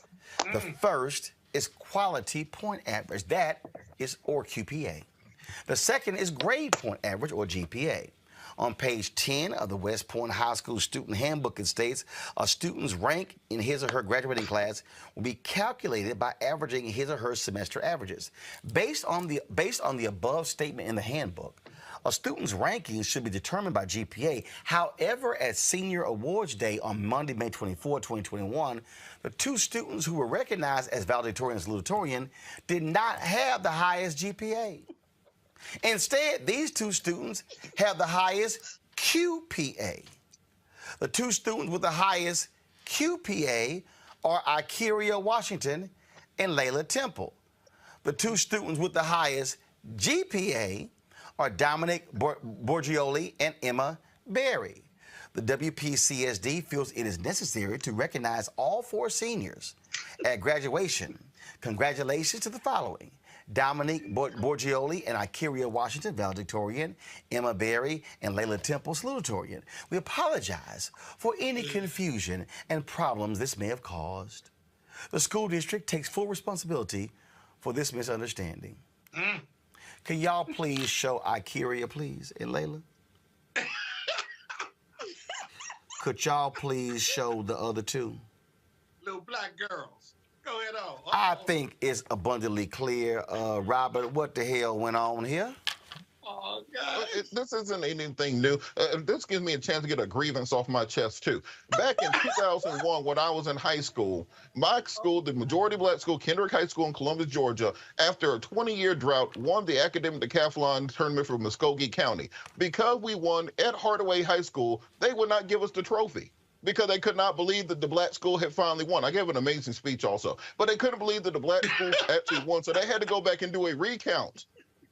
The first is quality point average, or QPA. The second is grade point average, or GPA. On page 10 of the West Point High School Student Handbook, it states a student's rank in his or her graduating class will be calculated by averaging his or her semester averages. Based on the above statement in the handbook, a student's rankings should be determined by GPA. However, at Senior Awards Day on Monday, May 24, 2021, the 2 students who were recognized as valedictorian and salutatorian did not have the highest GPA. Instead, these 2 students have the highest QPA. The 2 students with the highest QPA are Ikeria Washington and Layla Temple. The 2 students with the highest GPA are Dominic Borgioli and Emma Berry. The WPCSD feels it is necessary to recognize all 4 seniors at graduation. Congratulations to the following: Dominic Borgioli and Ikeria Washington, valedictorian, Emma Berry and Layla Temple, salutatorian. We apologize for any confusion and problems this may have caused. The school district takes full responsibility for this misunderstanding. Can y'all please show Ikeria, please, and Layla? Could y'all please show the other two? Little black girls. Go ahead on. I think it's abundantly clear, Robert, what the hell went on here? Oh, God. This isn't anything new. This gives me a chance to get a grievance off my chest, too. Back in 2001, when I was in high school, my school, the majority black school, Kendrick High School in Columbus, Georgia, after a 20-year drought, won the academic decathlon tournament from Muskogee County. Because we won at Hardaway High School, they would not give us the trophy, because they could not believe that the black school had finally won. I gave an amazing speech also, but they couldn't believe that the black school actually won, so they had to go back and do a recount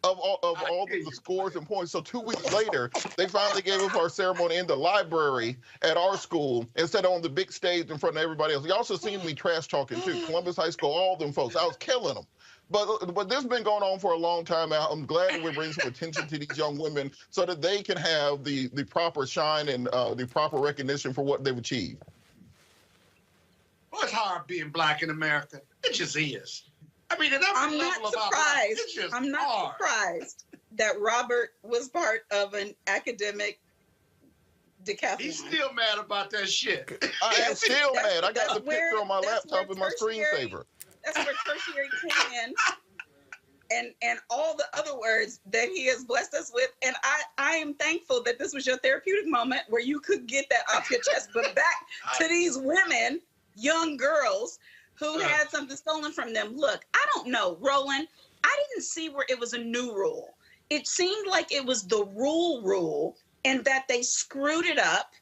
of all the scores and points. So 2 weeks later, they finally gave us our ceremony in the library at our school instead of on the big stage in front of everybody else. You also seen me trash talking too. Columbus High School, all them folks, I was killing them. But this has been going on for a long time now. I'm glad that we're bringing some attention to these young women so that they can have the proper shine and the proper recognition for what they've achieved. Well, it's hard being black in America. It just is. I mean, at every I'm level not of our life, surprised. it's just I'm not hard. surprised that Robert was part of an academic decathlon. He's still mad about that shit. I am still mad. I got that's the picture on my that's laptop where and my tertiary- screensaver. That's where tertiary came in, and all the other words that he has blessed us with. And I am thankful that this was your therapeutic moment where you could get that off your chest. But back to these women, young girls, who had something stolen from them. Look, I don't know, Roland. I didn't see where it was a new rule. It seemed like it was the rule, and that they screwed it up,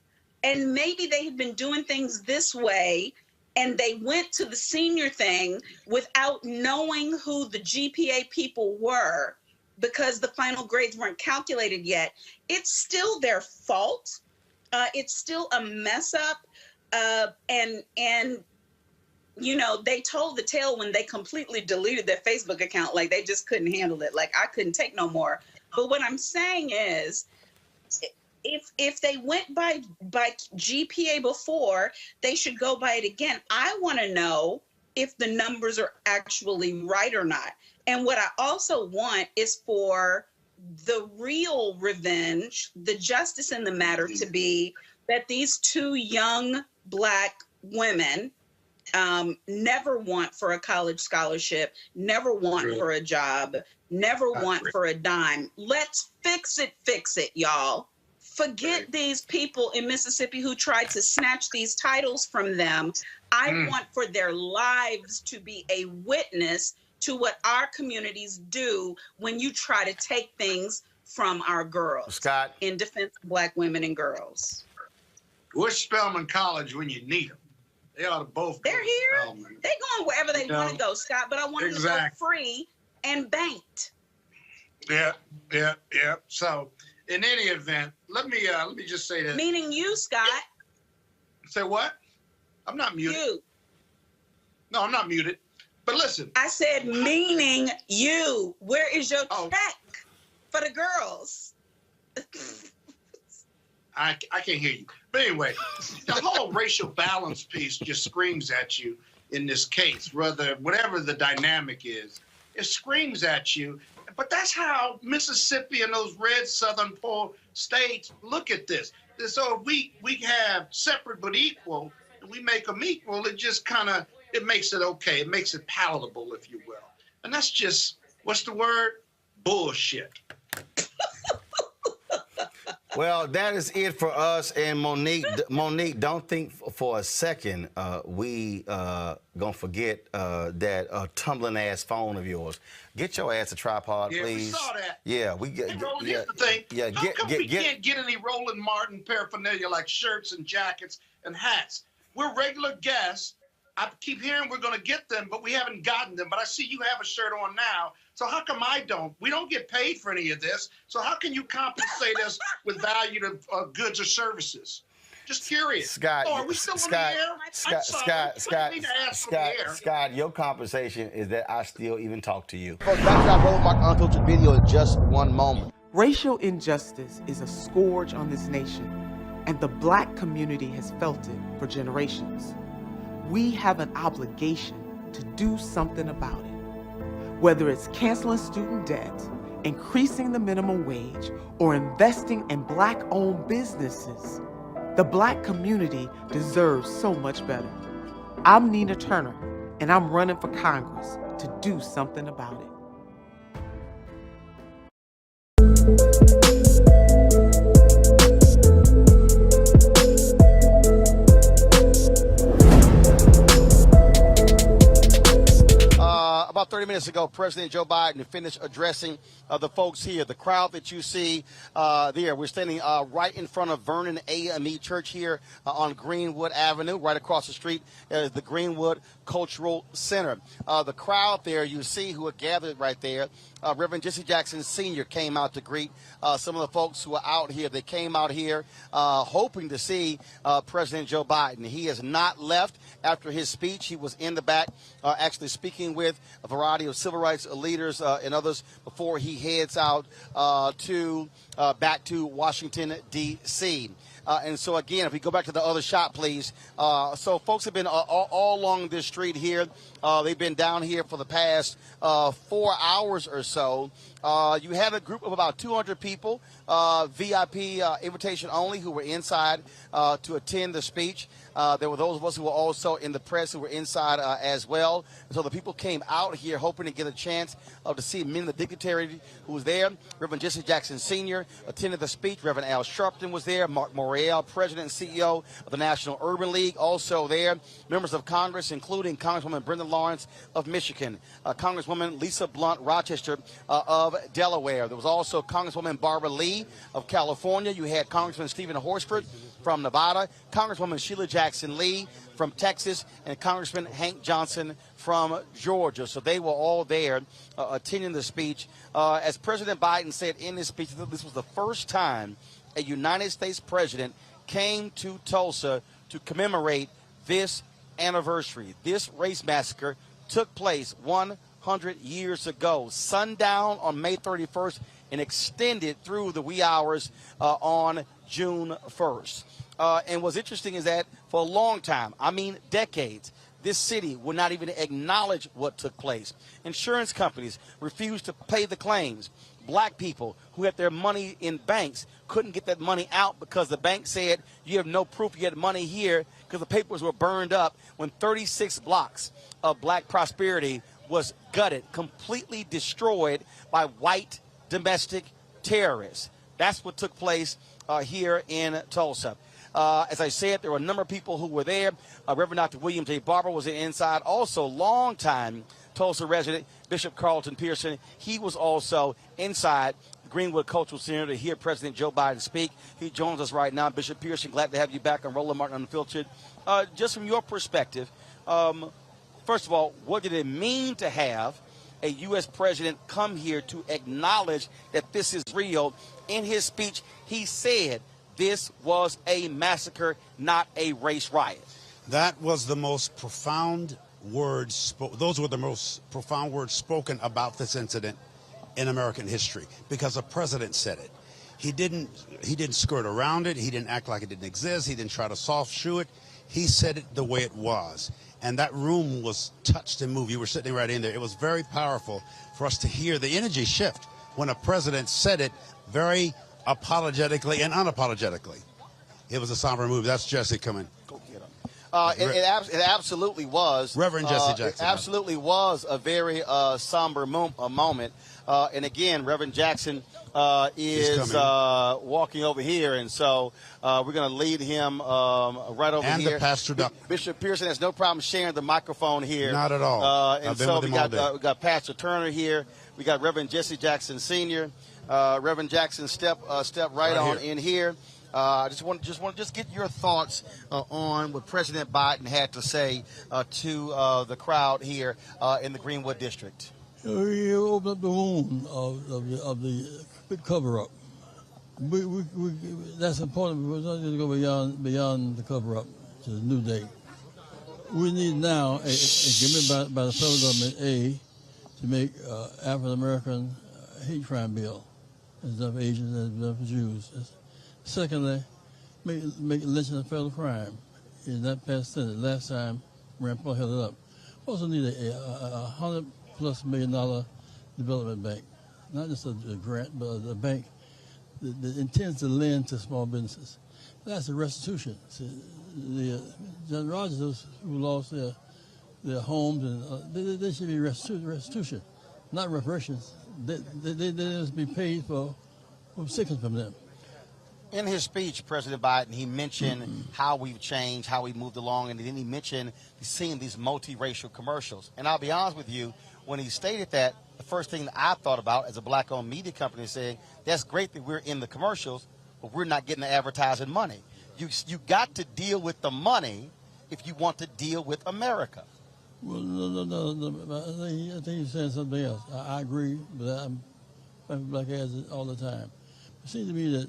and maybe they had been doing things this way, and they went to the senior thing without knowing who the GPA people were because the final grades weren't calculated yet. It's still their fault. It's still a mess up, and you know, they told the tale when they completely deleted their Facebook account, like they just couldn't handle it. Like, I couldn't take no more. But what I'm saying is, if they went by GPA before, they should go by it again. I want to know if the numbers are actually right or not. And what I also want is for the real revenge, the justice in the matter, to be that these two young black women never want for a college scholarship, never want for a job, never want for a dime. Let's fix it, y'all. Forget these people in Mississippi who tried to snatch these titles from them. I want for their lives to be a witness to what our communities do when you try to take things from our girls. Scott. In defense of black women and girls. Where's Spelman College when you need them? They ought to both go. They're here. They're going wherever they want to go, Scott, but I want them to go free and banked. Yeah. So, in any event, let me just say this. Meaning you, Scott. Say what? I'm not muted. You. No, I'm not muted. But listen. I said meaning you. Where is your check for the girls? I can't hear you. But anyway, the whole racial balance piece just screams at you in this case, whatever the dynamic is, it screams at you. But that's how Mississippi and those red southern poor states look at this. So we have separate but equal, and we make them equal. It just it makes it okay. It makes it palatable, if you will. And that's just, what's the word? Bullshit. Well, that is it for us. And Monique, don't think for a second we gonna forget that tumbling ass phone of yours. Get your ass a tripod, please. Yeah, we saw that. Yeah, we get. Hey, Roland, here's the thing. Yeah, How come we can't get any Roland Martin paraphernalia like shirts and jackets and hats? We're regular guests. I keep hearing we're going to get them, but we haven't gotten them. But I see you have a shirt on now. So how come I don't? We don't get paid for any of this. So how can you compensate us with valued goods or services? Just curious. Scott, are we still on the air? Scott, your compensation is that I still even talk to you. Folks, back to our roadblock unfiltered video in just one moment. Racial injustice is a scourge on this nation, and the black community has felt it for generations. We have an obligation to do something about it. Whether it's canceling student debt, increasing the minimum wage, or investing in black-owned businesses, The Black community deserves so much better. I'm Nina Turner, and I'm running for Congress to do something about it. About 30 minutes ago, President Joe Biden finished addressing the folks here. The crowd that you see there, we're standing right in front of Vernon AME Church here on Greenwood Avenue. Right across the street is the Greenwood Cultural Center. The crowd there you see who are gathered right there. Reverend Jesse Jackson Sr. came out to greet some of the folks who are out here. They came out here hoping to see President Joe Biden. He has not left after his speech. He was in the back actually speaking with a variety of civil rights leaders and others before he heads out back to Washington, D.C. And so, again, if we go back to the other shot, please. So folks have been all along this street here. They've been down here for the past 4 hours or so. You had a group of about 200 people, VIP invitation only, who were inside to attend the speech. There were those of us who were also in the press who were inside as well. And so the people came out here hoping to get a chance to see many of the dignitaries who was there. Reverend Jesse Jackson Sr. attended the speech. Reverend Al Sharpton was there. Mark Muralist, President and CEO of the National Urban League, also there. Members of Congress, including Congresswoman Brenda Lawrence of Michigan, Congresswoman Lisa Blunt Rochester of Delaware. There was also Congresswoman Barbara Lee of California. You had Congressman Stephen Horsford from Nevada, Congresswoman Sheila Jackson Lee from Texas, and Congressman Hank Johnson from Georgia. So they were all there attending the speech. As President Biden said in his speech, this was the first time a United States president came to Tulsa to commemorate this anniversary. This race massacre took place 100 years ago, sundown on May 31st, and extended through the wee hours on June 1st. And what's interesting is that for a long time, I mean decades, this city would not even acknowledge what took place. Insurance companies refused to pay the claims. Black people who had their money in banks couldn't get that money out because the bank said you have no proof you had money here because the papers were burned up when 36 blocks of black prosperity was gutted, completely destroyed by white domestic terrorists. That's what took place here in Tulsa. As I said, there were a number of people who were there. Reverend Dr. William J. Barber was inside. Also, longtime Tulsa resident Bishop Carlton Pearson. He was also inside the Greenwood Cultural Center to hear President Joe Biden speak. He joins us right now. Bishop Pearson, glad to have you back on Roland Martin Unfiltered. Just from your perspective, first of all, what did it mean to have a U.S. president come here to acknowledge that this is real? In his speech, he said this was a massacre, not a race riot. That was the most profound words. Those were the most profound words spoken about this incident in American history, because a president said it. He didn't skirt around it. He didn't act like it didn't exist. He didn't try to soft shoe it. He said it the way it was. And that room was touched and moved. You were sitting right in there. It was very powerful for us to hear the energy shift when a president said it very apologetically and unapologetically. It was a somber move. That's Jesse coming. It absolutely was. Reverend Jesse Jackson. It absolutely was a very somber moment. And again, Reverend Jackson is walking over here, and so we're going to lead him right over and here. And the pastor. Bishop Pearson has no problem sharing the microphone here. Not at all. And so we got Pastor Turner here. We got Reverend Jesse Jackson Sr. Reverend Jackson, step right on in here. I just want to get your thoughts on what President Biden had to say to the crowd here in the Greenwood district. You opened up the wound of the cover-up. That's important. We're not going to go beyond the cover-up to the new day. We need now a commitment by the federal government, to make African American hate crime bill, as done for Asians, as done for Jews. Secondly, make lynching a federal crime. In that past Senate, last time Rand Paul held it up. Also need a $100+ million development bank, not just a grant, but a bank that intends to lend to small businesses. That's a restitution. See, the John Rogers who lost their homes, and they should be restitution, not reparations. They must be paid for sickness from them. In his speech, President Biden, he mentioned how we've changed, how we moved along, and then he mentioned seeing these multiracial commercials. And I'll be honest with you, when he stated that, the first thing that I thought about as a black-owned media company is saying, that's great that we're in the commercials, but we're not getting the advertising money. You got to deal with the money if you want to deal with America. Well, no. I think he's saying something else. I agree, but I'm black ass all the time. It seems to me that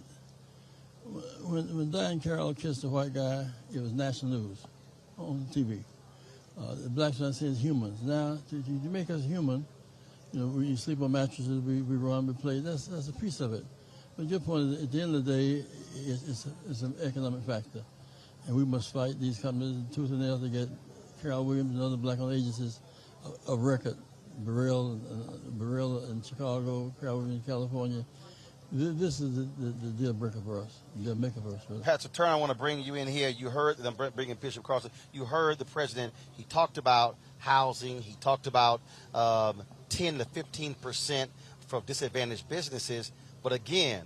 when Diane Carroll kissed a white guy, it was national news on TV. The blacks man says humans. Now, to make us human, we sleep on mattresses, we run, we play. That's a piece of it. But your point is, at the end of the day, it's an economic factor, and we must fight these companies tooth and nail to get Carroll Williams and other black-owned agencies of record. Betrayal in Chicago, Carroll Williams in California. This is the deal breaker for us, deal maker for us. Really. Pastor Turner, I want to bring you in here. You heard, I'm bringing Bishop Carson. You heard the president. He talked about housing. He talked about 10 to 15% from disadvantaged businesses. But again,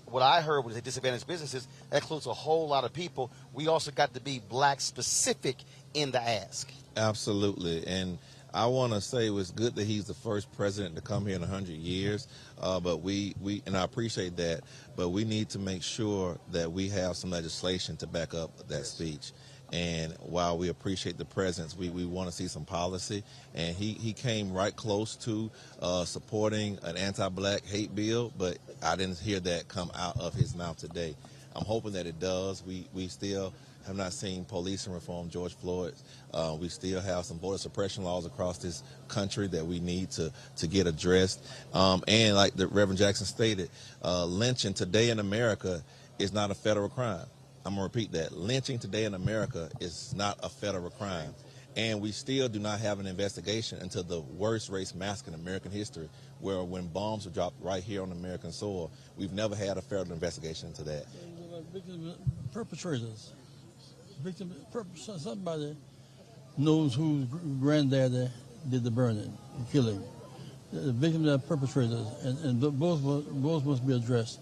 what I heard was that disadvantaged businesses, that includes a whole lot of people. We also got to be black specific in the ask. Absolutely. And I want to say it was good that he's the first president to come here in 100 years, but and I appreciate that, but we need to make sure that we have some legislation to back up that speech. And while we appreciate the presence, we want to see some policy. And he came right close to supporting an anti-black hate bill, but I didn't hear that come out of his mouth today. I'm hoping that it does. We still have not seen policing reform, George Floyd. We still have some voter suppression laws across this country that we need to get addressed. And like the Reverend Jackson stated, lynching today in America is not a federal crime. I'm going to repeat that. Lynching today in America is not a federal crime. And we still do not have an investigation into the worst race massacre in American history, where when bombs were dropped right here on American soil, we've never had a federal investigation into that. Perpetrators. Somebody knows whose granddaddy did the burning, the killing. The victims are perpetrators, and both must be addressed.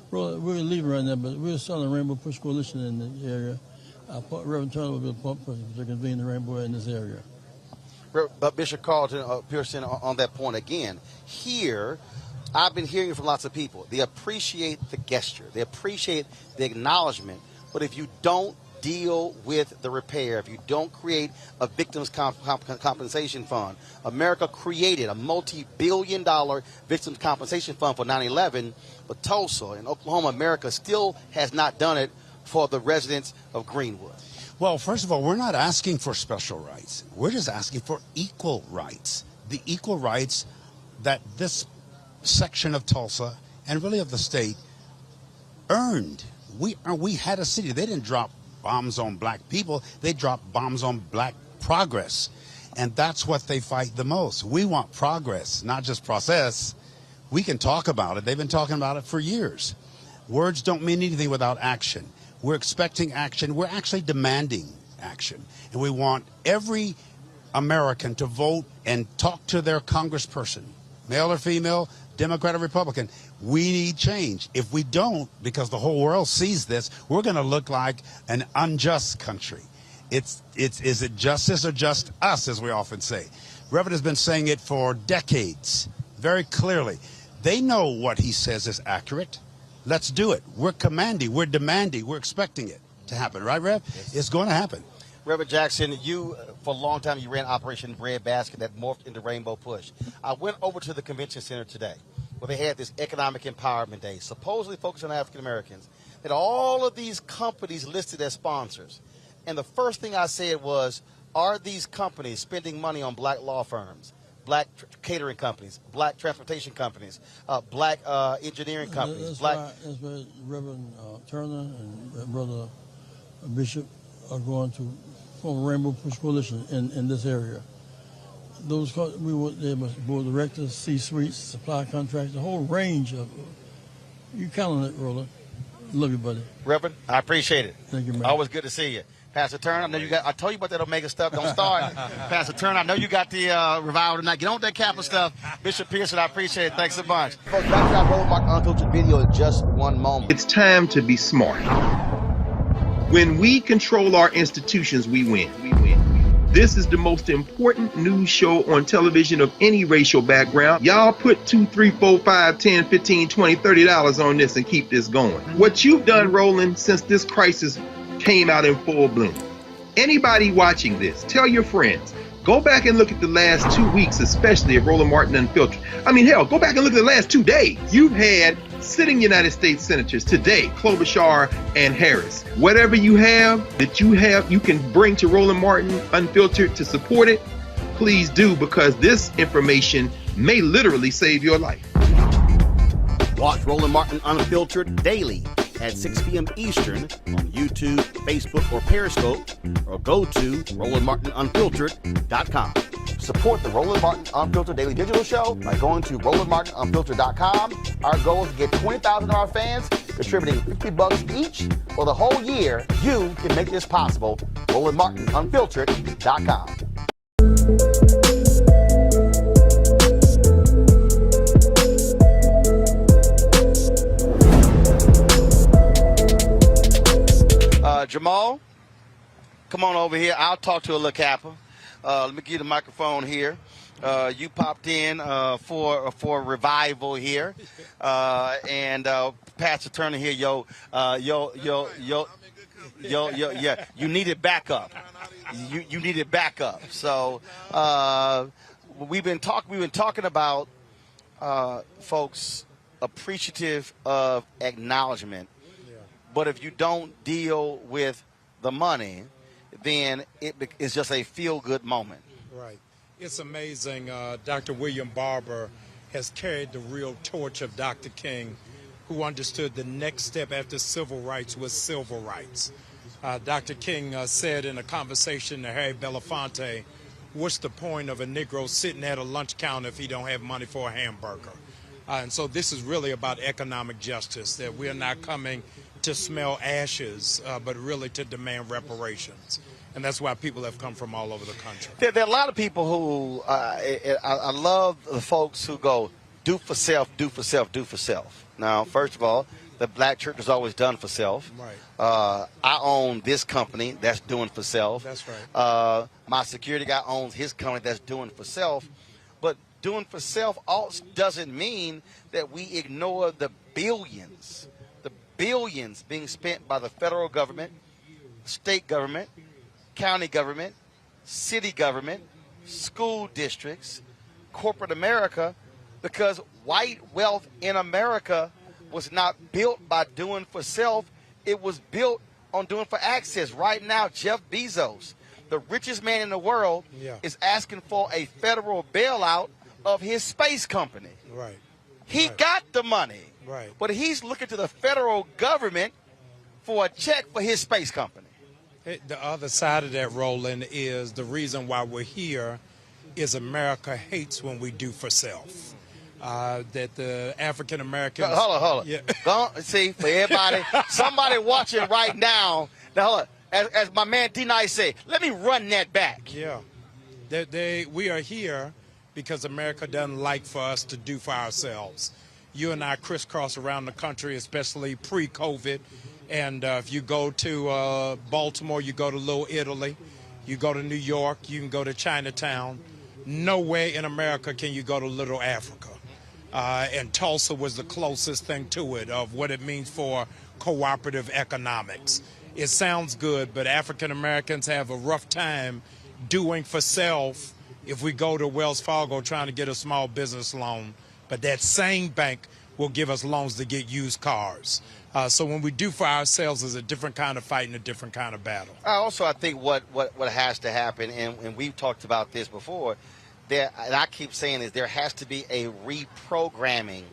We're leaving right now, but we're starting a Rainbow Push Coalition in the area. Reverend Turner will be a point person to convene the Rainbow in this area. Bishop Pearson, on that point again, here, I've been hearing from lots of people. They appreciate the gesture. They appreciate the acknowledgement. But if you don't deal with the repair, if you don't create a victims compensation fund, America created a multi-billion-dollar victims compensation fund for 9/11, but Tulsa and Oklahoma, America still has not done it for the residents of Greenwood. Well, first of all, we're not asking for special rights. We're just asking for equal rights. The equal rights that this section of Tulsa and really of the state earned. We had a city. They didn't drop bombs on black people. They dropped bombs on black progress. And that's what they fight the most. We want progress, not just process. We can talk about it. They've been talking about it for years. Words don't mean anything without action. We're expecting action. We're actually demanding action. And we want every American to vote and talk to their congressperson, male or female, Democrat or Republican. We need change. If we don't, because the whole world sees this, we're going to look like an unjust country. Is it justice or just us, as we often say? Reverend has been saying it for decades, very clearly. They know what he says is accurate. Let's do it. We're commanding, we're demanding, we're expecting it to happen. Right, Rev? Yes. It's going to happen. Reverend Jackson, you, for a long time, you ran Operation Breadbasket that morphed into Rainbow Push. I went over to the convention center today where they had this economic empowerment day, supposedly focused on African Americans, that all of these companies listed as sponsors. And the first thing I said was, are these companies spending money on black law firms, black catering companies, black transportation companies, black engineering companies? That's why Reverend Turner and Brother Bishop are going to form a Rainbow Push Coalition in this area. They must board directors, C-suites, supply contracts, a whole range of, you count on it, Roland, Love you, buddy. Reverend, I appreciate it. Thank you, man. Always good to see you. Pastor Turner, I know you got, I told you about that Omega stuff. Don't start. Pastor Turner, I know you got the revival tonight. Get on with that Kappa stuff. Bishop Pearson, I appreciate it. Thanks a bunch. Folks, back to our Roland Martin Unfiltered video in just one moment. It's time to be smart. When we control our institutions, we win. This is the most important news show on television of any racial background. Y'all put $2, $3, $4, $5, $10, $15, $20, $30 on this and keep this going. What you've done, Roland, since this crisis came out in full bloom. Anybody watching this, tell your friends. Go back and look at the last 2 weeks, especially of Roland Martin Unfiltered. I mean, hell, go back and look at the last 2 days. You've had sitting United States senators today, Klobuchar and Harris. Whatever you have that you can bring to Roland Martin Unfiltered to support it, please do, because this information may literally save your life. Watch Roland Martin Unfiltered daily at 6 p.m. Eastern on YouTube, Facebook, or Periscope, or go to RolandMartinUnfiltered.com. Support the Roland Martin Unfiltered Daily Digital Show by going to RolandMartinUnfiltered.com. Our goal is to get 20,000 of our fans contributing $50 each for the whole year. You can make this possible. RolandMartinUnfiltered.com. Jamal, come on over here. I'll talk to a little Kappa. Let me give you the microphone here. You popped in for revival here, and Pastor Turner here, yeah, you needed backup. You needed backup. So we've been talking about folks appreciative of acknowledgement. But if you don't deal with the money, then it's just a feel-good moment. Right. It's amazing. Dr. William Barber has carried the real torch of Dr. King, who understood the next step after civil rights was civil rights. Dr. King said in a conversation to Harry Belafonte, what's the point of a Negro sitting at a lunch counter if he don't have money for a hamburger? And so this is really about economic justice, that we're not coming to smell ashes, but really to demand reparations. And that's why people have come from all over the country. There are a lot of people who, I love the folks who go, do for self, do for self, do for self. Now, first of all, the black church has always done for self. Right. I own this company that's doing for self. That's right. My security guy owns his company that's doing for self. But doing for self also doesn't mean that we ignore the billions being spent by the federal government, state government, county government, city government, school districts, corporate America, because white wealth in America was not built by doing for self. It was built on doing for access. Right now, Jeff Bezos, the richest man in the world, is asking for a federal bailout of his space company. Right. He got the money. Right. But he's looking to the federal government for a check for his space company. The other side of that, Roland, is the reason why we're here is America hates when we do for self. That the African Americans... Hold on. Yeah. See, for everybody, somebody watching right now, hold on, as my man D-Nice said, let me run that back. Yeah. We are here because America doesn't like for us to do for ourselves. You and I crisscross around the country, especially pre-COVID. And if you go to Baltimore, you go to Little Italy, you go to New York, you can go to Chinatown. Nowhere in America can you go to Little Africa. And Tulsa was the closest thing to it of what it means for cooperative economics. It sounds good, but African Americans have a rough time doing for self if we go to Wells Fargo trying to get a small business loan. But that same bank will give us loans to get used cars. So when we do for ourselves, is a different kind of fight and a different kind of battle. Also, I think what has to happen, and we've talked about this before, and I keep saying this, there has to be a reprogramming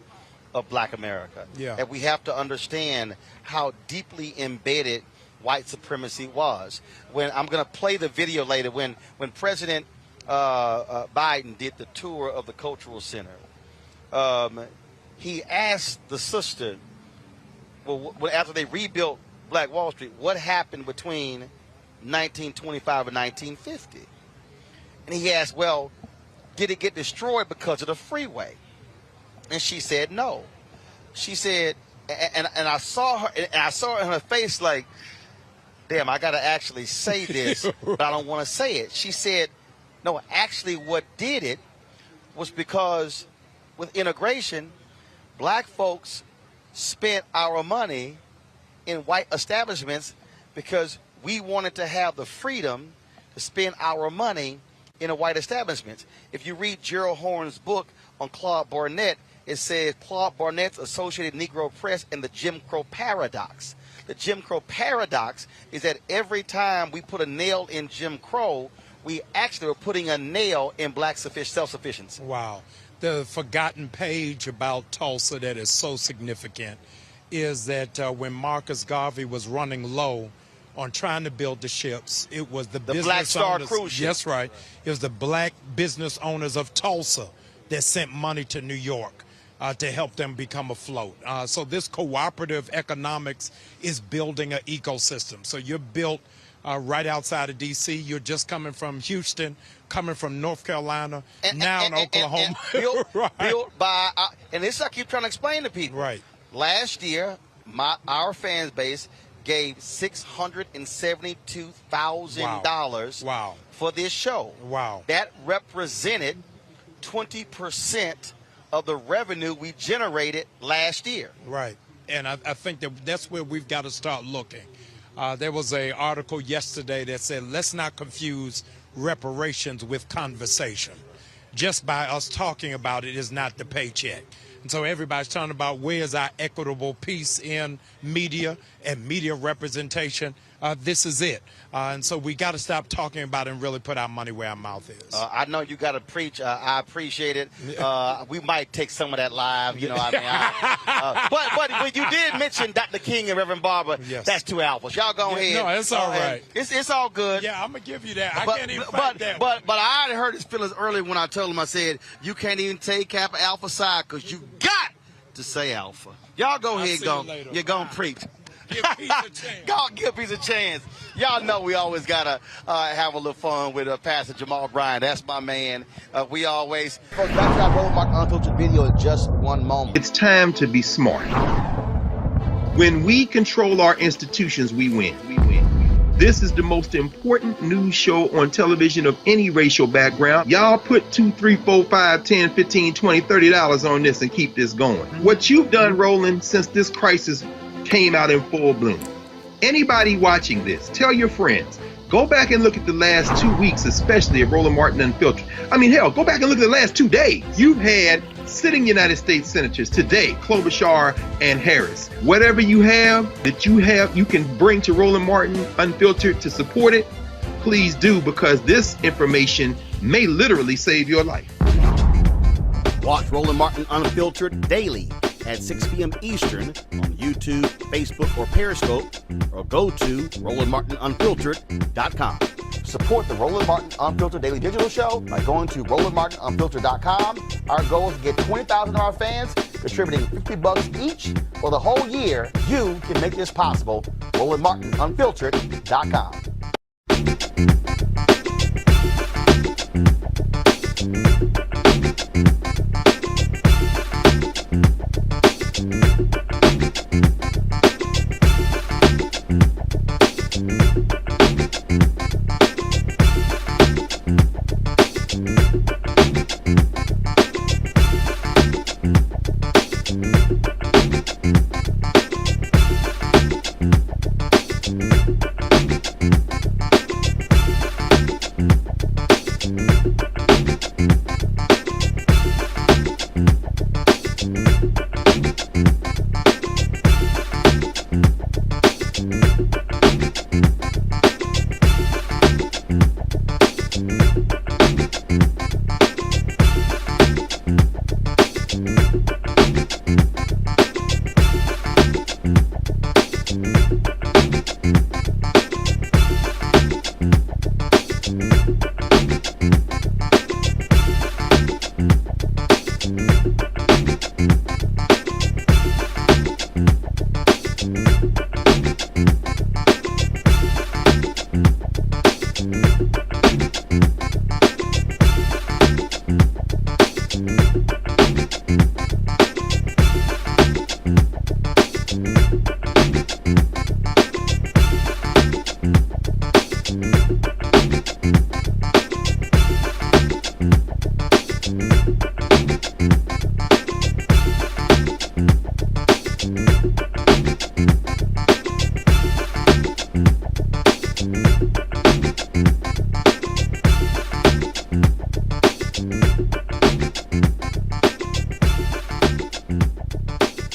of Black America. Yeah. That we have to understand how deeply embedded white supremacy was. When I'm going to play the video later, when President Biden did the tour of the Cultural Center, he asked the sister, after they rebuilt Black Wall Street, what happened between 1925 and 1950? And he asked, well, did it get destroyed because of the freeway? And she said no. She said, and I saw her, and I saw it in her face like, damn, I got to actually say this, but I don't want to say it. She said, no, actually what did it was because with integration, black folks spent our money in white establishments because we wanted to have the freedom to spend our money in a white establishment. If you read Gerald Horne's book on Claude Barnett, it says Claude Barnett's Associated Negro Press and the Jim Crow Paradox. The Jim Crow Paradox is that every time we put a nail in Jim Crow, we actually are putting a nail in black self-sufficiency. Wow. The forgotten page about Tulsa that is so significant is that when Marcus Garvey was running low on trying to build the ships, it was the business Black Star owners. cruise ship. That's right. It was the black business owners of Tulsa that sent money to New York to help them become afloat. So this cooperative economics is building an ecosystem. So you're built right outside of D.C. You're just coming from Houston, coming from North Carolina, now in Oklahoma. Built by, and this I keep trying to explain to people. Right. Last year, our fan base gave $672,000 for this show. Wow. That represented 20% of the revenue we generated last year. Right. And I think that's where we've got to start looking. There was an article yesterday that said, let's not confuse reparations with conversation. Just by us talking about it is not the paycheck. And so everybody's talking about where's our equitable piece in media and media representation. This is it. And so we got to stop talking about it and really put our money where our mouth is. I know you got to preach. I appreciate it. We might take some of that live, you know what I mean? But when you did mention Dr. King and Reverend Barber, that's two albums. Y'all go ahead. No, it's all right. It's all good. Yeah, I'm going to give you that. I can't even fight that. But I already hurt his feelings earlier when I told him, I said, you can't even take Kappa Alpha Psi because you got to say Alpha. Y'all go ahead, you're going to preach. Give peace a chance. God, give peace a chance. Y'all know we always got to have a little fun with Pastor Jamal Bryan. That's my man. We always... Back to our Roland Martin Unfiltered video in just one moment. It's time to be smart. When we control our institutions, we win. This is the most important news show on television of any racial background. Y'all put $2, $3, $4, $5, $10, $15, $20, $30 on this and keep this going. What you've done, Roland, since this crisis came out in full bloom. Anybody watching this, tell your friends, go back and look at the last 2 weeks, especially of Roland Martin Unfiltered. I mean, hell, go back and look at the last 2 days. You've had sitting United States senators today, Klobuchar and Harris. Whatever you have that you can bring to Roland Martin Unfiltered to support it, please do, because this information may literally save your life. Watch Roland Martin Unfiltered daily at 6 p.m. Eastern on YouTube, Facebook, or Periscope, or go to RolandMartinUnfiltered.com. Support the Roland Martin Unfiltered Daily Digital Show by going to RolandMartinUnfiltered.com. Our goal is to get 20,000 of our fans contributing $50 each for the whole year. You can make this possible. RolandMartinUnfiltered.com.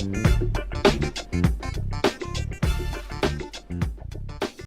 right.